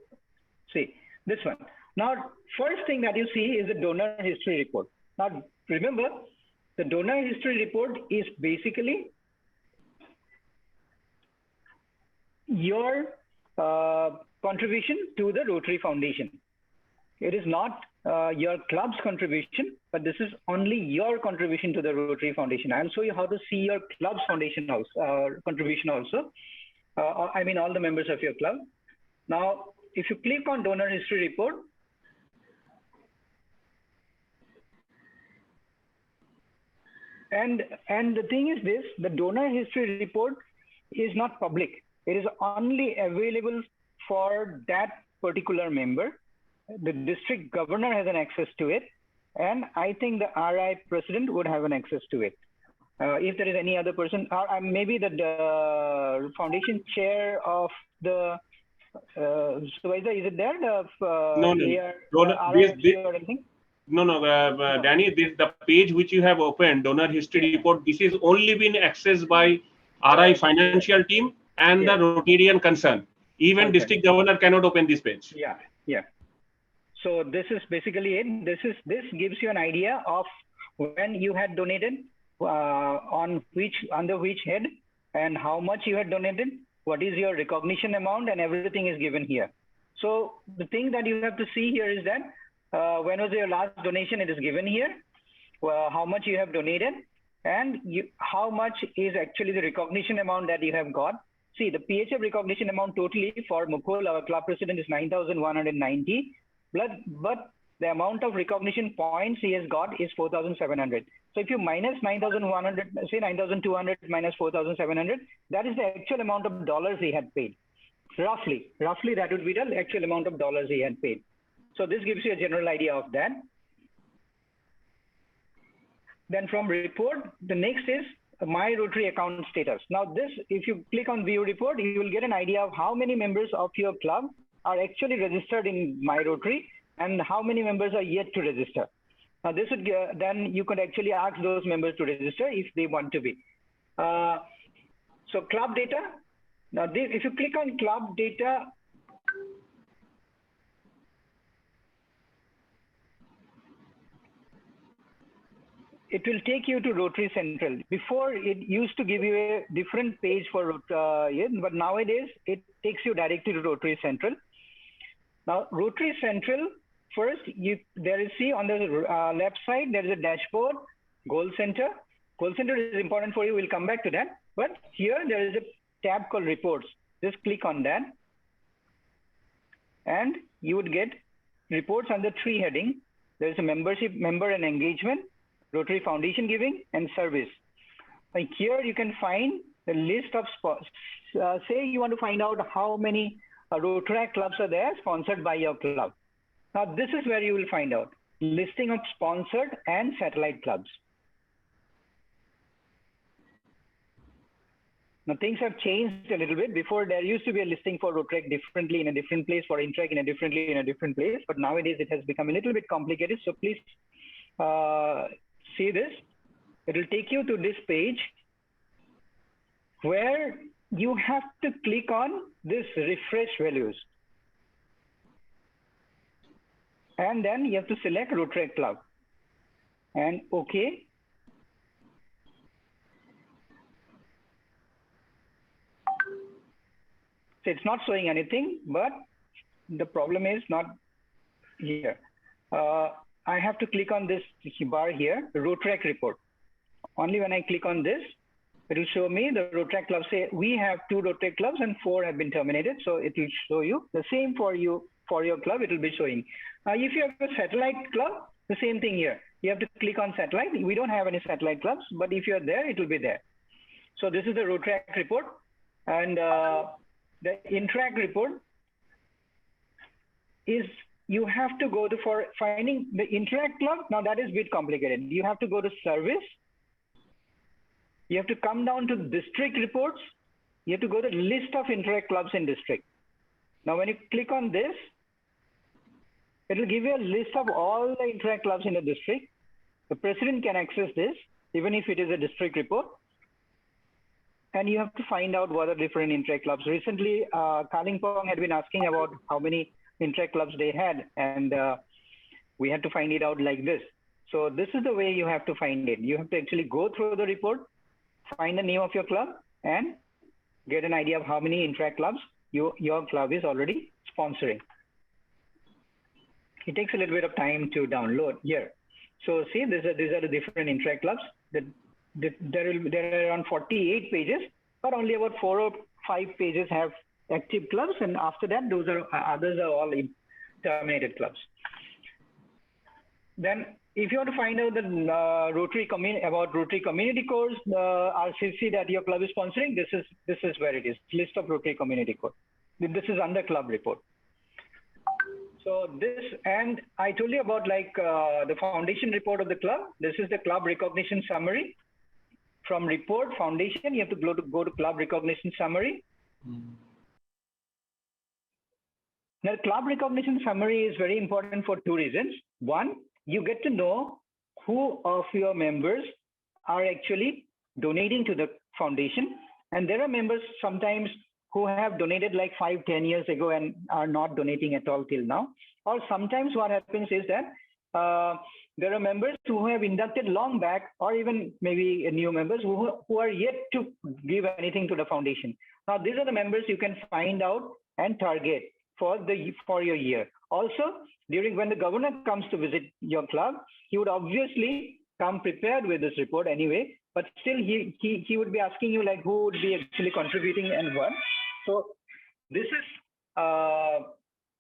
see, this one. Now, first thing that you see is the donor history report. Now, remember, the donor history report is basically your contribution to the Rotary Foundation. It is not your club's contribution, but this is only your contribution to the Rotary Foundation. I'll show you how to see your club's foundation contribution also. I mean, all the members of your club. Now, if you click on donor history report, and the thing is this, the donor history report is not public. It is only available for that particular member. the district governor has an access to it, and I think the RI president would have an access to it. If there is any other person, or maybe the foundation chair of the supervisor, is it there? Danny, the page which you have opened, donor history report, this is only been accessed by RI financial team and the Rotarian concern. Even district governor cannot open this page. Yeah. So this is basically it. This gives you an idea of when you had donated, under which head, and how much you had donated, what is your recognition amount, and everything is given here. So the thing that you have to see here is that when was your last donation, it is given here, how much you have donated, and how much is actually the recognition amount that you have got. See, the PHF recognition amount totally for Mukhol, our club president, is 9,190, but the amount of recognition points he has got is 4,700. So if you minus 9,100, say 9,200 minus 4,700, that is the actual amount of dollars he had paid. Roughly that would be the actual amount of dollars he had paid. So this gives you a general idea of that. Then from report, the next is My Rotary account status. Now this, if you click on view report, you will get an idea of how many members of your club are actually registered in My Rotary and how many members are yet to register. Now this would, then you could actually ask those members to register if they want to be. So club data. Now this, if you click on club data, it will take you to Rotary Central. Before, it used to give you a different page for but nowadays it takes you directly to Rotary Central. Now Rotary Central, first there is, see on the left side there is a dashboard, goal center. Goal center is important for you. We'll come back to that. But here there is a tab called reports. Just click on that, and you would get reports under 3 heading. There is a membership, member and engagement, Rotary Foundation giving, and service. Like here you can find the list of say you want to find out how many Rotary clubs are there sponsored by your club. Now this is where you will find out listing of sponsored and satellite clubs. Now things have changed a little bit. Before there used to be a listing for Rotary differently in a different place, for Interact in a differently in a different place, but nowadays it has become a little bit complicated. So please see this. It will take you to this page where you have to click on this refresh values. And then you have to select Rotary Club and OK. So it's not showing anything, but the problem is not here. I have to click on this bar here, Rotary report. Only when I click on this, it will show me the Rotary clubs. Say we have 2 Rotary clubs and 4 have been terminated. So it will show you the same for you, for your club, it will be showing. If you have a satellite club, the same thing here. You have to click on satellite. We don't have any satellite clubs, but if you're there, it will be there. So this is the Rotary report, and the Interact report is, you have to go to, for finding the Interact club. Now that is a bit complicated. You have to go to service. You have to come down to district reports. You have to go to the list of Interact clubs in district. Now when you click on this, it will give you a list of all the Interact clubs in the district. The president can access this, even if it is a district report. And you have to find out what are different Interact clubs. Recently, Kalimpong had been asking about how many Interact clubs they had, and we had to find it out like this. So this is the way you have to find it. You have to actually go through the report, find the name of your club, and get an idea of how many Interact clubs your club is already sponsoring. It takes a little bit of time to download here. So see, these are the different Interact clubs. There are around 48 pages, but only about 4 or 5 pages have active clubs, and after that, those are others are all terminated clubs. Then, if you want to find out the Rotary Community Corps RCC that your club is sponsoring, this is where it is. List of Rotary Community Corps. This is under club report. So this, and I told you about like the foundation report of the club. This is the club recognition summary. From report foundation, you have to go to club recognition summary. Now, club recognition summary is very important for two reasons. One, you get to know who of your members are actually donating to the foundation. And there are members sometimes who have donated like 5-10 years ago and are not donating at all till now. Or sometimes what happens is that there are members who have inducted long back, or even maybe new members who are yet to give anything to the foundation. Now, these are the members you can find out and target for your year. Also, when the governor comes to visit your club, he would obviously come prepared with this report anyway, but still he would be asking you like who would be actually contributing and what. So this is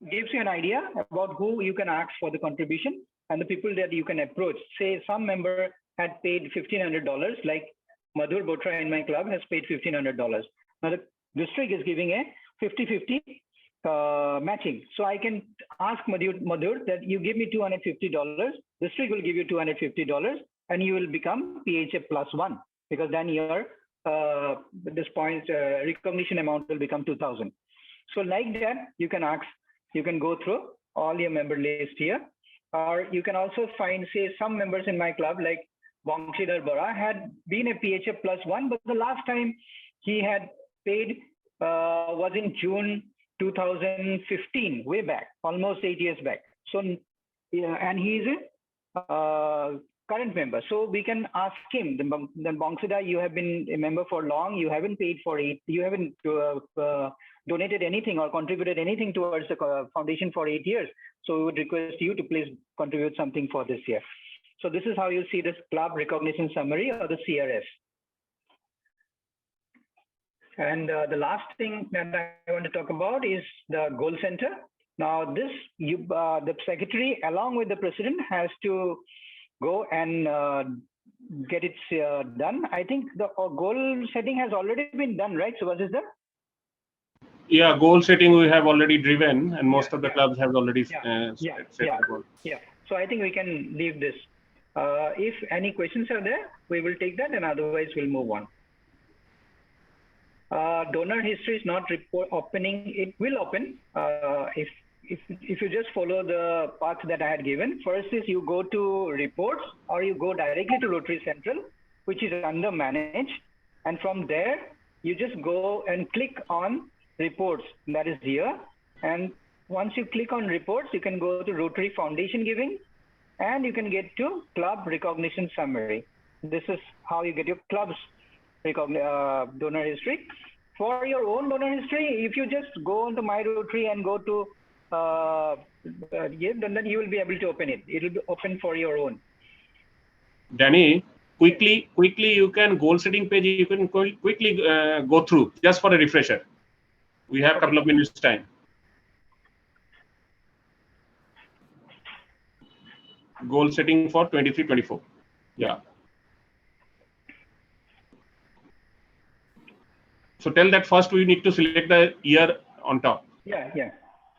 gives you an idea about who you can ask for the contribution and the people that you can approach. Say some member had paid $1,500, like Madhur Botra in my club has paid $1,500. Now the district is giving a 50-50 matching. So I can ask Madhur that you give me $250, district will give you $250, and you will become PHA +1, because then your this point recognition amount will become 2,000. So like that, you can ask, you can go through all your member list here, or you can also find, say, some members in my club like Bangshidhar Bora had been a PHA +1, but the last time he had paid was in June 2015, way back, almost 8 years back. So, and he is a current member. So we can ask him, then Bangshidhar, you have been a member for long, you haven't paid for it, you haven't donated anything or contributed anything towards the foundation for 8 years. So we would request you to please contribute something for this year. So this is how you see this club recognition summary, or the CRS. And the last thing that I want to talk about is the goal center. Now this, the secretary along with the president has to go and get it done. I think the goal setting has already been done, right? So what is that? Yeah, goal setting we have already driven, and most of the clubs have already set the goal. Yeah, so I think we can leave this. If any questions are there, we will take that, and otherwise we'll move on. Donor history is not opening. It will open if you just follow the path that I had given. First is you go to reports, or you go directly to Rotary Central, which is under manage, and from there you just go and click on reports, that is here. And once you click on reports, you can go to Rotary Foundation Giving, and you can get to club recognition summary. This is how you get your club's donor history. For your own donor history, if you just go onto My Rotary and go to then you will be able to open it. It will be open for your own. Danny, quickly you can goal setting page, you can quickly go through just for a refresher. We have a couple of minutes time. Goal setting for 23-24. Yeah. So tell that first we need to select the year on top. Yeah.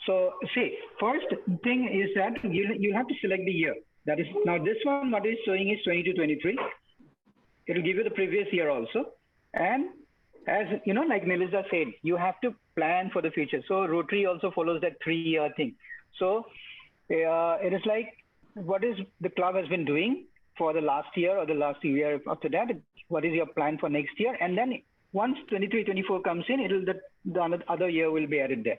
So see, first thing is that you have to select the year. That is, now this one, what is showing is 22-23. It will give you the previous year also. And as you know, like Melissa said, you have to plan for the future. So Rotary also follows that 3-year thing. So it is like, what is the club has been doing for the last year or the last year after that? What is your plan for next year? And then once 23-24 comes in, the other year will be added there.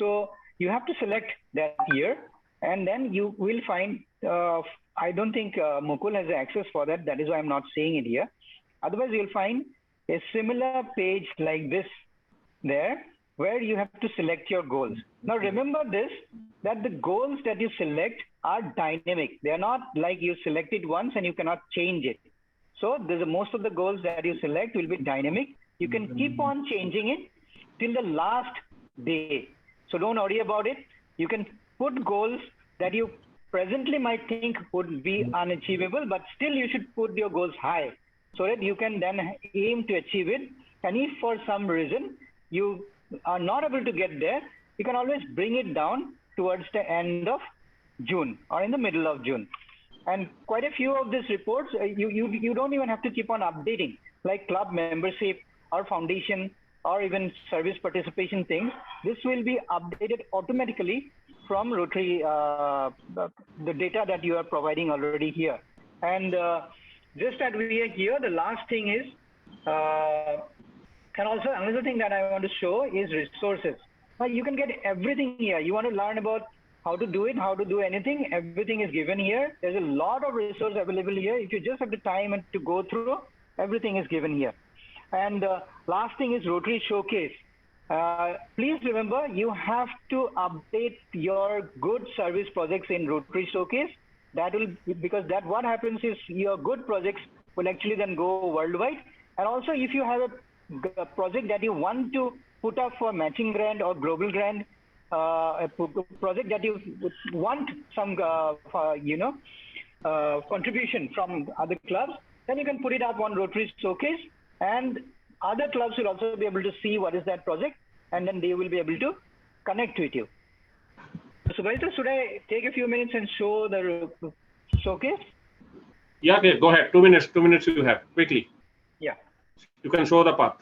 So you have to select that year, and then you will find, I don't think Mukul has access for that. That is why I'm not saying it here. Otherwise, you'll find a similar page like this there, where you have to select your goals. Now, remember this, that the goals that you select are dynamic. They are not like you select it once and you cannot change it. So most of the goals that you select will be dynamic. You can keep on changing it till the last day. So don't worry about it. You can put goals that you presently might think would be unachievable, but still you should put your goals high so that you can then aim to achieve it. And if for some reason you are not able to get there, you can always bring it down towards the end of June or in the middle of June. And quite a few of these reports, you don't even have to keep on updating, like club membership or foundation or even service participation things. This will be updated automatically from Rotary, the data that you are providing already here. And just that we are here, the last thing is, and also another thing that I want to show is resources. Now you can get everything here. You want to learn about how to do it, how to do anything, everything is given here. There's a lot of resource available here. If you just have the time and to go through, everything is given here. And last thing is Rotary Showcase. Please remember, you have to update your good service projects in Rotary Showcase. That will, because that what happens is your good projects will actually then go worldwide. And also if you have a project that you want to put up for matching grant or global grant, a project that you want some contribution from other clubs, then you can put it up on Rotary Showcase, and other clubs will also be able to see what is that project, and then they will be able to connect with you. So Subhash, should I take a few minutes and show the showcase? Yeah, okay, go ahead. 2 minutes you have, quickly. Yeah. You can show the path.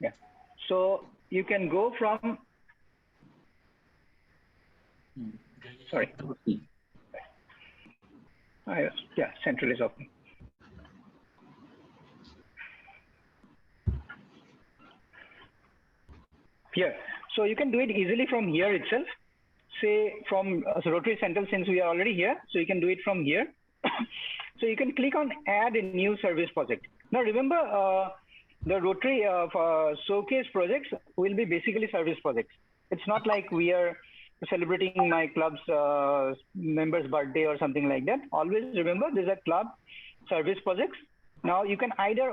Yeah. So you can go from, sorry. Yeah, central is open. Here. So you can do it easily from here itself. Say from Rotary Central, since we are already here, so you can do it from here. So you can click on add a new service project. Now remember, the Rotary Showcase projects will be basically service projects. It's not like we are celebrating my club's member's birthday or something like that. Always remember, these are club service projects. Now you can either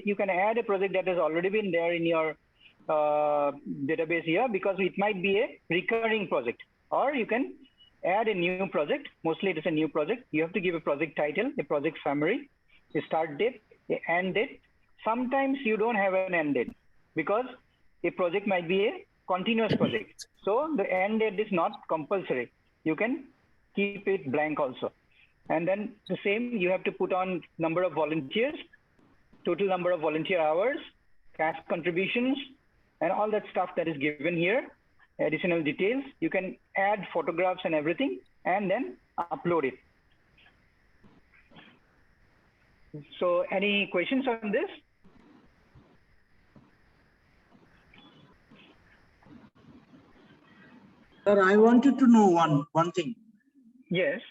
you can add a project that has already been there in your database here, because it might be a recurring project, or you can add a new project. Mostly it is a new project. You have to give a project title, a project summary, a start date, an end date. Sometimes you don't have an end date because a project might be a continuous project. So the end date is not compulsory. You can keep it blank also. And then the same, you have to put on number of volunteers, total number of volunteer hours, cash contributions, and all that stuff that is given here, additional details. You can add photographs and everything, and then upload it. So any questions on this? Sir, I wanted to know one thing. Yes.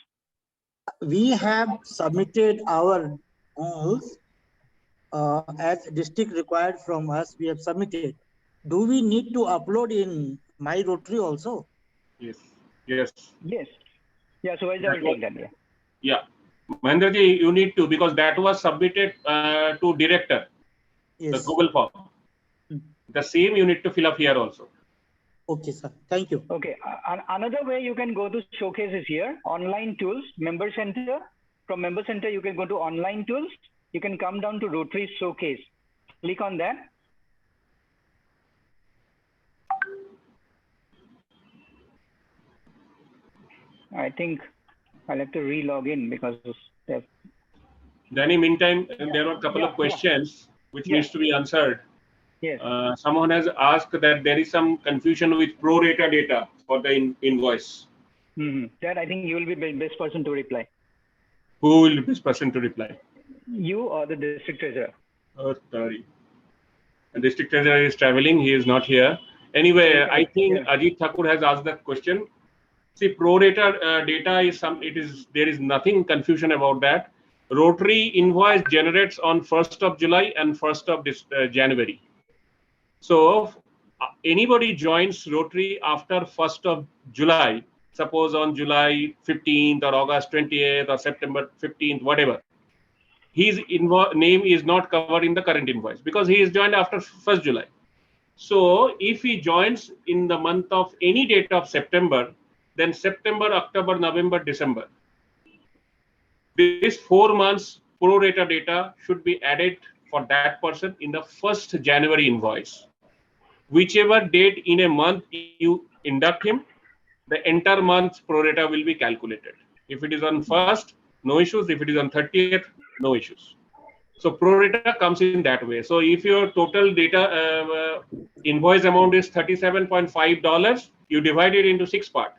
We have submitted our goals as district required from us. We have submitted. Do we need to upload in My Rotary also? Yes. Yes. Yes. Yeah. So I will take that. Yeah. Yeah. Mahendraji, you need to, because that was submitted to director, yes, the Google form. The same you need to fill up here also. Okay, sir. Thank you. Okay. Another way you can go to showcase is here, online tools, member center. From member center, you can go to online tools. You can come down to Rotary Showcase. Click on that. I think I'll have to re-log in because Then in meantime, there were a couple of questions which needs to be answered. Yes. Someone has asked that there is some confusion with pro rata data for the invoice. That I think you will be the best person to reply. Who will be the best person to reply? You or the district treasurer? Oh, sorry. The district treasurer is traveling. He is not here. Anyway, I think Ajit Thakur has asked that question. See, pro rata data is there is nothing confusion about that. Rotary invoice generates on 1st of July and 1st of January. So anybody joins Rotary after 1st of July, suppose on July 15th or August 20th or September 15th, whatever, his name is not covered in the current invoice because he is joined after 1st July. So if he joins in the month of any date of September, then September, October, November, December, this 4 months pro rata data should be added for that person in the 1st January invoice. Whichever date in a month you induct him, the entire month's pro rata will be calculated. If it is on 1st, no issues. If it is on 30th, no issues. So pro rata comes in that way. So if your total data invoice amount is $37.5, you divide it into 6 parts.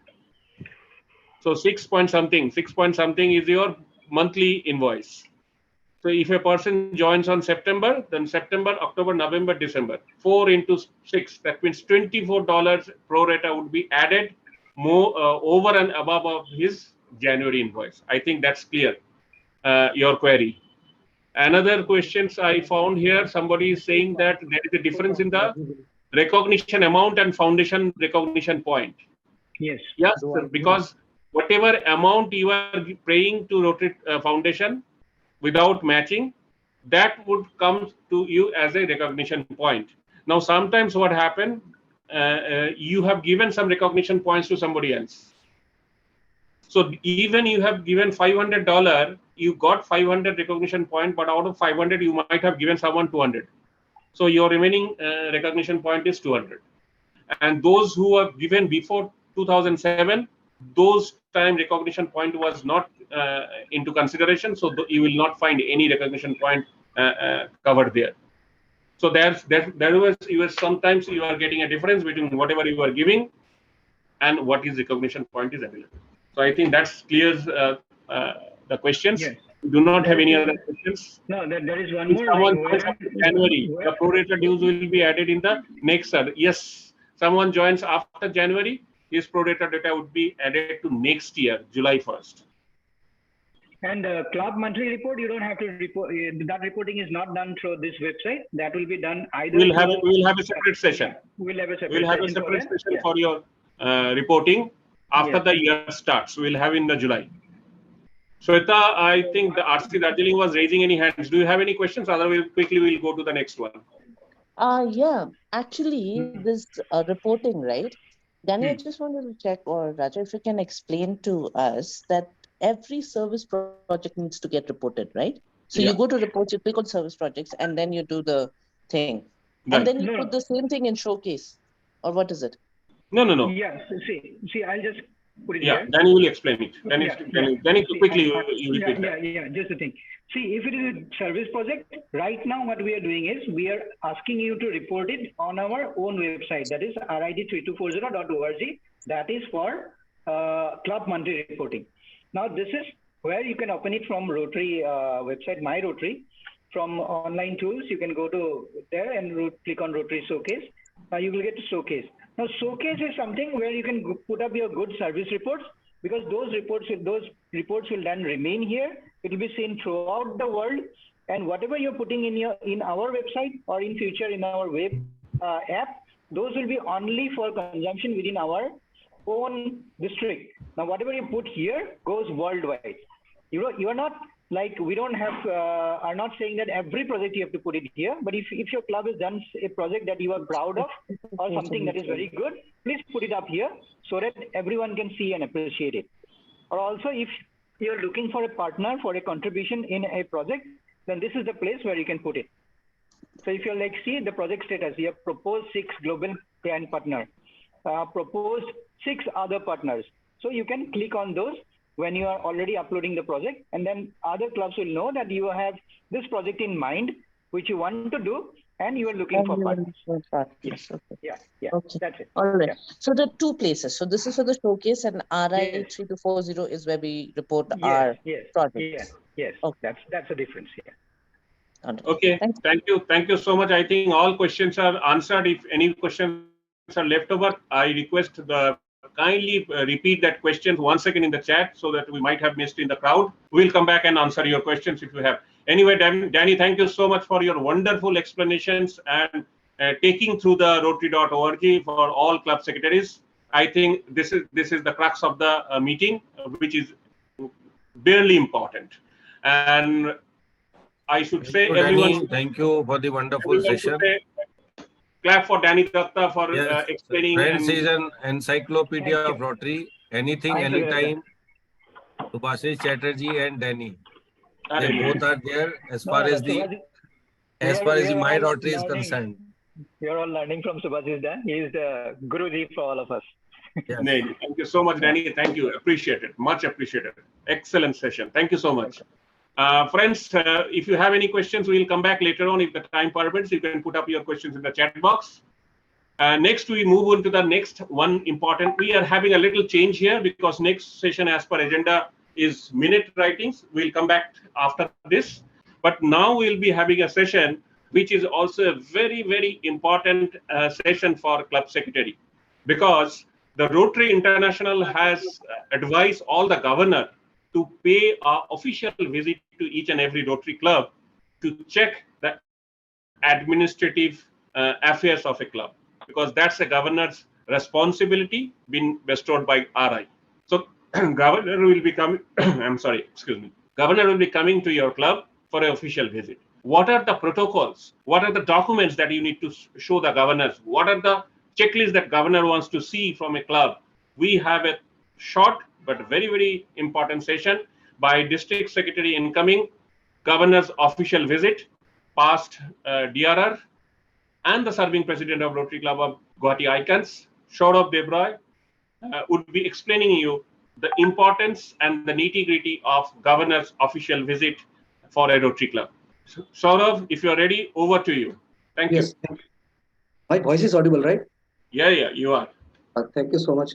So 6 point something is your monthly invoice. So if a person joins on September, then September, October, November, December, 4 into 6, that means $24 pro rata would be added more over and above of his January invoice. I think that's clear, your query. Another questions I found here, somebody is saying that there is a difference in the recognition amount and foundation recognition point. Yes. Yes, sir, because whatever amount you are paying to Rotary Foundation without matching, that would come to you as a recognition point. Now, sometimes what happened, you have given some recognition points to somebody else. So even you have given $500, you got 500 recognition point, but out of 500, you might have given someone 200. So your remaining recognition point is 200. And those who have given before 2007, those time recognition point was not into consideration. So you will not find any recognition point covered there. So there was sometimes you are getting a difference between whatever you are giving and what is recognition point is available. So I think that clears the questions. Yes. We do not have any other questions. No, there is one If more. someone like, joins after January, the pro rata dues will be added in the next year. Yes, someone joins after January, his pro rata data would be added to next year, July 1st. And club monthly report, you don't have to report. That reporting is not done through this website. That will be done either. We'll have a separate session. We'll have a separate session for your reporting after the year starts. We'll have in the July. Shweta, I think the RC Darjeeling was raising any hands. Do you have any questions? Otherwise, quickly we'll go to the next one. Yeah, actually, this reporting, right? Danny, I just wanted to check, or Raja, if you can explain to us that every service project needs to get reported, right? So you go to reports, you click on service projects, and then you do the thing. Right. And then you put the same thing in showcase, or what is it? No. Yeah, see, I'll just put it Yeah, here. Danny will explain it. Danny, quickly you repeat that. Yeah, just the thing. See, if it is a service project, right now what we are doing is we are asking you to report it on our own website, that is rid3240.org. That is for club monthly reporting. Now, this is where you can open it from Rotary website, My Rotary. From online tools, you can go to there and click on Rotary Showcase. Now you will get to Showcase. Now, Showcase is something where you can put up your good service reports, because those reports will then remain here. It will be seen throughout the world, and whatever you're putting in our website or in future in our web app, those will be only for consumption within our own district. Now, whatever you put here goes worldwide. You are not like, we don't have are not saying that every project you have to put it here, but if your club has done a project that you are proud of or something that is very good, please put it up here so that everyone can see and appreciate it. Or also, if you're looking for a partner for a contribution in a project, then this is the place where you can put it. So if you're like, see the project status, you have proposed 6 global client partners, proposed 6 other partners. So you can click on those when you are already uploading the project, and then other clubs will know that you have this project in mind, which you want to do, and you are looking for partners. Yes. Okay. Yeah. Okay. That's it. All right. Yeah. So the 2 places. So this is for the showcase, and RI3240 is where we report our projects. Yes. Okay. That's the difference. Yeah. Okay. Thank you so much. I think all questions are answered. If any questions are left over, I request the kindly repeat that question once again in the chat, so that we might have missed in the crowd. We'll come back and answer your questions if you have. Anyway, Danny, thank you so much for your wonderful explanations and taking through the Rotary.org for all club secretaries. I think this is the crux of the meeting, which is barely important. And I should say, everyone. Thank you for the wonderful session. Clap for Danny Datta for explaining. Friends is an encyclopedia of Rotary. Anything, anytime. Subhashish Chatterjee and Danny. They both are there as far as the My Rotary is concerned. We are all learning from Subhashish. He is the Guruji for all of us. Yes. Thank you so much, Danny. Thank you. Appreciate it. Much appreciated. Excellent session. Thank you so much. Friends, if you have any questions, we'll come back later on. If the time permits, you can put up your questions in the chat box. Next, we move on to the next one important. We are having a little change here because next session as per agenda is minute writings. We'll come back after this. But now we'll be having a session which is also a very, very important session for club secretary, because the Rotary International has advised all the governor to pay an official visit to each and every Rotary club to check the administrative affairs of a club, because that's the governor's responsibility been bestowed by RI. So governor will be coming, I'm sorry, excuse me. Governor will be coming to your club for an official visit. What are the protocols? What are the documents that you need to show the governors? What are the checklists that governor wants to see from a club? We have a short but very, very important session by District Secretary incoming, governor's official visit, past DRR, and the serving president of Rotary Club of Guwahati Icons, Saurabh Debroy, would be explaining you the importance and the nitty-gritty of governor's official visit for a Rotary Club. So, Saurabh, if you're ready, over to you. Thank you. Thank you. My voice is audible, right? Yeah, you are. Thank you so much.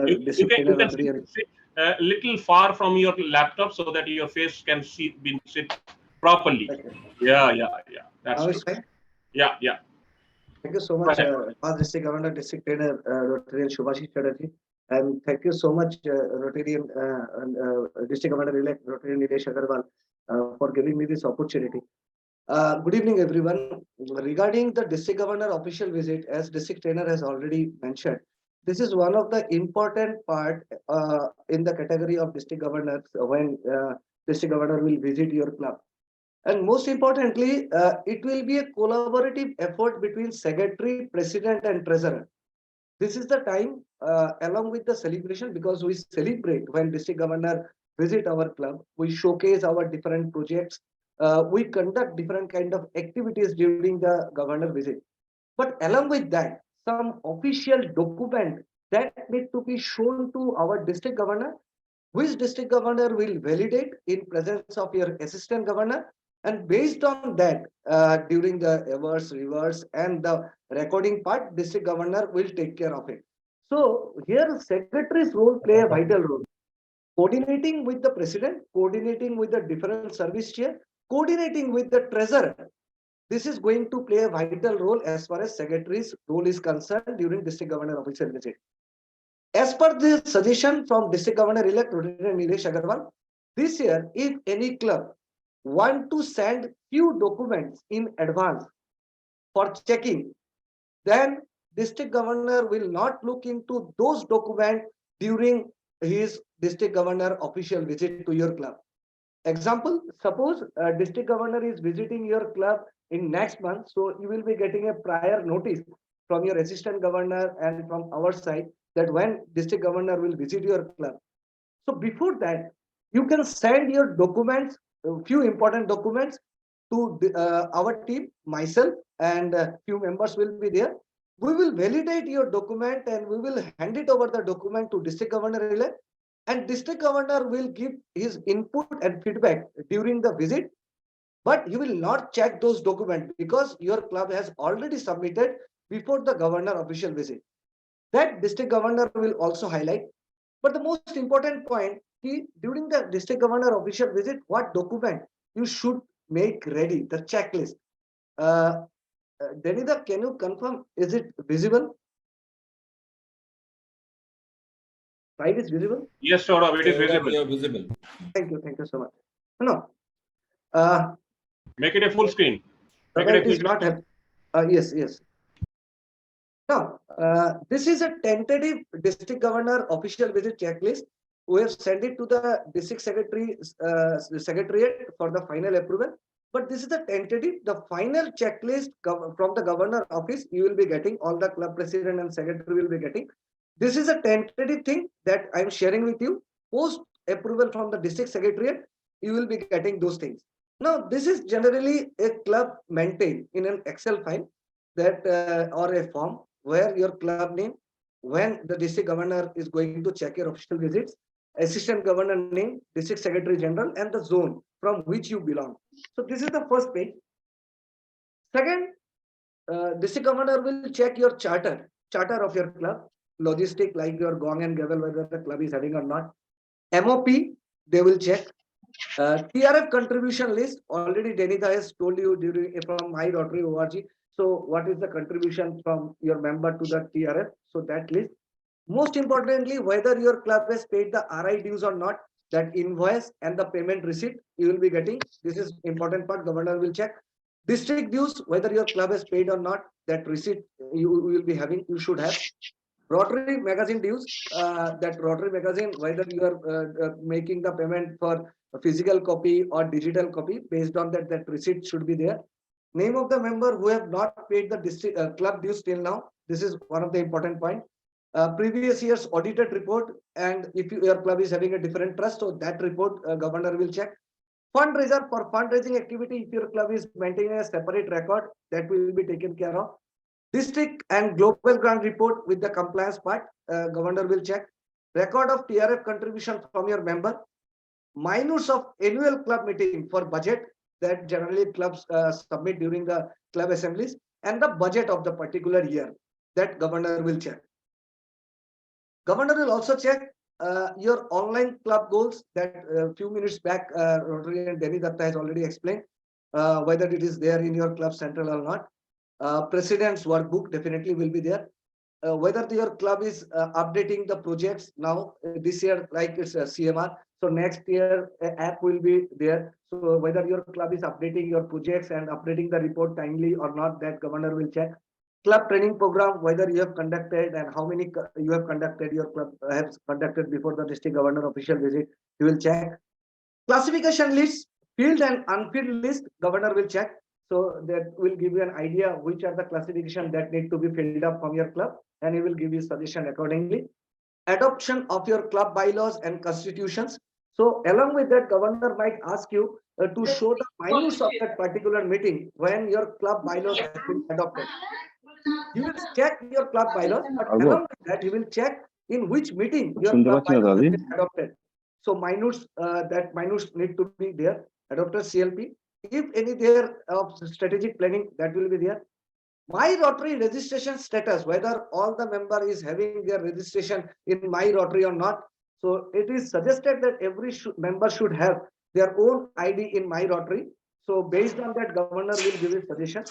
You can sit a little far from your laptop so that your face can sit properly. Okay. Yeah. That's now good. it's fine. Yeah. Thank you so much, past District Governor, District Trainer, Rotarian Subhashish Chatterjee. And thank you so much, Rotarian District Governor-elect Rotarian Nilesh Agarwal, for giving me this opportunity. Good evening, everyone. Regarding the District Governor official visit, as District Trainer has already mentioned, this is one of the important part in the category of District Governors when District Governor will visit your club. And most importantly, it will be a collaborative effort between Secretary, President, and Treasurer. This is the time, along with the celebration, because we celebrate when District Governor visit our club, we showcase our different projects, we conduct different kind of activities during the Governor visit. But along with that, some official document that need to be shown to our District Governor, which District Governor will validate in presence of your Assistant Governor. And based on that, during the awards, rewards, and the recording part, District Governor will take care of it. So here, Secretary's role play a vital role. Coordinating with the President, coordinating with the different service chair, coordinating with the Treasurer. This is going to play a vital role as far as Secretary's role is concerned during District Governor official visit. As per the suggestion from District Governor-elect Nilesh Agarwal, this year, if any club want to send few documents in advance for checking, then District Governor will not look into those documents during his District Governor official visit to your club. Example, suppose District Governor is visiting your club in next month, so you will be getting a prior notice from your Assistant Governor and from our side that when District Governor will visit your club. So before that, you can send your documents, a few important documents, to our team, myself, and few members will be there. We will validate your document and we will hand it over the document to District Governor-elect, and District Governor will give his input and feedback during the visit. But he will not check those documents because your club has already submitted before the Governor official visit. That District Governor will also highlight. But the most important point, during the District Governor official visit, what document you should make ready, the checklist. Denida, can you confirm, is it visible? Slide is visible? Yes, Saurabh, it is visible. Yeah, visible. Thank you so much. No. Make it a full screen. It is not. Yes. Now, this is a tentative District Governor official visit checklist. We have sent it to the District Secretariat for the final approval. But this is the tentative. The final checklist from the Governor office, you will be getting, all the club president and secretary will be getting. This is a tentative thing that I am sharing with you. Post approval from the District Secretariat, you will be getting those things. Now, this is generally a club maintained in an Excel file that or a form where your club name, when the district governor is going to check your official visits, assistant governor name, district secretary general, and the zone from which you belong. So this is the first page. Second, district governor will check your charter of your club, logistic like your gong and gavel, whether the club is having or not. MOP, they will check. TRF contribution list, already Denita has told you from my Rotary ORG. So what is the contribution from your member to the TRF? So that list. Most importantly, whether your club has paid the RI dues or not, that invoice and the payment receipt you will be getting. This is important part, governor will check. District dues, whether your club has paid or not, that receipt you will be having, you should have. Rotary magazine dues, that Rotary magazine, whether you are making the payment for a physical copy or digital copy, based on that, that receipt should be there. Name of the member who have not paid the district club dues till now. This is one of the important point. Previous year's audited report, and if your club is having a different trust, so that report governor will check. Fundraiser, for fundraising activity, if your club is maintaining a separate record, that will be taken care of. District and global grant report with the compliance part, governor will check. Record of TRF contribution from your member. Minutes of annual club meeting for budget that generally clubs submit during the club assemblies, and the budget of the particular year that governor will check. Governor will also check your online club goals that a few minutes back Rotary and Denny Datta has already explained, whether it is there in your club central or not. President's workbook definitely will be there. Whether your club is updating the projects now, this year like it's a CMR, so next year app will be there. So whether your club is updating your projects and updating the report timely or not, that governor will check. Club training program, whether you have conducted and how many you have conducted, your club has conducted before the district governor official visit, he will check. Classification lists, field and unfilled list, governor will check. So that will give you an idea which are the classification that need to be filled up from your club, and he will give you suggestion accordingly. Adoption of your club bylaws and constitutions. So along with that, governor might ask you to show the minutes of that particular meeting when your club bylaws have been adopted. You will check your club bylaws, but along with that, you will check in which meeting your club bylaws have been adopted. So minutes, that minutes need to be there. Adopted CLP. If any there of strategic planning, that will be there. My Rotary registration status, whether all the member is having their registration in My Rotary or not. So it is suggested that every member should have their own ID in My Rotary. So based on that, governor will give a suggestion.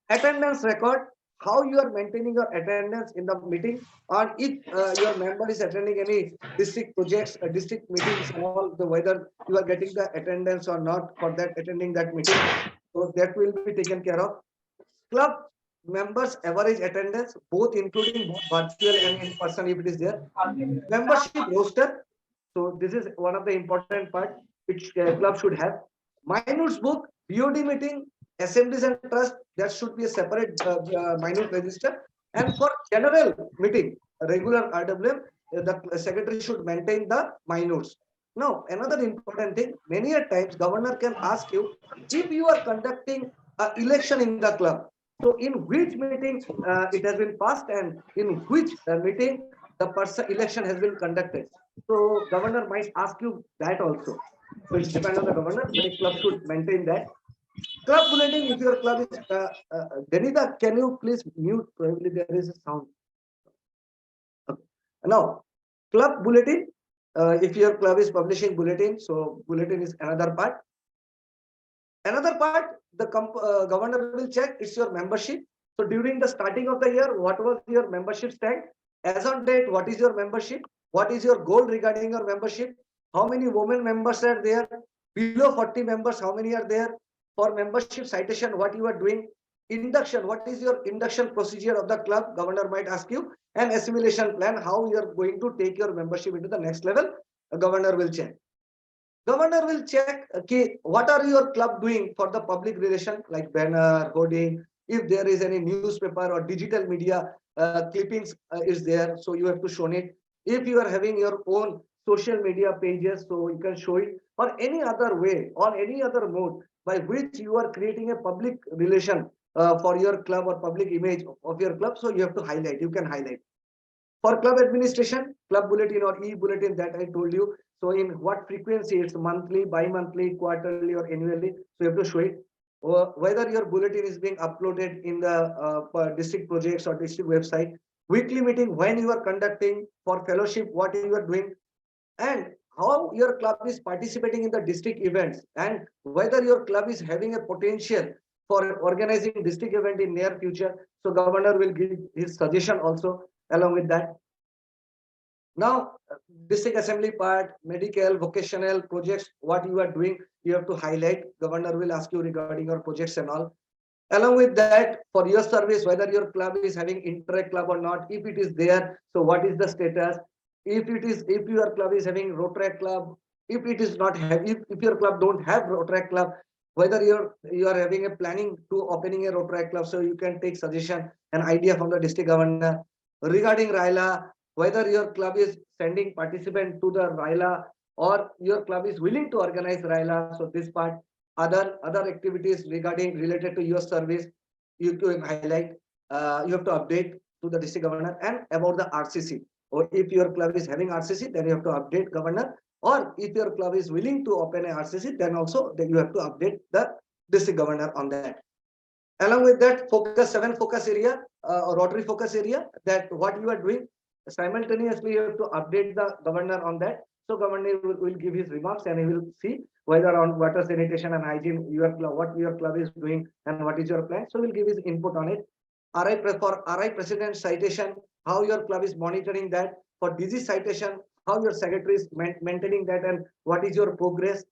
Attendance record, how you are maintaining your attendance in the meeting, or if your member is attending any district projects, district meetings, and all the whether you are getting the attendance or not for that attending that meeting. So that will be taken care of. Club members average attendance, both including both virtual and in person if it is there. Membership roster. So this is one of the important part which club should have. Minutes book, BOD meeting, assemblies and trust, that should be a separate minute register. And for general meeting, regular RWM, the secretary should maintain the minutes. Now, another important thing, many a times governor can ask you if you are conducting an election in the club. So in which meeting it has been passed and in which meeting the person election has been conducted. So governor might ask you that also. So it depends on the governor, but the club should maintain that. Club bulletin, if your club is, Denita, can you please mute? Probably there is a sound. Okay. Now, club bulletin, if your club is publishing bulletin, so bulletin is another part. Another part, the governor will check, it's your membership. So during the starting of the year, what was your membership stand? As on date, what is your membership? What is your goal regarding your membership? How many women members are there? Below 40 members, how many are there? For membership citation, what you are doing? Induction, what is your induction procedure of the club? Governor might ask you. And assimilation plan, how you are going to take your membership into the next level? The governor will check. Governor will check, okay, what are your club doing for the public relation, like banner, hoarding, if there is any newspaper or digital media clippings is there, so you have to show it. If you are having your own social media pages, so you can show it, or any other way, or any other mode by which you are creating a public relation for your club or public image of your club, so you have to highlight, you can highlight. For club administration, club bulletin or e-bulletin that I told you. So in what frequency, it's monthly, bi-monthly, quarterly or annually. So you have to show it. Or whether your bulletin is being uploaded in the district projects or district website. Weekly meeting, when you are conducting, for fellowship, what you are doing, and how your club is participating in the district events, and whether your club is having a potential for organizing district event in near future. So governor will give his suggestion also along with that. Now, district assembly part, medical, vocational projects, what you are doing, you have to highlight. Governor will ask you regarding your projects and all. Along with that, for your service, whether your club is having interact club or not, if it is there, so what is the status? If your club is having Rotary club, if it is not have, if your club don't have Rotary club, whether you are having a planning to opening a Rotary club, so you can take suggestion and idea from the district governor regarding RILA, whether your club is sending participant to the RILA or your club is willing to organize RILA. So this part, other activities related to your service, you can highlight. You have to update to the district governor. And about the RCC, or if your club is having RCC, then you have to update governor. Or if your club is willing to open a RCC, then also you have to update the district governor on that. Along with that, seven focus area, Rotary focus area, that what you are doing, simultaneously you have to update the governor on that. So governor will give his remarks and he will see whether on water sanitation and hygiene, what your club is doing and what is your plan. So we'll give his input on it. For RI president citation, how your club is monitoring that. For disease citation, how your secretary is maintaining that and what is your progress.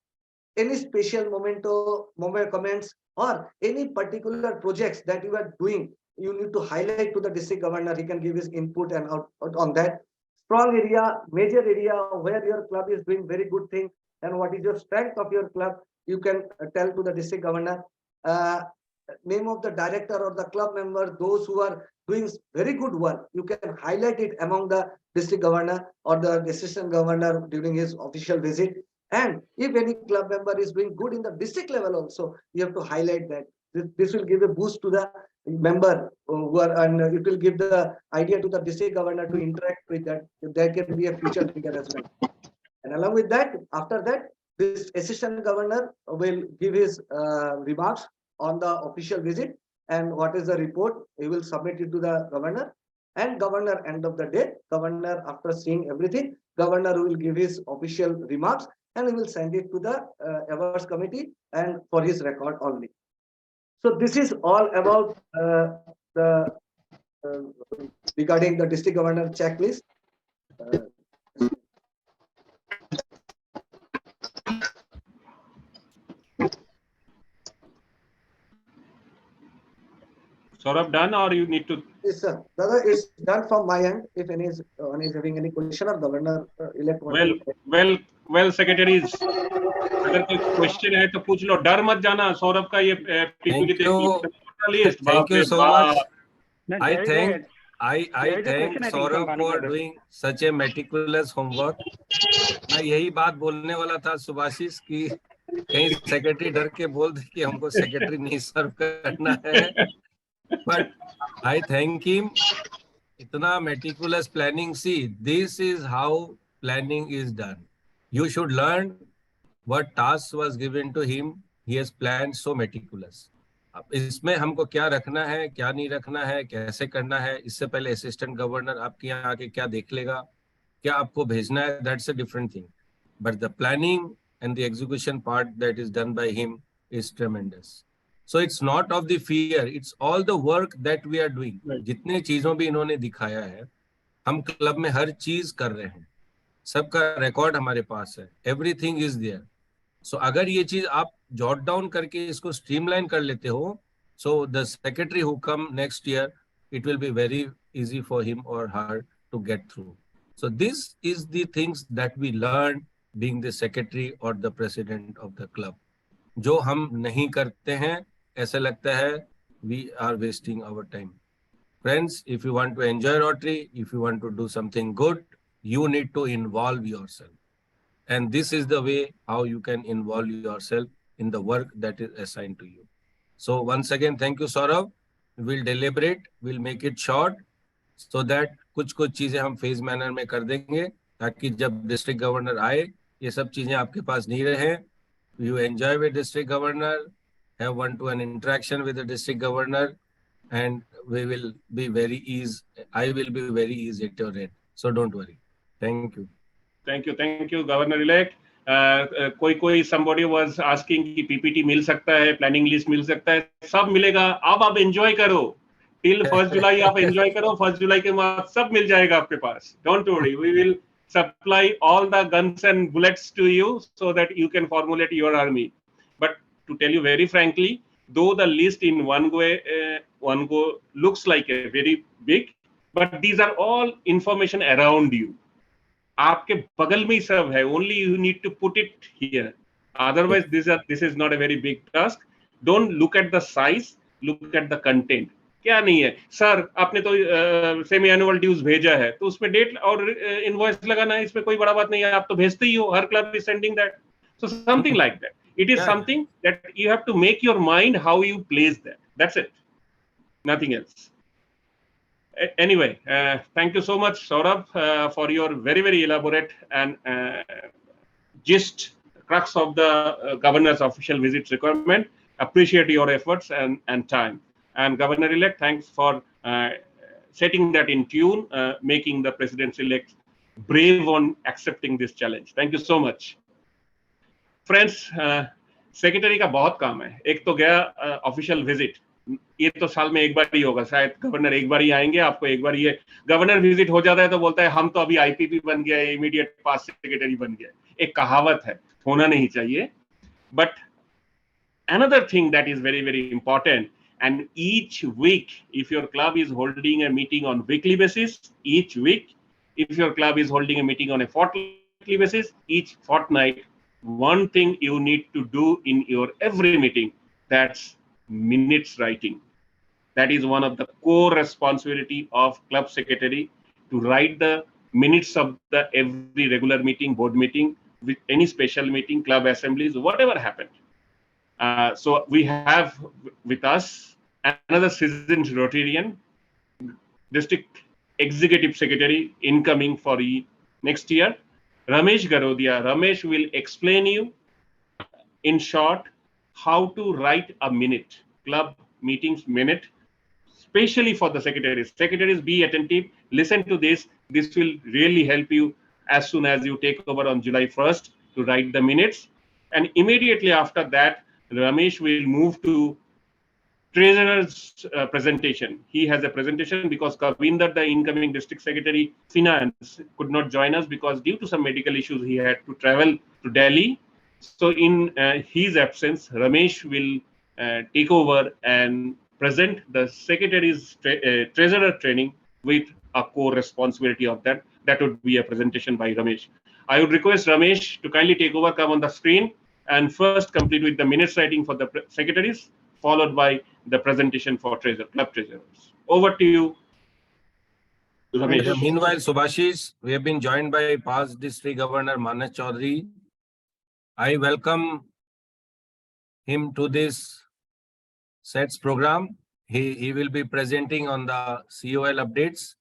Any special moment comments or any particular projects that you are doing, you need to highlight to the district governor. He can give his input and out on that. Strong area, major area where your club is doing very good thing and what is your strength of your club, you can tell to the district governor. Name of the director or the club member, those who are doing very good work, you can highlight it among the district governor or the assistant governor during his official visit. And if any club member is doing good in the district level also, you have to highlight that. This will give a boost to the member who are, and it will give the idea to the district governor to interact with that. There can be a future figure as well. And along with that, after that, this assistant governor will give his remarks on the official visit and what is the report, he will submit it to the governor. And governor, end of the day, governor, after seeing everything, governor will give his official remarks and he will send it to the awards committee and for his record only. So this is all about regarding the district governor checklist. Saurabh, done or you need to? Yes, sir. Brother, it's done from my end. If anyone is having any question or governor elect. Well, secretaries. अगर कोई question है तो पूछ लो, डर मत जाना. सौरभ का ये पीपीटी देख लो. Thank you so much. I thank Saurabh for doing such a meticulous homework. मैं यही बात बोलने वाला था सुभाषिस की कहीं सेक्रेटरी डर के बोल दे कि हमको सेक्रेटरी नहीं सर्व करना है. But I thank him. इतना meticulous planning. See, this is how planning is done. You should learn what task was given to him. He has planned so meticulous. अब इसमें हमको क्या रखना है, क्या नहीं रखना है, कैसे करना है, इससे पहले असिस्टेंट गवर्नर आपके यहाँ आके क्या देख लेगा, क्या आपको भेजना है, that's a different thing. But the planning and the execution part that is done by him is tremendous. So it's not of the fear, it's all the work that we are doing. जितने चीजों भी इन्होंने दिखाया है, हम club में हर चीज कर रहे हैं, सबका रिकॉर्ड हमारे पास है, everything is there. So अगर ये चीज आप जॉट डाउन करके इसको स्ट्रीमलाइन कर लेते हो, so the secretary who come next year, it will be very easy for him or her to get through. So this is the things that we learn being the secretary or the president of the club. जो हम नहीं करते हैं, ऐसा लगता है we are wasting our time. Friends, if you want to enjoy Rotary, if you want to do something good, you need to involve yourself. And this is the way how you can involve yourself in the work that is assigned to you. So once again, thank you, Saurabh. We'll deliberate, we'll make it short so that कुछ चीजें हम phase manner में कर देंगे ताकि जब district governor आए ये सब चीजें आपके पास नहीं रहे. You enjoy with district governor, have one-to-one interaction with the district governor, and we will be very easy. I will be very easy at your end. So don't worry. Thank you. Thank you, Governor elect. कोई somebody was asking कि PPT मिल सकता है, planning list मिल सकता है, सब मिलेगा. अब आप enjoy करो. Till 1st July आप enjoy करो. 1st July के बाद सब मिल जाएगा आपके पास. Don't worry. We will supply all the guns and bullets to you so that you can formulate your army. But to tell you very frankly, though the list in one go looks like a very big, but these are all information around you. आपके बगल में ही सब है. Only you need to put it here. Otherwise, this is not a very big task. Don't look at the size. Look at the content. क्या नहीं है sir, आपने तो सेमी एनुअल ड्यूज भेजा है तो उसमें डेट और इनवॉइस लगाना है, इसमें कोई बड़ा बात नहीं है, आप तो भेजते ही हो. हर club is sending that. So something like that. It is something that you have to make your mind how you place that. That's it, nothing else. Anyway, thank you so much, Saurabh, for your very elaborate and gist crux of the governor's official visit requirement. Appreciate your efforts and time. And Governor-elect, thanks for setting that in tune, making the president-elect brave on accepting this challenge. Thank you so much. Friends, secretary का बहुत काम है. एक तो गया official visit. ये तो साल में एक बार ही होगा, शायद गवर्नर एक बार ही आएंगे. आपको एक बार ये गवर्नर विजिट हो जाता है तो बोलता है हम तो अभी IPP बन गया, इमीडिएट पास सेक्रेटरी बन गया. एक कहावत है, होना नहीं चाहिए. But another thing that is very important, and each week, if your club is holding a meeting on weekly basis, each week, if your club is holding a meeting on a fortnightly basis, each fortnight, one thing you need to do in your every meeting, that's minutes writing. That is one of the core responsibility of club secretary, to write the minutes of the every regular meeting, board meeting, with any special meeting, club assemblies, whatever happened. So we have with us another seasoned Rotarian, district executive secretary incoming for next year, Ramesh Garodia. Ramesh will explain you in short how to write a minute, club meetings minute, especially for the secretaries. Secretaries, be attentive, listen to this. This will really help you as soon as you take over on July 1st to write the minutes. And immediately after that, Ramesh will move to treasurer's presentation. He has a presentation because Kavinder, the incoming district secretary finance, could not join us because due to some medical issues, he had to travel to Delhi. So in his absence, Ramesh will take over and present the secretary's treasurer training with a core responsibility of that. That would be a presentation by Ramesh. I would request Ramesh to kindly take over, come on the screen, and first complete with the minutes writing for the secretaries, followed by the presentation for club treasurers. Over to you, Ramesh. Meanwhile, Subhashish, we have been joined by past district governor Manas Chaudhary. I welcome him to this SETS program. He will be presenting on the COL updates.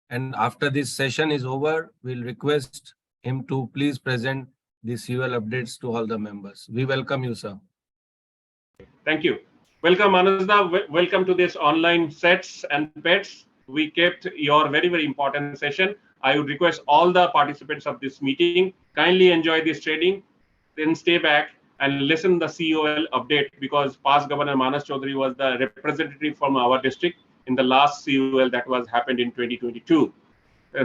And after this session is over, we'll request him to please present the COL updates to all the members. We welcome you, sir. Thank you. Welcome, Manasda. Welcome to this online SETS and PETS. We kept your very important session. I would request all the participants of this meeting, kindly enjoy this training, then stay back and listen the COL update, because past Governor Manas Chaudhary was the representative from our district in the last COL that was happened in 2022.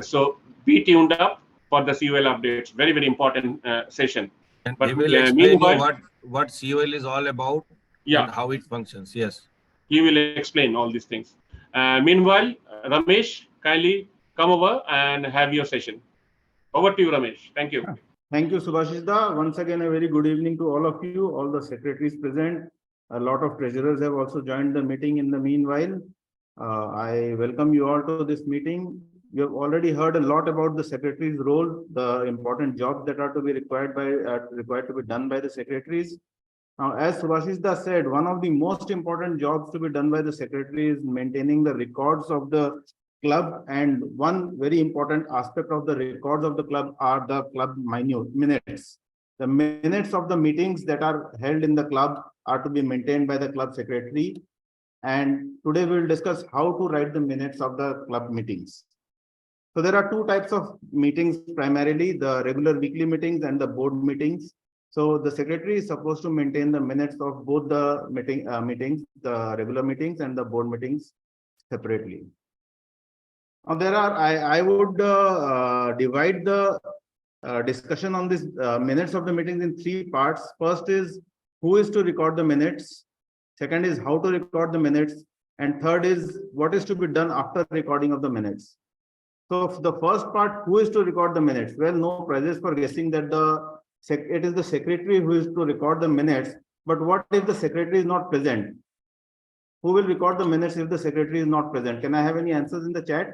So be tuned up for the COL updates. Very important session. And but he will explain you what COL is all about, and how it functions. Yes. He will explain all these things. Meanwhile, Ramesh, kindly come over and have your session. Over to you, Ramesh. Thank you. Thank you, Subhashish Da. Once again, a very good evening to all of you, all the secretaries present. A lot of treasurers have also joined the meeting in the meanwhile. I welcome you all to this meeting. You have already heard a lot about the secretary's role, the important jobs that are to be required to be done by the secretaries. Now, as Subhashish Da said, one of the most important jobs to be done by the secretary is maintaining the records of the club, and one very important aspect of the records of the club are the club minutes. The minutes of the meetings that are held in the club are to be maintained by the club secretary. And today we will discuss how to write the minutes of the club meetings. So there are two types of meetings, primarily the regular weekly meetings and the board meetings. So the secretary is supposed to maintain the minutes of both the meetings, the regular meetings and the board meetings separately. Now there are, I would divide the discussion on this minutes of the meetings in three parts. First is who is to record the minutes. Second is how to record the minutes. And third is what is to be done after recording of the minutes. So the first part, who is to record the minutes? Well, no prizes for guessing that it is the secretary who is to record the minutes. But what if the secretary is not present? Who will record the minutes if the secretary is not present? Can I have any answers in the chat?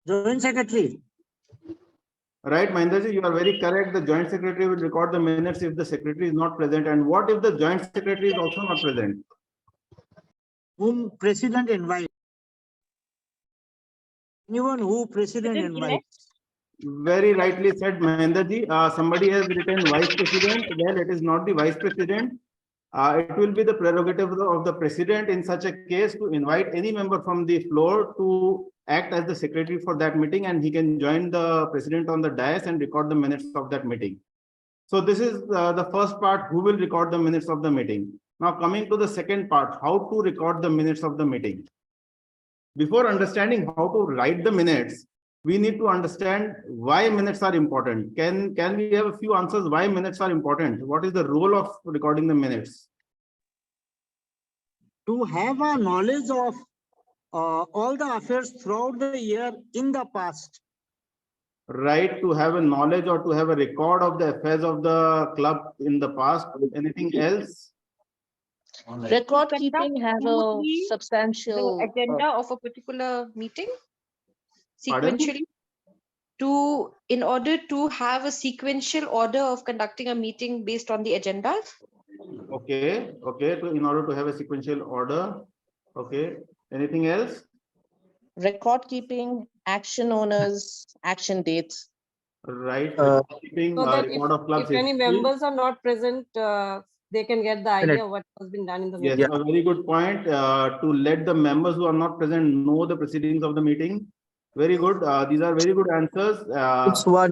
Joint secretary. Right, Mahendraji, you are very correct. The joint secretary will record the minutes if the secretary is not present. And what if the joint secretary is also not present? Whom president invites. Anyone who president invites. Very rightly said, Mahendraji. Somebody has written vice president. Well, it is not the vice president. It will be the prerogative of the president in such a case to invite any member from the floor to act as the secretary for that meeting, and he can join the president on the dais and record the minutes of that meeting. So this is the first part, who will record the minutes of the meeting. Now coming to the second part, how to record the minutes of the meeting. Before understanding how to write the minutes, we need to understand why minutes are important. Can we have a few answers why minutes are important? What is the role of recording the minutes? To have a knowledge of all the affairs throughout the year in the past. Right, to have a knowledge or to have a record of the affairs of the club in the past. Anything else? Record keeping have a substantial the agenda of a particular meeting Pardon? sequentially. In order to have a sequential order of conducting a meeting based on the agenda. Okay. In order to have a sequential order. Okay. Anything else? Record keeping, action owners, action dates. Right. Keeping So that record of clubs. if any members are not present, they can get the idea of what has been done in the Yes, meeting. a very good point. To let the members who are not present know the proceedings of the meeting. Very good. These are very good answers. It's what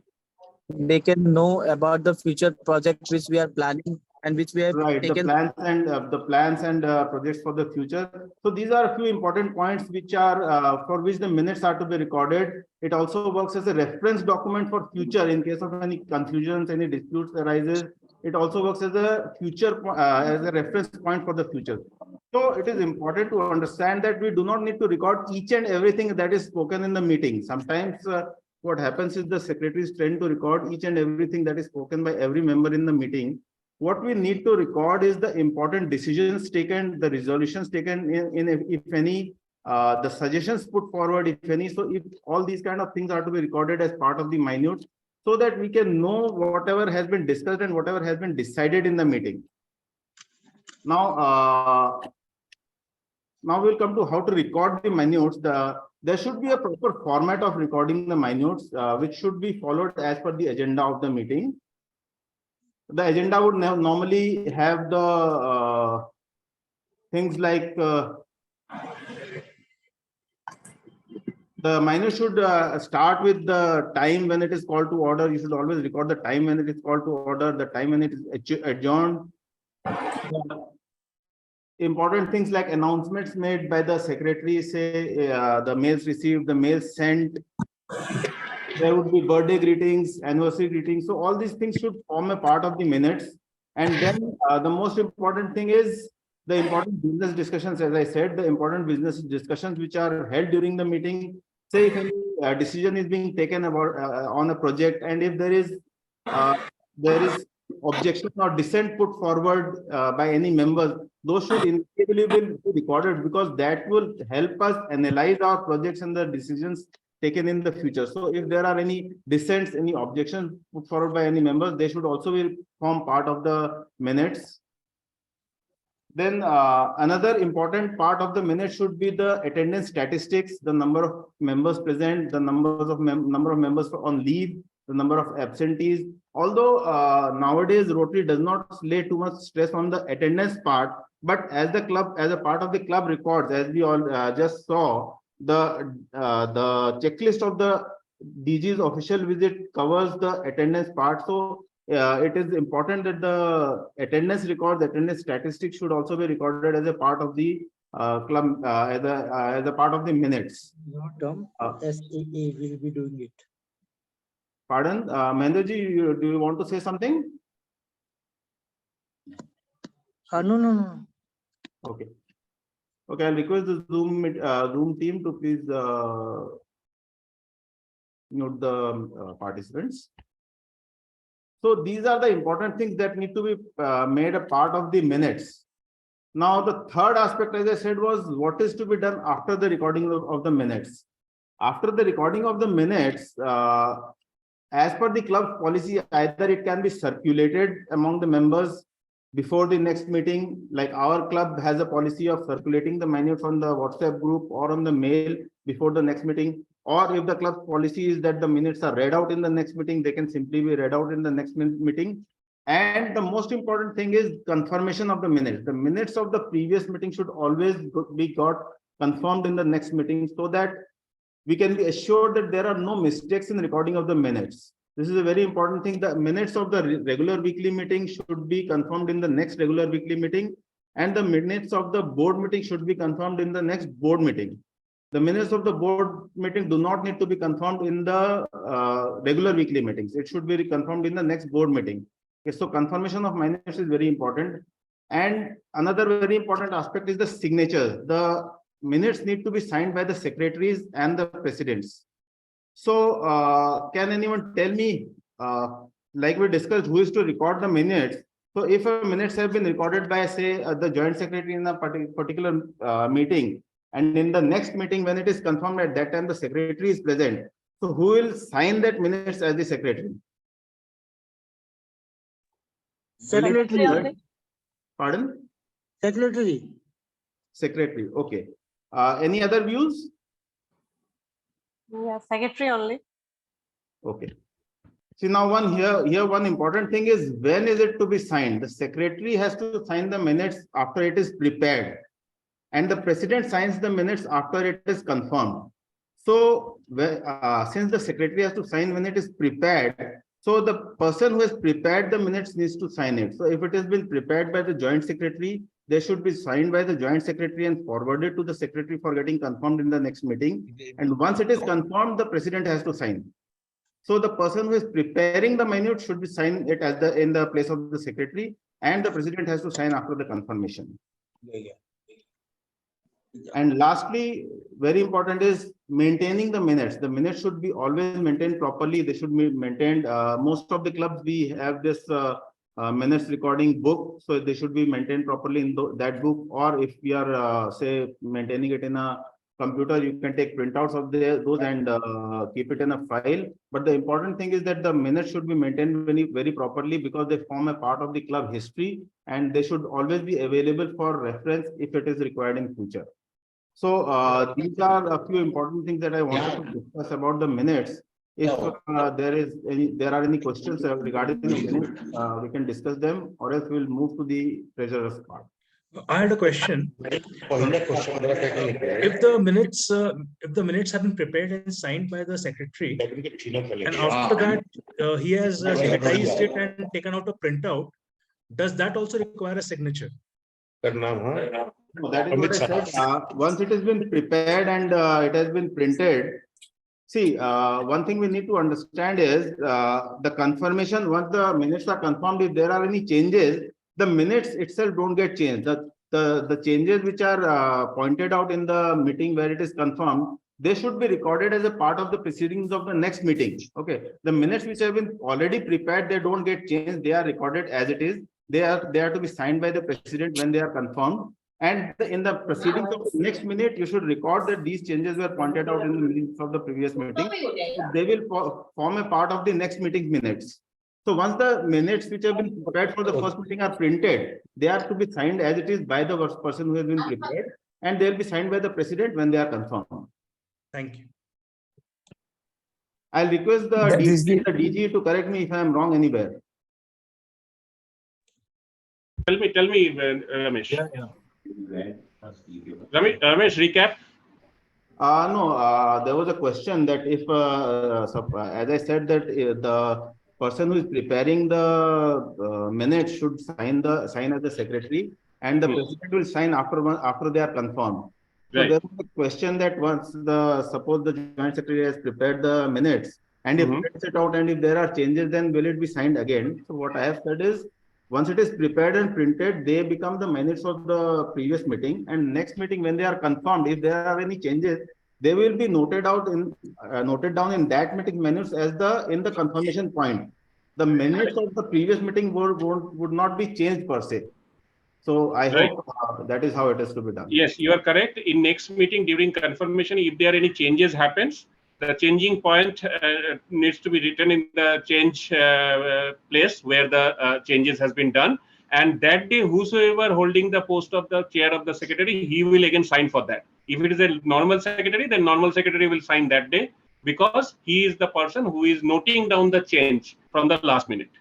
they can know about the future project which we are planning and which we have taken. The plans and projects for the future. So these are a few important points which are for which the minutes are to be recorded. It also works as a reference document for future in case of any confusions, any disputes arises. It also works as a as a reference point for the future. So it is important to understand that we do not need to record each and everything that is spoken in the meeting. Sometimes what happens is the secretaries tend to record each and everything that is spoken by every member in the meeting. What we need to record is the important decisions taken, the resolutions taken if any, the suggestions put forward, if any. So if all these kind of things are to be recorded as part of the minutes, so that we can know whatever has been discussed and whatever has been decided in the meeting. Now we'll come to how to record the minutes. There should be a proper format of recording the minutes, which should be followed as per the agenda of the meeting. The agenda would normally have the things like the minutes should start with the time when it is called to order. You should always record the time when it is called to order, the time when it is adjourned. Important things like announcements made by the secretary, say the mails received, the mails sent. There would be birthday greetings, anniversary greetings. So all these things should form a part of the minutes. And then the most important thing is the important business discussions. As I said, the important business discussions which are held during the meeting. Say if any decision is being taken about on a project, and if there is objection or dissent put forward by any members, those should inevitably be recorded, because that will help us analyze our projects and the decisions taken in the future. So if there are any dissents, any objections put forward by any members, they should also form part of the minutes. Then another important part of the minutes should be the attendance statistics, the number of members present, the number of members on leave, the number of absentees. Although nowadays Rotary does not lay too much stress on the attendance part, but as the club, as a part of the club records, as we all just saw, the checklist of the DG's official visit covers the attendance part. So it is important that the attendance records, attendance statistics should also be recorded as a part of the club, as a part of the minutes. SAA will be doing it. Pardon, Mahendraji, do you want to say something? No. Okay. Okay, I'll request the Zoom team to please note the participants. So these are the important things that need to be made a part of the minutes. Now, the third aspect, as I said, was what is to be done after the recording of the minutes. After the recording of the minutes, as per the club policy, either it can be circulated among the members before the next meeting. Like our club has a policy of circulating the minutes on the WhatsApp group or on the mail before the next meeting. Or if the club policy is that the minutes are read out in the next meeting, they can simply be read out in the next meeting. And the most important thing is confirmation of the minutes. The minutes of the previous meeting should always be got confirmed in the next meeting, so that we can be assured that there are no mistakes in recording of the minutes. This is a very important thing. The minutes of the regular weekly meeting should be confirmed in the next regular weekly meeting, and the minutes of the board meeting should be confirmed in the next board meeting. The minutes of the board meeting do not need to be confirmed in the regular weekly meetings. It should be confirmed in the next board meeting. Okay, so confirmation of minutes is very important. And another very important aspect is the signatures. The minutes need to be signed by the secretaries and the presidents. So can anyone tell me, like we discussed, who is to record the minutes? So if a minutes have been recorded by, say, the joint secretary in a particular meeting, and in the next meeting, when it is confirmed at that time, the secretary is present. So who will sign that minutes as the secretary? Secretary. Pardon? Secretary. Secretary. Okay. Any other views? Yeah, secretary only. Okay. See, now one important thing is, when is it to be signed? The secretary has to sign the minutes after it is prepared, and the president signs the minutes after it is confirmed. So since the secretary has to sign when it is prepared, so the person who has prepared the minutes needs to sign it. So if it has been prepared by the joint secretary, they should be signed by the joint secretary and forwarded to the secretary for getting confirmed in the next meeting. And once it is confirmed, the president has to sign. So the person who is preparing the minutes should be sign it as in the place of the secretary, and the president has to sign after the confirmation. And lastly, very important is maintaining the minutes. The minutes should be always maintained properly. They should be maintained. Most of the clubs, we have this minutes recording book, so they should be maintained properly in that book. Or if we are say maintaining it in a computer, you can take printouts of those and keep it in a file. But the important thing is that the minutes should be maintained very properly, because they form a part of the club history, and they should always be available for reference if it is required in future. So these are a few important things that I wanted to discuss about the minutes. If there are any questions regarding the minutes, we can discuss them, or else we'll move to the treasurer's part. I had a question. If the minutes have been prepared and signed by the secretary, and after that he has digitized it and taken out a printout, does that also require a signature? No, that is what I said. Once it has been prepared and it has been printed, see, one thing we need to understand is the confirmation. Once the minutes are confirmed, if there are any changes, the minutes itself don't get changed. The changes which are pointed out in the meeting where it is confirmed, they should be recorded as a part of the proceedings of the next meeting. Okay. The minutes which have been already prepared, they don't get changed. They are recorded as it is. They are to be signed by the president when they are confirmed. And in the proceedings of the next minute, you should record that these changes were pointed out in the minutes of the previous meeting. They will form a part of the next meeting minutes. So once the minutes which have been prepared for the first meeting are printed, they are to be signed as it is by the person who has been prepared, and they will be signed by the president when they are confirmed. Thank you. I'll request the DG to correct me if I am wrong anywhere. Tell me, Ramesh. Ramesh, recap. No, there was a question that if, as I said, that the person who is preparing the minutes should sign as the secretary, and the president will sign after they are confirmed. So Right. there was a question that once suppose the joint secretary has prepared the minutes and if prints it out, and if there are changes, then will it be signed again? So what I have said is, once it is prepared and printed, they become the minutes of the previous meeting, and next meeting when they are confirmed, if there are any changes, they will be noted down in that meeting minutes as in the confirmation point. The minutes of the previous meeting would not be changed per se. So I hope that is how it is to be done. Yes, you are correct. In next meeting during confirmation, if there are any changes happens, the changing point needs to be written in the change place where the changes has been done. And that day, whosoever holding the post of the chair of the secretary, he will again sign for that. If it is a normal secretary, then normal secretary will sign that day, because he is the person who is noting down the change from the last minute.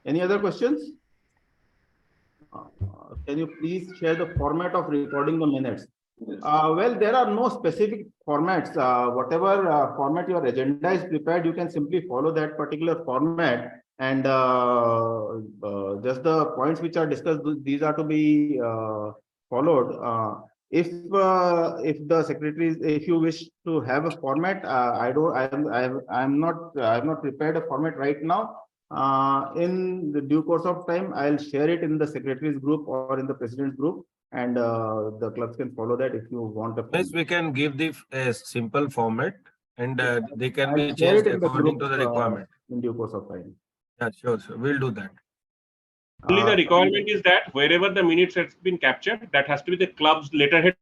Any other questions? Can you please share the format of recording the minutes? Well, there are no specific formats. Whatever format your agenda is prepared, you can simply follow that particular format, and just the points which are discussed, these are to be followed. If the secretary, if you wish to have a format, I have not prepared a format right now. In the due course of time, I'll share it in the secretary's group or in the president's group, and the clubs can follow that if you want. Yes, we can give the simple format, and they can be I'll share changed it in the according group, to the requirement. in due course of time. Yeah, sure. We'll do that. Only the requirement is that wherever the minutes has been captured, that has to be the club's letterhead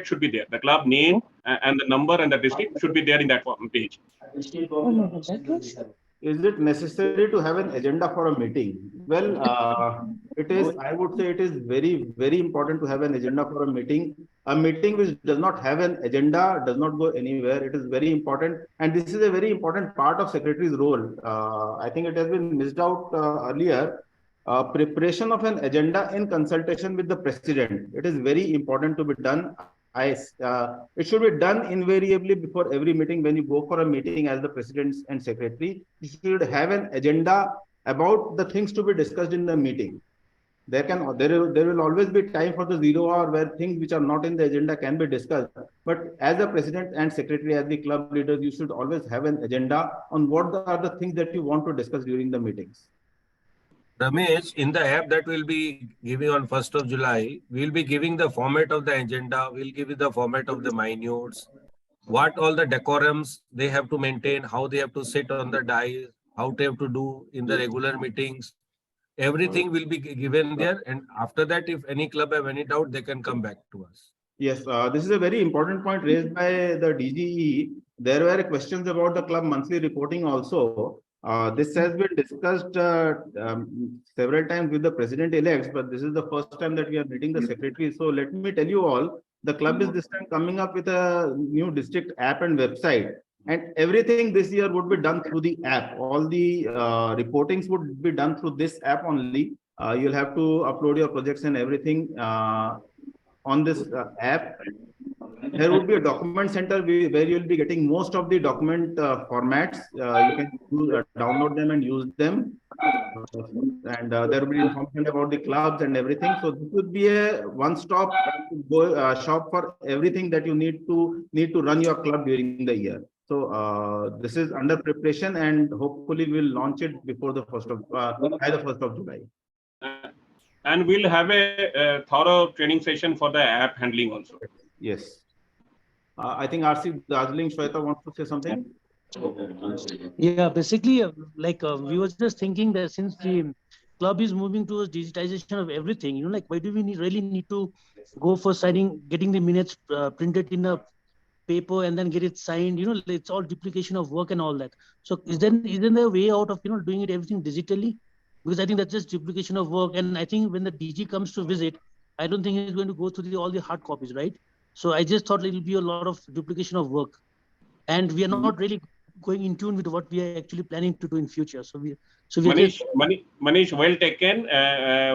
should be there. The club name and the number and the district should be there in that page. Is it necessary to have an agenda for a meeting? Well, it is. I would say it is very, very important to have an agenda for a meeting. A meeting which does not have an agenda does not go anywhere. It is very important, and this is a very important part of secretary's role. I think it has been missed out earlier. Preparation of an agenda in consultation with the president. It is very important to be done. It should be done invariably before every meeting. When you go for a meeting as the president and secretary, you should have an agenda about the things to be discussed in the meeting. There will always be time for the 0 hour where things which are not in the agenda can be discussed. But as the president and secretary, as the club leaders, you should always have an agenda on what are the things that you want to discuss during the meetings. Ramesh, in the app that we'll be giving on 1st of July, we'll be giving the format of the agenda, we'll give you the format of the minutes, what all the decorums they have to maintain, how they have to sit on the dais, how they have to do in the regular meetings. Everything will be given there, and after that, if any club have any doubt, they can come back to us. Yes, this is a very important point raised by the DGE. There were questions about the club monthly reporting also. This has been discussed several times with the president-elect, but this is the first time that we are meeting the secretary. So let me tell you all, the club is this time coming up with a new district app and website, and everything this year would be done through the app. All the reportings would be done through this app only. You'll have to upload your projects and everything on this app. There would be a document center where you'll be getting most of the document formats. You can download them and use them. And there will be information about the clubs and everything. So this would be a one-stop shop for everything that you need to run your club during the year. So this is under preparation, and hopefully we'll launch it before the by the 1st of July. And we'll have a thorough training session for the app handling also. Yes. I think RC Darjeeling Shweta wants to say something. Yeah, basically, we were just thinking that since the club is moving towards digitization of everything, why do we really need to go for getting the minutes printed in a paper and then get it signed. It's all duplication of work and all that. So isn't there a way out of doing it everything digitally? Because I think that's just duplication of work. And I think when the DG comes to visit, I don't think he's going to go through all the hard copies, right? So I just thought it will be a lot of duplication of work, and we are not really going in tune with what we are actually planning to do in future. So we Manish, well taken.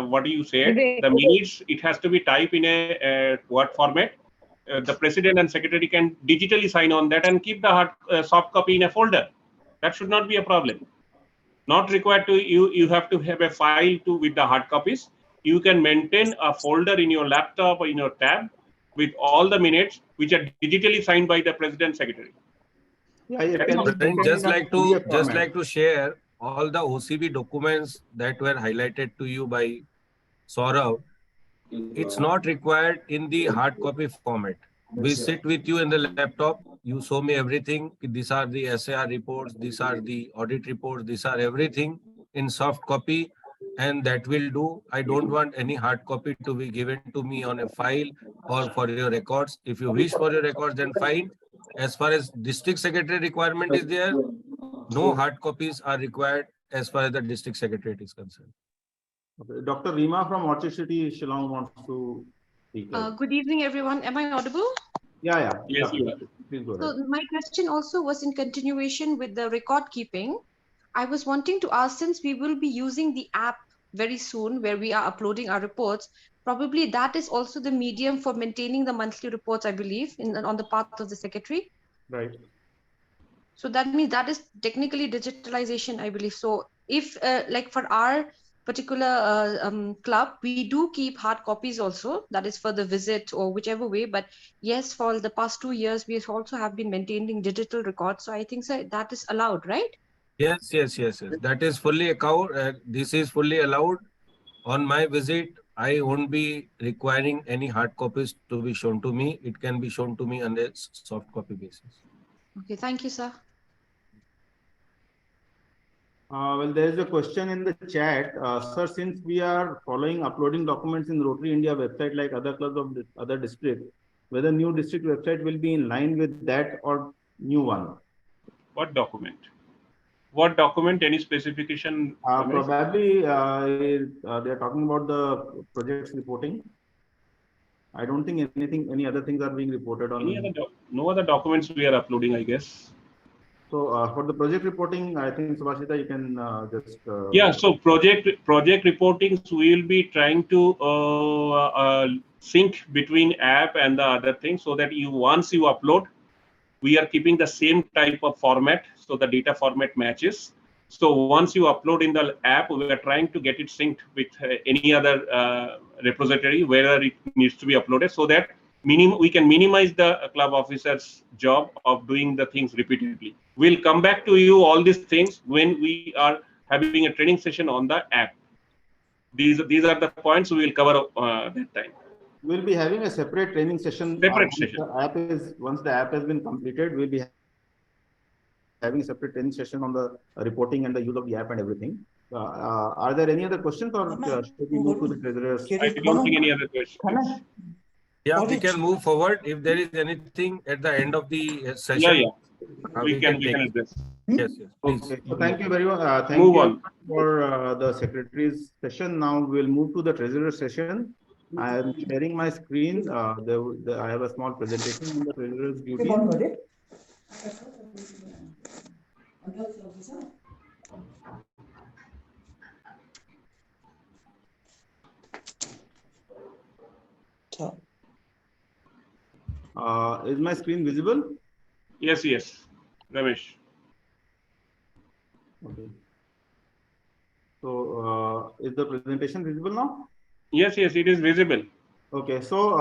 What you said, the minutes, it has to be typed in a Word format. The president and secretary can digitally sign on that and keep the hard soft copy in a folder. That should not be a problem. Not required to you have to have a file with the hard copies. You can maintain a folder in your laptop or in your tab with all the minutes which are digitally signed by the president secretary. Just like to share all the OCB documents that were highlighted to you by Saurav. It's not required in the hard copy format. We sit with you in the laptop. You show me everything. These are the SAR reports. These are the audit reports. These are everything in soft copy, and that will do. I don't want any hard copy to be given to me on a file or for your records. If you wish for your records, then fine. As far as district secretary requirement is there, no hard copies are required as far as the district secretary is concerned. Okay. Dr. Rima from Orchard City, Shillong wants to speak. Good evening, everyone. Am I audible? Yeah. Yes, you are. Please go ahead. So my question also was in continuation with the record keeping. I was wanting to ask, since we will be using the app very soon where we are uploading our reports, probably that is also the medium for maintaining the monthly reports, I believe, on the part of the secretary. Right. So that means that is technically digitalization, I believe. So if like for our particular club, we do keep hard copies also, that is for the visit or whichever way. But yes, for the past 2 years, we also have been maintaining digital records. So I think that is allowed, right? Yes. That is fully allowed. This is fully allowed. On my visit, I won't be requiring any hard copies to be shown to me. It can be shown to me on a soft copy basis. Okay, thank you, sir. Well, there is a question in the chat. Sir, since we are uploading documents in Rotary India website like other clubs of other districts, whether new district website will be in line with that or new one? What document? What document? Any specification? Probably they are talking about the projects reporting. I don't think any other things are being reported on. No other documents we are uploading, I guess. So for the project reporting, I think Subhashita, you can just. Yeah. So project reporting, we will be trying to sync between app and the other thing, so that once you upload, we are keeping the same type of format, so the data format matches. So once you upload in the app, we are trying to get it synced with any other repository wherever it needs to be uploaded, so that we can minimize the club officer's job of doing the things repeatedly. We'll come back to you all these things when we are having a training session on the app. These are the points we will cover that time. We'll be having a separate training session. Once the app has been completed, we'll be having a separate training session on the reporting and the use of the app and everything. Are there any other questions, or should we move to the treasurer's? I don't think any other questions. Yeah, we can move forward. If there is anything at the end of the session, we can address. Yes, please. Okay. So thank you very much. Thank you for the secretary's session. Now we'll move to the treasurer's session. I am sharing my screen. I have a small presentation on the treasurer's duty. Is my screen visible? Yes, Ramesh. Okay. So is the presentation visible now? Yes, it is visible. Okay, so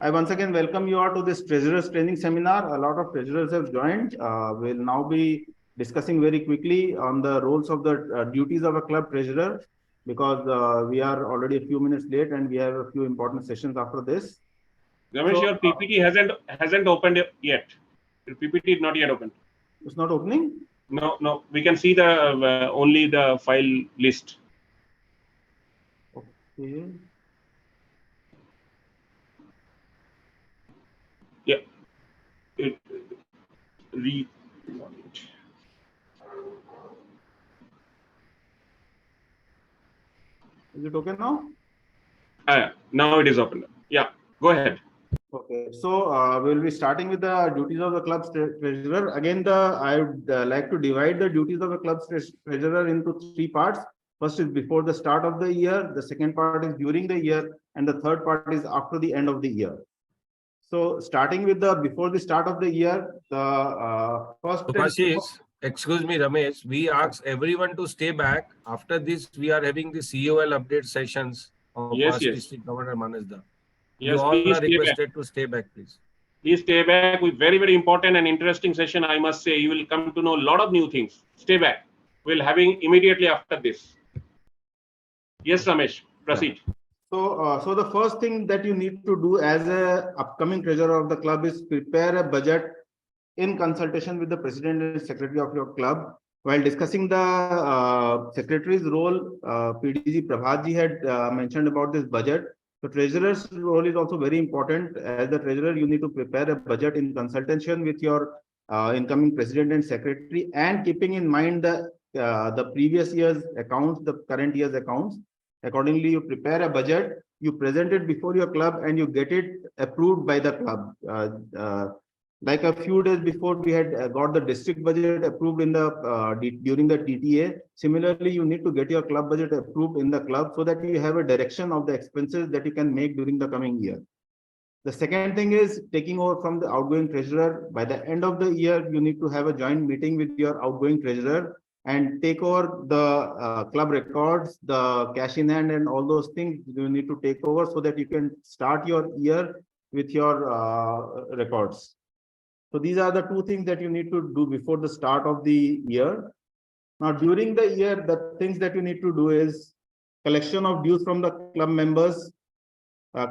I once again welcome you all to this treasurer's training seminar. A lot of treasurers have joined. We'll now be discussing very quickly on the roles of the duties of a club treasurer, because we are already a few minutes late and we have a few important sessions after this. Ramesh, So, your PPT hasn't opened yet. Your PPT is not yet open. It's not opening? No. We can see the only the file list. Okay. Yeah. read. Is it okay now? Now it is open. Yeah, go ahead. Okay, so we'll be starting with the duties of the club's treasurer. Again, I would like to divide the duties of the club's treasurer into three parts. First is before the start of the year, the second part is during the year, and the third part is after the end of the year. So starting with the before the start of the year, the first. Subhashish, excuse me, Ramesh, we ask everyone to stay back. After this, we are having the COL update sessions of Yes, past yes. District Governor Manasda. Yes, You all please are stay back. requested to stay back, please. Please stay back. With very, very important and interesting session, I must say. You will come to know a lot of new things. Stay back. We'll having immediately after this. Yes, Ramesh, proceed. So the first thing that you need to do as a upcoming treasurer of the club is prepare a budget in consultation with the president and secretary of your club. While discussing the secretary's role, PDG Prabhat ji had mentioned about this budget. The treasurer's role is also very important. As the treasurer, you need to prepare a budget in consultation with your incoming president and secretary, and keeping in mind the previous year's accounts, the current year's accounts. Accordingly, you prepare a budget, you present it before your club, and you get it approved by the club. Like a few days before, we had got the district budget approved in the during the TTA. Similarly, you need to get your club budget approved in the club so that you have a direction of the expenses that you can make during the coming year. The second thing is taking over from the outgoing treasurer. By the end of the year, you need to have a joint meeting with your outgoing treasurer and take over the club records, the cash in hand, and all those things you need to take over so that you can start your year with your records. So these are the two things that you need to do before the start of the year. Now, during the year, the things that you need to do is collection of dues from the club members,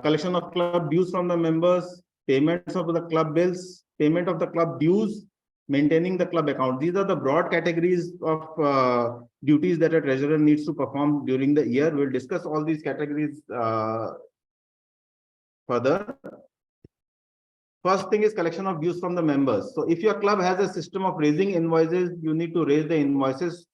collection of club dues from the members, payments of the club bills, payment of the club dues, maintaining the club account. These are the broad categories of duties that a treasurer needs to perform during the year. We'll discuss all these categories further. First thing is collection of dues from the members. So if your club has a system of raising invoices, you need to raise the invoices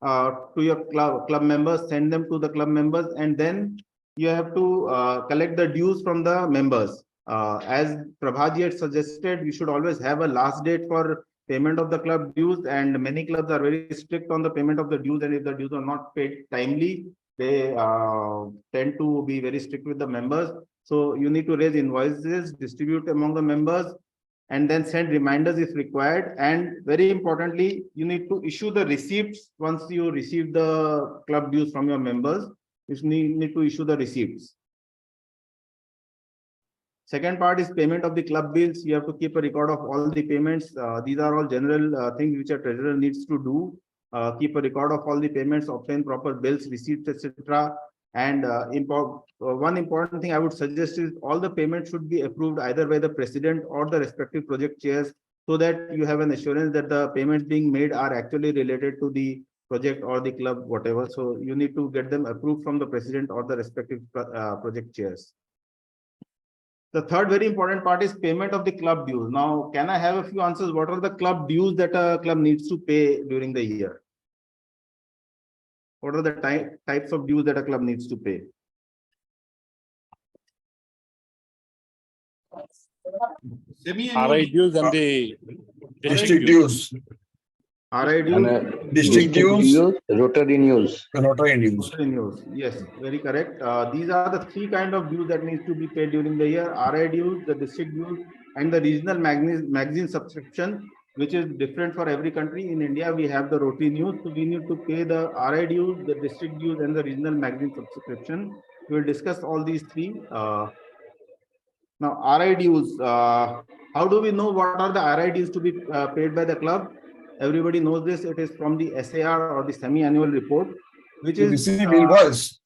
to your club members, send them to the club members, and then you have to collect the dues from the members. As Prabhaji had suggested, we should always have a last date for payment of the club dues, and many clubs are very strict on the payment of the dues, and if the dues are not paid timely, they tend to be very strict with the members. So you need to raise invoices, distribute among the members, and then send reminders if required. And very importantly, you need to issue the receipts once you receive the club dues from your members. You need to issue the receipts. Second part is payment of the club bills. You have to keep a record of all the payments. These are all general things which a treasurer needs to do. Keep a record of all the payments, obtain proper bills, receipts, etc. And one important thing I would suggest is all the payments should be approved either by the president or the respective project chairs, so that you have an assurance that the payments being made are actually related to the project or the club, whatever. So you need to get them approved from the president or the respective project chairs. The third very important part is payment of the club dues. Now, can I have a few answers? What are the club dues that a club needs to pay during the year? What are the types of dues that a club needs to pay? RI dues and the District dues. RI dues, District dues, Rotary dues. Rotary dues. Yes, very correct. These are the three kind of dues that needs to be paid during the year: RI dues, the district dues, and the regional magazine subscription, which is different for every country. In India, we have the Rotary News, so we need to pay the RI dues, the district dues, and the regional magazine subscription. We will discuss all these three. Now, RI dues. How do we know what are the RI dues to be paid by the club? Everybody knows this. It is from the SAR or the semi-annual report, which is receive invoice.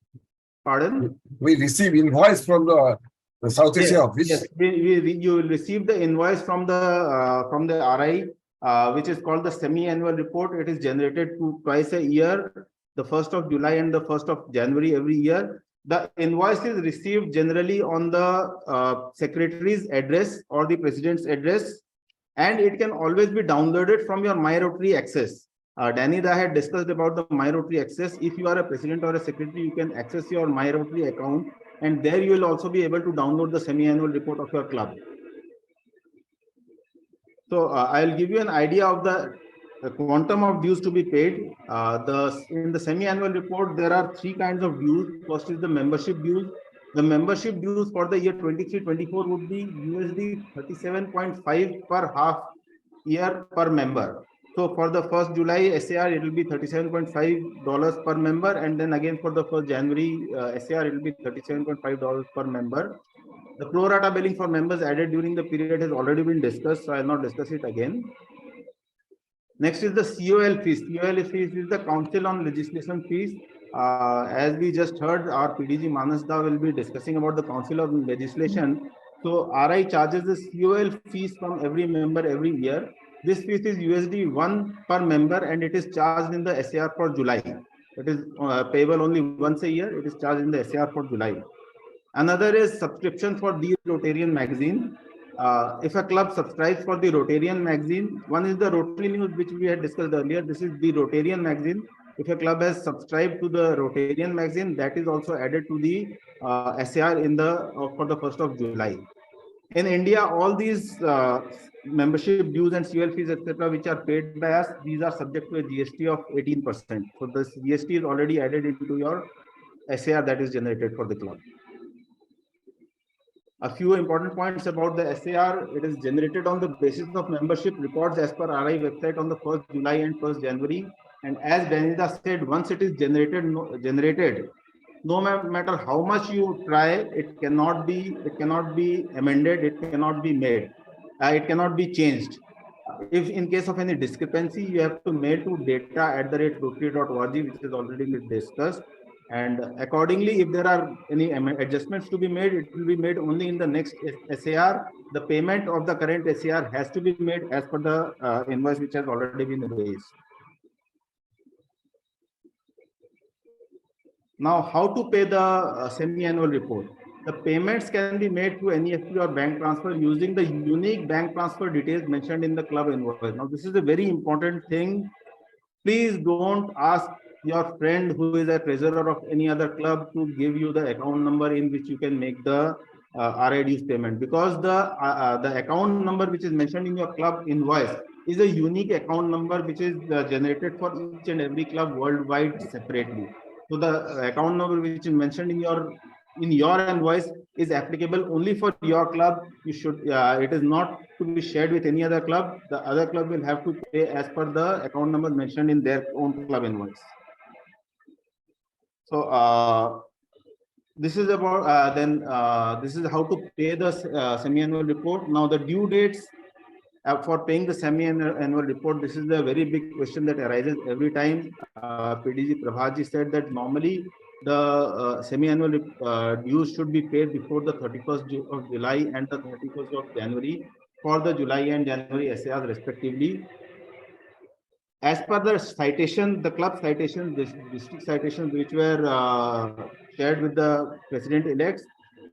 Pardon? We receive invoice from the South Asia office. Yes, you will receive the invoice from the RI, which is called the semi-annual report. It is generated twice a year, the 1st of July and the 1st of January every year. The invoice is received generally on the secretary's address or the president's address, and it can always be downloaded from your My Rotary Access. Danny Da had discussed about the My Rotary Access. If you are a president or a secretary, you can access your My Rotary account, and there you will also be able to download the semi-annual report of your club. So I'll give you an idea of the quantum of dues to be paid. In the semi-annual report, there are three kinds of dues. First is the membership dues. The membership dues for the year 23-24 would be USD 37.5 per half year per member. So for the 1st July SAR, it will be $37.5 per member, and then again for the 1st January SAR, it will be $37.5 per member. The pro rata billing for members added during the period has already been discussed, so I will not discuss it again. Next is the COL fees. COL fees is the Council on Legislation fees. As we just heard, our PDG Manas Da will be discussing about the Council of Legislation. So RI charges the COL fees from every member every year. This fees is USD 1 per member, and it is charged in the SAR for July. It is payable only once a year. It is charged in the SAR for July. Another is subscription for the Rotarian magazine. If a club subscribes for the Rotarian magazine, one is the Rotary News, which we had discussed earlier. This is the Rotarian magazine. If a club has subscribed to the Rotarian magazine, that is also added to the SAR for the 1st of July. In India, all these membership dues and COL fees, etc., which are paid by us, these are subject to a GST of 18%. So this GST is already added into your SAR that is generated for the club. A few important points about the SAR. It is generated on the basis of membership records as per RI website on the 1st July and 1st January. And as Danida said, once it is generated, no matter how much you try, it cannot be amended, it cannot be made, it cannot be changed. If in case of any discrepancy, you have to mail to data@rotary.org, which has already been discussed. And accordingly, if there are any adjustments to be made, it will be made only in the next SAR. The payment of the current SAR has to be made as per the invoice which has already been raised. Now, how to pay the semi-annual report? The payments can be made through NEFT or bank transfer using the unique bank transfer details mentioned in the club invoice. Now, this is a very important thing. Please don't ask your friend who is a treasurer of any other club to give you the account number in which you can make the RI dues payment, because the account number which is mentioned in your club invoice is a unique account number which is generated for each and every club worldwide separately. So the account number which is mentioned in your invoice is applicable only for your club. You should it is not to be shared with any other club. The other club will have to pay as per the account number mentioned in their own club invoice. So this is about this is how to pay the semi-annual report. Now the due dates for paying the semi-annual report, this is a very big question that arises every time. PDG Prabhaji said that normally the semi-annual dues should be paid before the 31st of July and the 31st of January for the July and January SARs respectively. As per the citation, the club citations, district citations which were shared with the president-elects,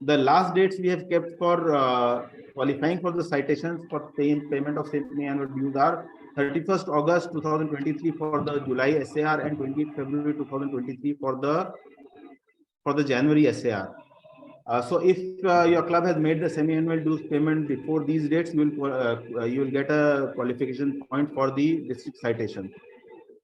the last dates we have kept for qualifying for the citations for payment of semi-annual dues are 31st August 2023 for the July SAR and 20th February 2023 for the January SAR. So if your club has made the semi-annual dues payment before these dates, you will get a qualification point for the district citation.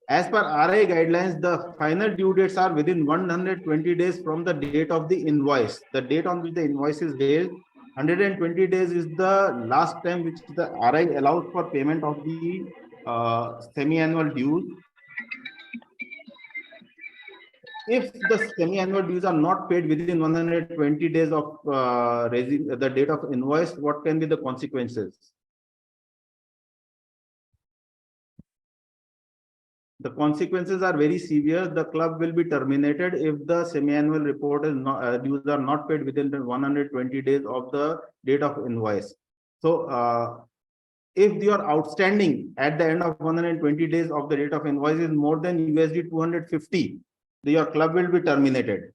As per RI guidelines, the final due dates are within 120 days from the date of the invoice. The date on which the invoice is raised, 120 days is the last time which the RI allows for payment of the semi-annual dues. If the semi-annual dues are not paid within 120 days of raising the date of invoice, what can be the consequences? The consequences are very severe. The club will be terminated if the semi-annual report is not, dues are not paid within the 120 days of the date of invoice. So, if your outstanding at the end of 120 days of the date of invoice is more than USD 250, your club will be terminated.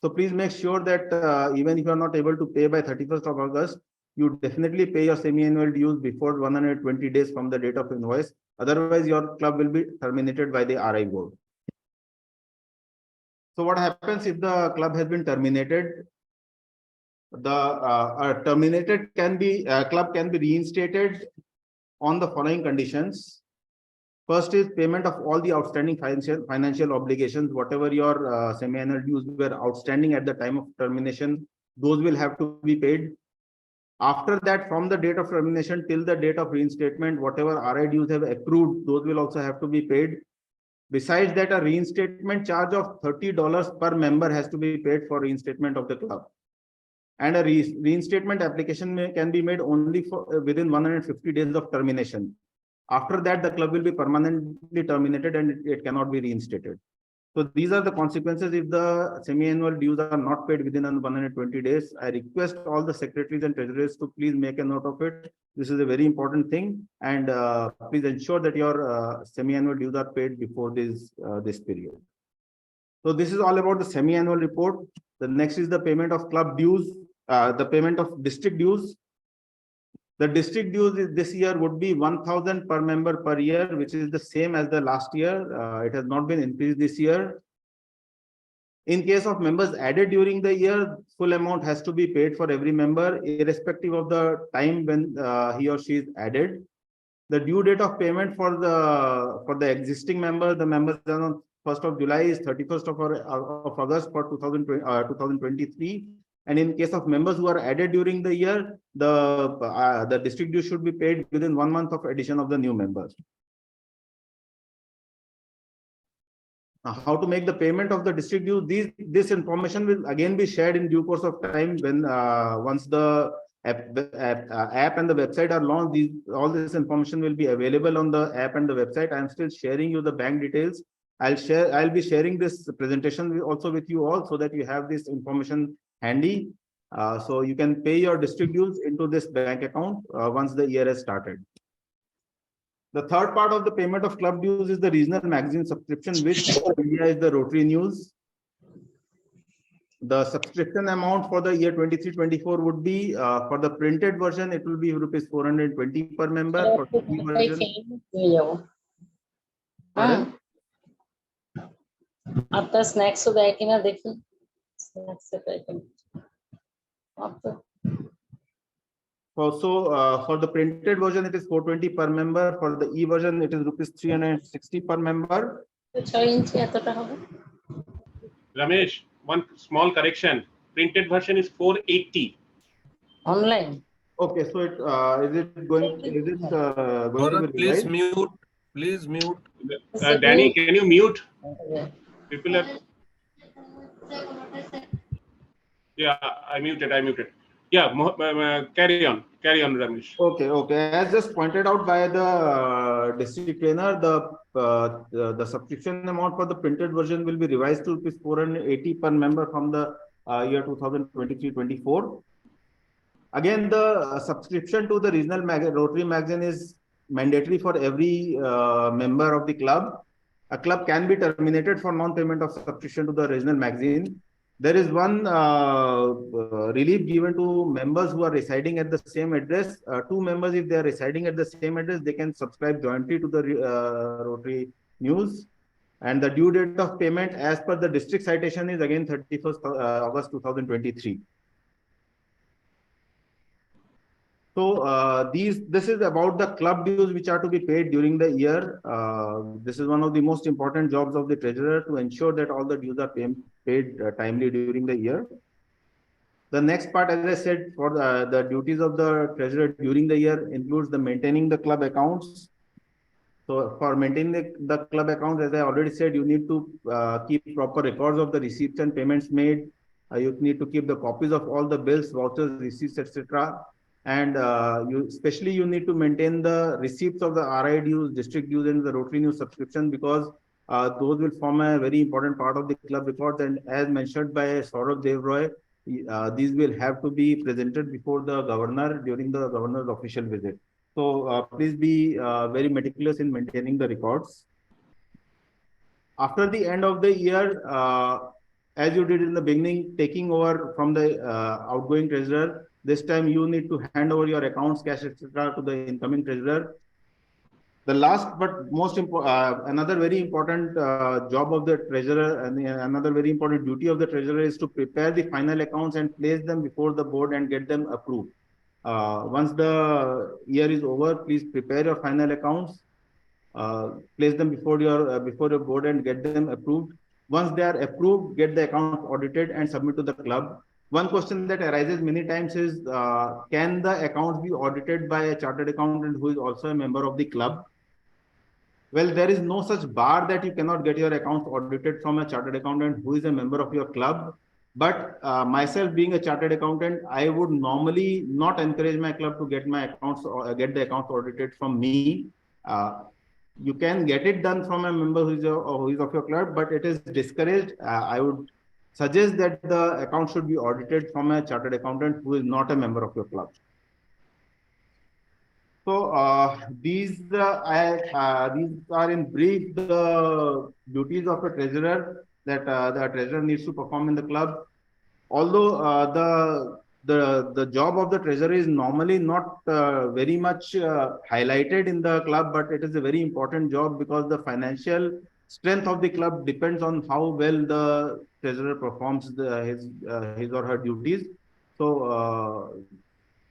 So please make sure that even if you are not able to pay by 31st of August, you definitely pay your semi-annual dues before 120 days from the date of invoice. Otherwise, your club will be terminated by the RI board. So what happens if the club has been terminated? The terminated club can be reinstated on the following conditions. First is payment of all the outstanding financial obligations, whatever your semi-annual dues were outstanding at the time of termination, those will have to be paid. After that, from the date of termination till the date of reinstatement, whatever RI dues have accrued, those will also have to be paid. Besides that, a reinstatement charge of $30 per member has to be paid for reinstatement of the club. And a reinstatement application can be made only for within 150 days of termination. After that, the club will be permanently terminated and it cannot be reinstated. So these are the consequences if the semi-annual dues are not paid within 120 days. I request all the secretaries and treasurers to please make a note of it. This is a very important thing, and please ensure that your semi-annual dues are paid before this period. So this is all about the semi-annual report. The next is the payment of club dues, the payment of district dues. The district dues this year would be 1,000 per member per year, which is the same as the last year. It has not been increased this year. In case of members added during the year, full amount has to be paid for every member, irrespective of the time when he or she is added. The due date of payment for the existing member, the members on 1st of July is 31st of August for 2023. And in case of members who are added during the year, the district due should be paid within 1 month of addition of the new members. How to make the payment of the district due? This information will again be shared in due course of time when once the app and the website are launched. All this information will be available on the app and the website. I am still sharing you the bank details. I'll be sharing this presentation also with you all so that you have this information handy. So you can pay your district dues into this bank account once the year has started. The third part of the payment of club dues is the regional magazine subscription, which India is the Rotary News. The subscription amount for the year 23-24 would be for the printed version, it will be rupees 420 per member. For the e-version, After snacks so that you know they can snacks after. Also, for the printed version, it is 420 per member. For the e-version, it is rupees 360 per member. Ramesh, one small correction. Printed version is 480. Online. Okay, so is it going to be please revised? mute. Please mute. Danny, can you mute? People have. Yeah, I muted. Yeah, carry on, Ramesh. Okay. As just pointed out by the district trainer, the subscription amount for the printed version will be revised to rupees 480 per member from the year 2023-24. Again, the subscription to the regional Rotary magazine is mandatory for every member of the club. A club can be terminated for non-payment of subscription to the regional magazine. There is one relief given to members who are residing at the same address. Two members, if they are residing at the same address, they can subscribe jointly to the Rotary News. And the due date of payment as per the district citation is again 31st August 2023. So this is about the club dues which are to be paid during the year. This is one of the most important jobs of the treasurer to ensure that all the dues are paid timely during the year. The next part, as I said, for the duties of the treasurer during the year includes the maintaining the club accounts. So for maintaining the club accounts, as I already said, you need to keep proper records of the receipts and payments made. You need to keep the copies of all the bills, vouchers, receipts, etc. And especially you need to maintain the receipts of the RI dues, district dues, and the Rotary News subscription, because those will form a very important part of the club records. And as mentioned by Saurabh Devroy, these will have to be presented before the governor during the governor's official visit. So please be very meticulous in maintaining the records. After the end of the year, as you did in the beginning, taking over from the outgoing treasurer, This time you need to hand over your accounts, cash, etc. to the incoming treasurer. The last but most important, another very important job of the treasurer and another very important duty of the treasurer is to prepare the final accounts and place them before the board and get them approved. Once the year is over, please prepare your final accounts, place them before your board and get them approved. Once they are approved, get the accounts audited and submit to the club. One question that arises many times is, can the accounts be audited by a chartered accountant who is also a member of the club? Well, there is no such bar that you cannot get your accounts audited from a chartered accountant who is a member of your club. But myself being a chartered accountant, I would normally not encourage my club to get my accounts or get the accounts audited from me. You can get it done from a member who is of your club, but it is discouraged. I would suggest that the account should be audited from a chartered accountant who is not a member of your club. So these are in brief the duties of a treasurer that the treasurer needs to perform in the club. Although the job of the treasurer is normally not very much highlighted in the club, but it is a very important job because the financial strength of the club depends on how well the treasurer performs his or her duties. So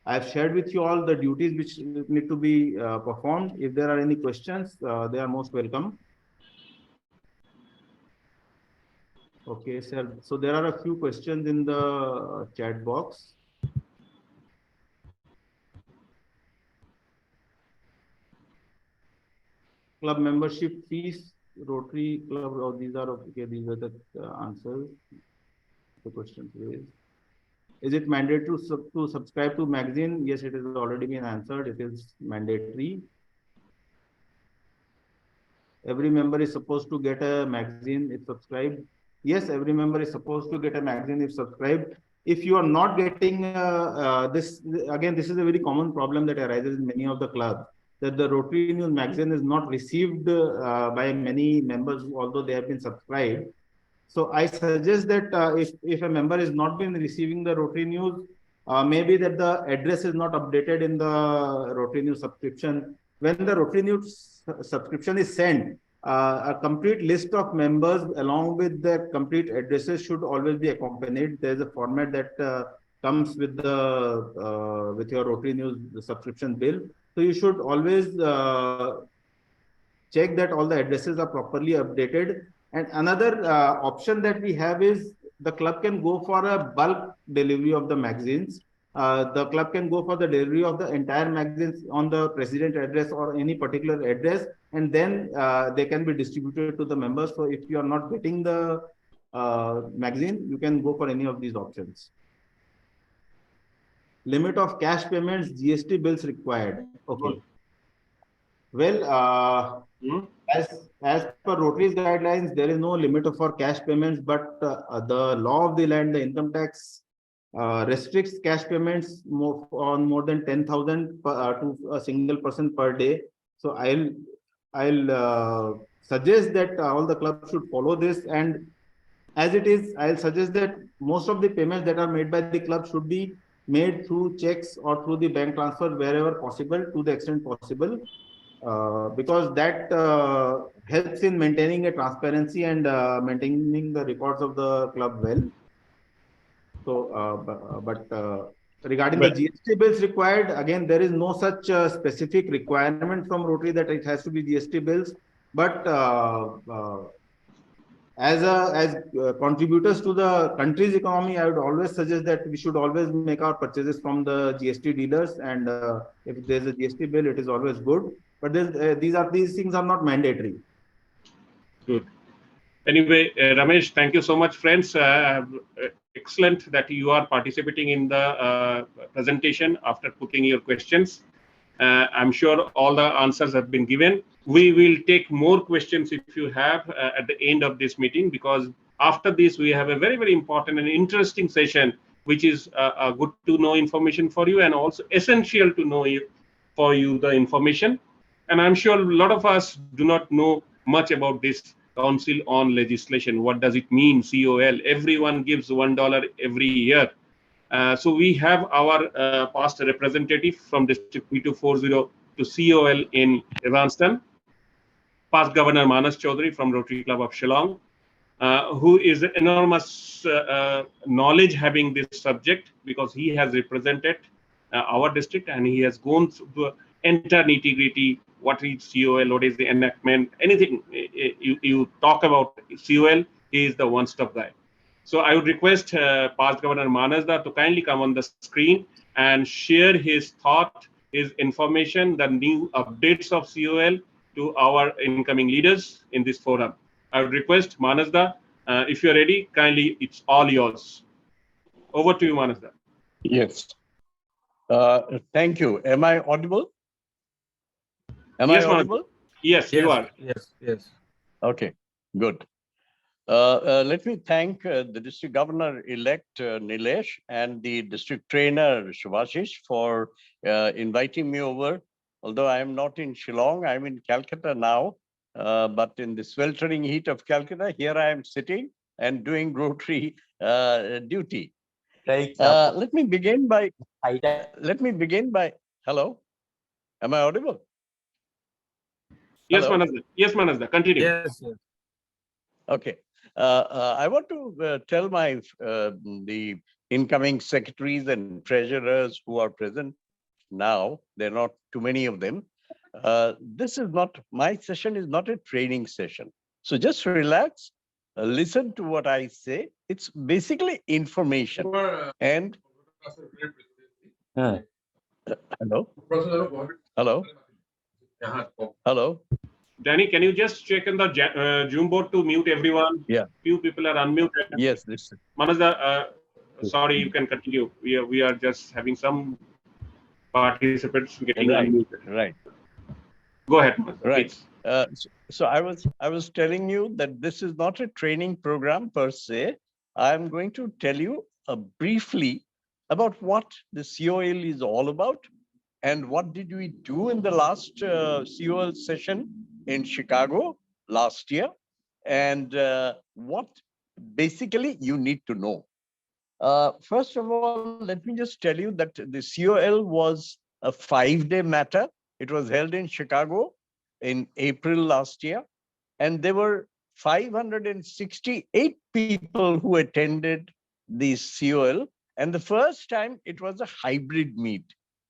I've shared with you all the duties which need to be performed. If there are any questions, they are most welcome. Okay, sir. So there are a few questions in the chat box. Club membership fees, Rotary Club, oh, these are okay. These are the answers. The questions raised. Is it mandatory to subscribe to magazine? Yes, it has already been answered. It is mandatory. Every member is supposed to get a magazine if subscribed. Yes, every member is supposed to get a magazine if subscribed. If you are not getting this, again, this is a very common problem that arises in many of the clubs, that the Rotary News magazine is not received by many members, although they have been subscribed. So I suggest that if a member is not been receiving the Rotary News, maybe that the address is not updated in the Rotary News subscription. When the Rotary News subscription is sent, a complete list of members along with their complete addresses should always be accompanied. There is a format that comes with the with your Rotary News subscription bill. So you should always check that all the addresses are properly updated. And another option that we have is the club can go for a bulk delivery of the magazines. The club can go for the delivery of the entire magazines on the president address or any particular address, and then they can be distributed to the members. So if you are not getting the magazine, you can go for any of these options. Limit of cash payments, GST bills required. Okay. Well, as per Rotary's guidelines, there is no limit for cash payments, but the law of the land, the income tax, restricts cash payments on more than 10,000 to a single person per day. So I'll suggest that all the clubs should follow this, and as it is, I'll suggest that most of the payments that are made by the club should be made through checks or through the bank transfer wherever possible, to the extent possible. Because that helps in maintaining a transparency and maintaining the records of the club well. So, regarding the GST bills required, again, there is no such specific requirement from Rotary that it has to be GST bills. But as contributors to the country's economy, I would always suggest that we should always make our purchases from the GST dealers. And if there's a GST bill, it is always good. But these things are not mandatory. Good. Anyway, Ramesh, thank you so much, friends. Excellent that you are participating in the presentation after putting your questions. I'm sure all the answers have been given. We will take more questions if you have at the end of this meeting, because after this we have a very, very important and interesting session, which is good to know information for you and also essential to know for you the information. And I'm sure a lot of us do not know much about this Council on Legislation. What does it mean, COL? Everyone gives $1 every year. So we have our past representative from District P240 to COL in Evanston, past Governor Manas Chaudhary from Rotary Club of Shillong, who is enormous knowledge having this subject because he has represented our district and he has gone through the entire nitty-gritty. What is COL? What is the enactment? Anything you talk about COL, he is the one-stop guy. So I would request past Governor Manasda to kindly come on the screen and share his thought, his information, the new updates of COL to our incoming leaders in this forum. I would request Manasda, if you're ready, kindly, it's all yours. Over to you, Manasda. Yes. Thank you. Am I audible? Yes, Manasda. Yes, you are. Yes. Okay, good. Let me thank the District Governor-elect Nilesh and the District Trainer Shubhashish for inviting me over. Although I am not in Shillong, I'm in Calcutta now. But in the sweltering heat of Calcutta, here I am sitting and doing Rotary duty. Let me begin by. Hello, am I audible? Yes, Hello? Manasda. Yes, Manasda. Continue. Yes. Okay. I want to tell my the incoming secretaries and treasurers who are present now. There are not too many of them. This is not, my session is not a training session. So just relax, listen to what I say. It's basically information. And hello? Hello? Hello? Danny, can you just check in the Zoom board to mute everyone? Yeah. Few people are unmuted. Yes, this is. Manasda, sorry, you can continue. We are just having some participants getting unmuted. Right. Go ahead, Manasda, Right. please. So I was telling you that this is not a training program per se. I'm going to tell you briefly about what the COL is all about and what did we do in the last COL session in Chicago last year, and what basically you need to know. First of all, let me just tell you that the COL was a 5-day matter. It was held in Chicago in April last year, and there were 568 people who attended the COL. And the first time it was a hybrid meet.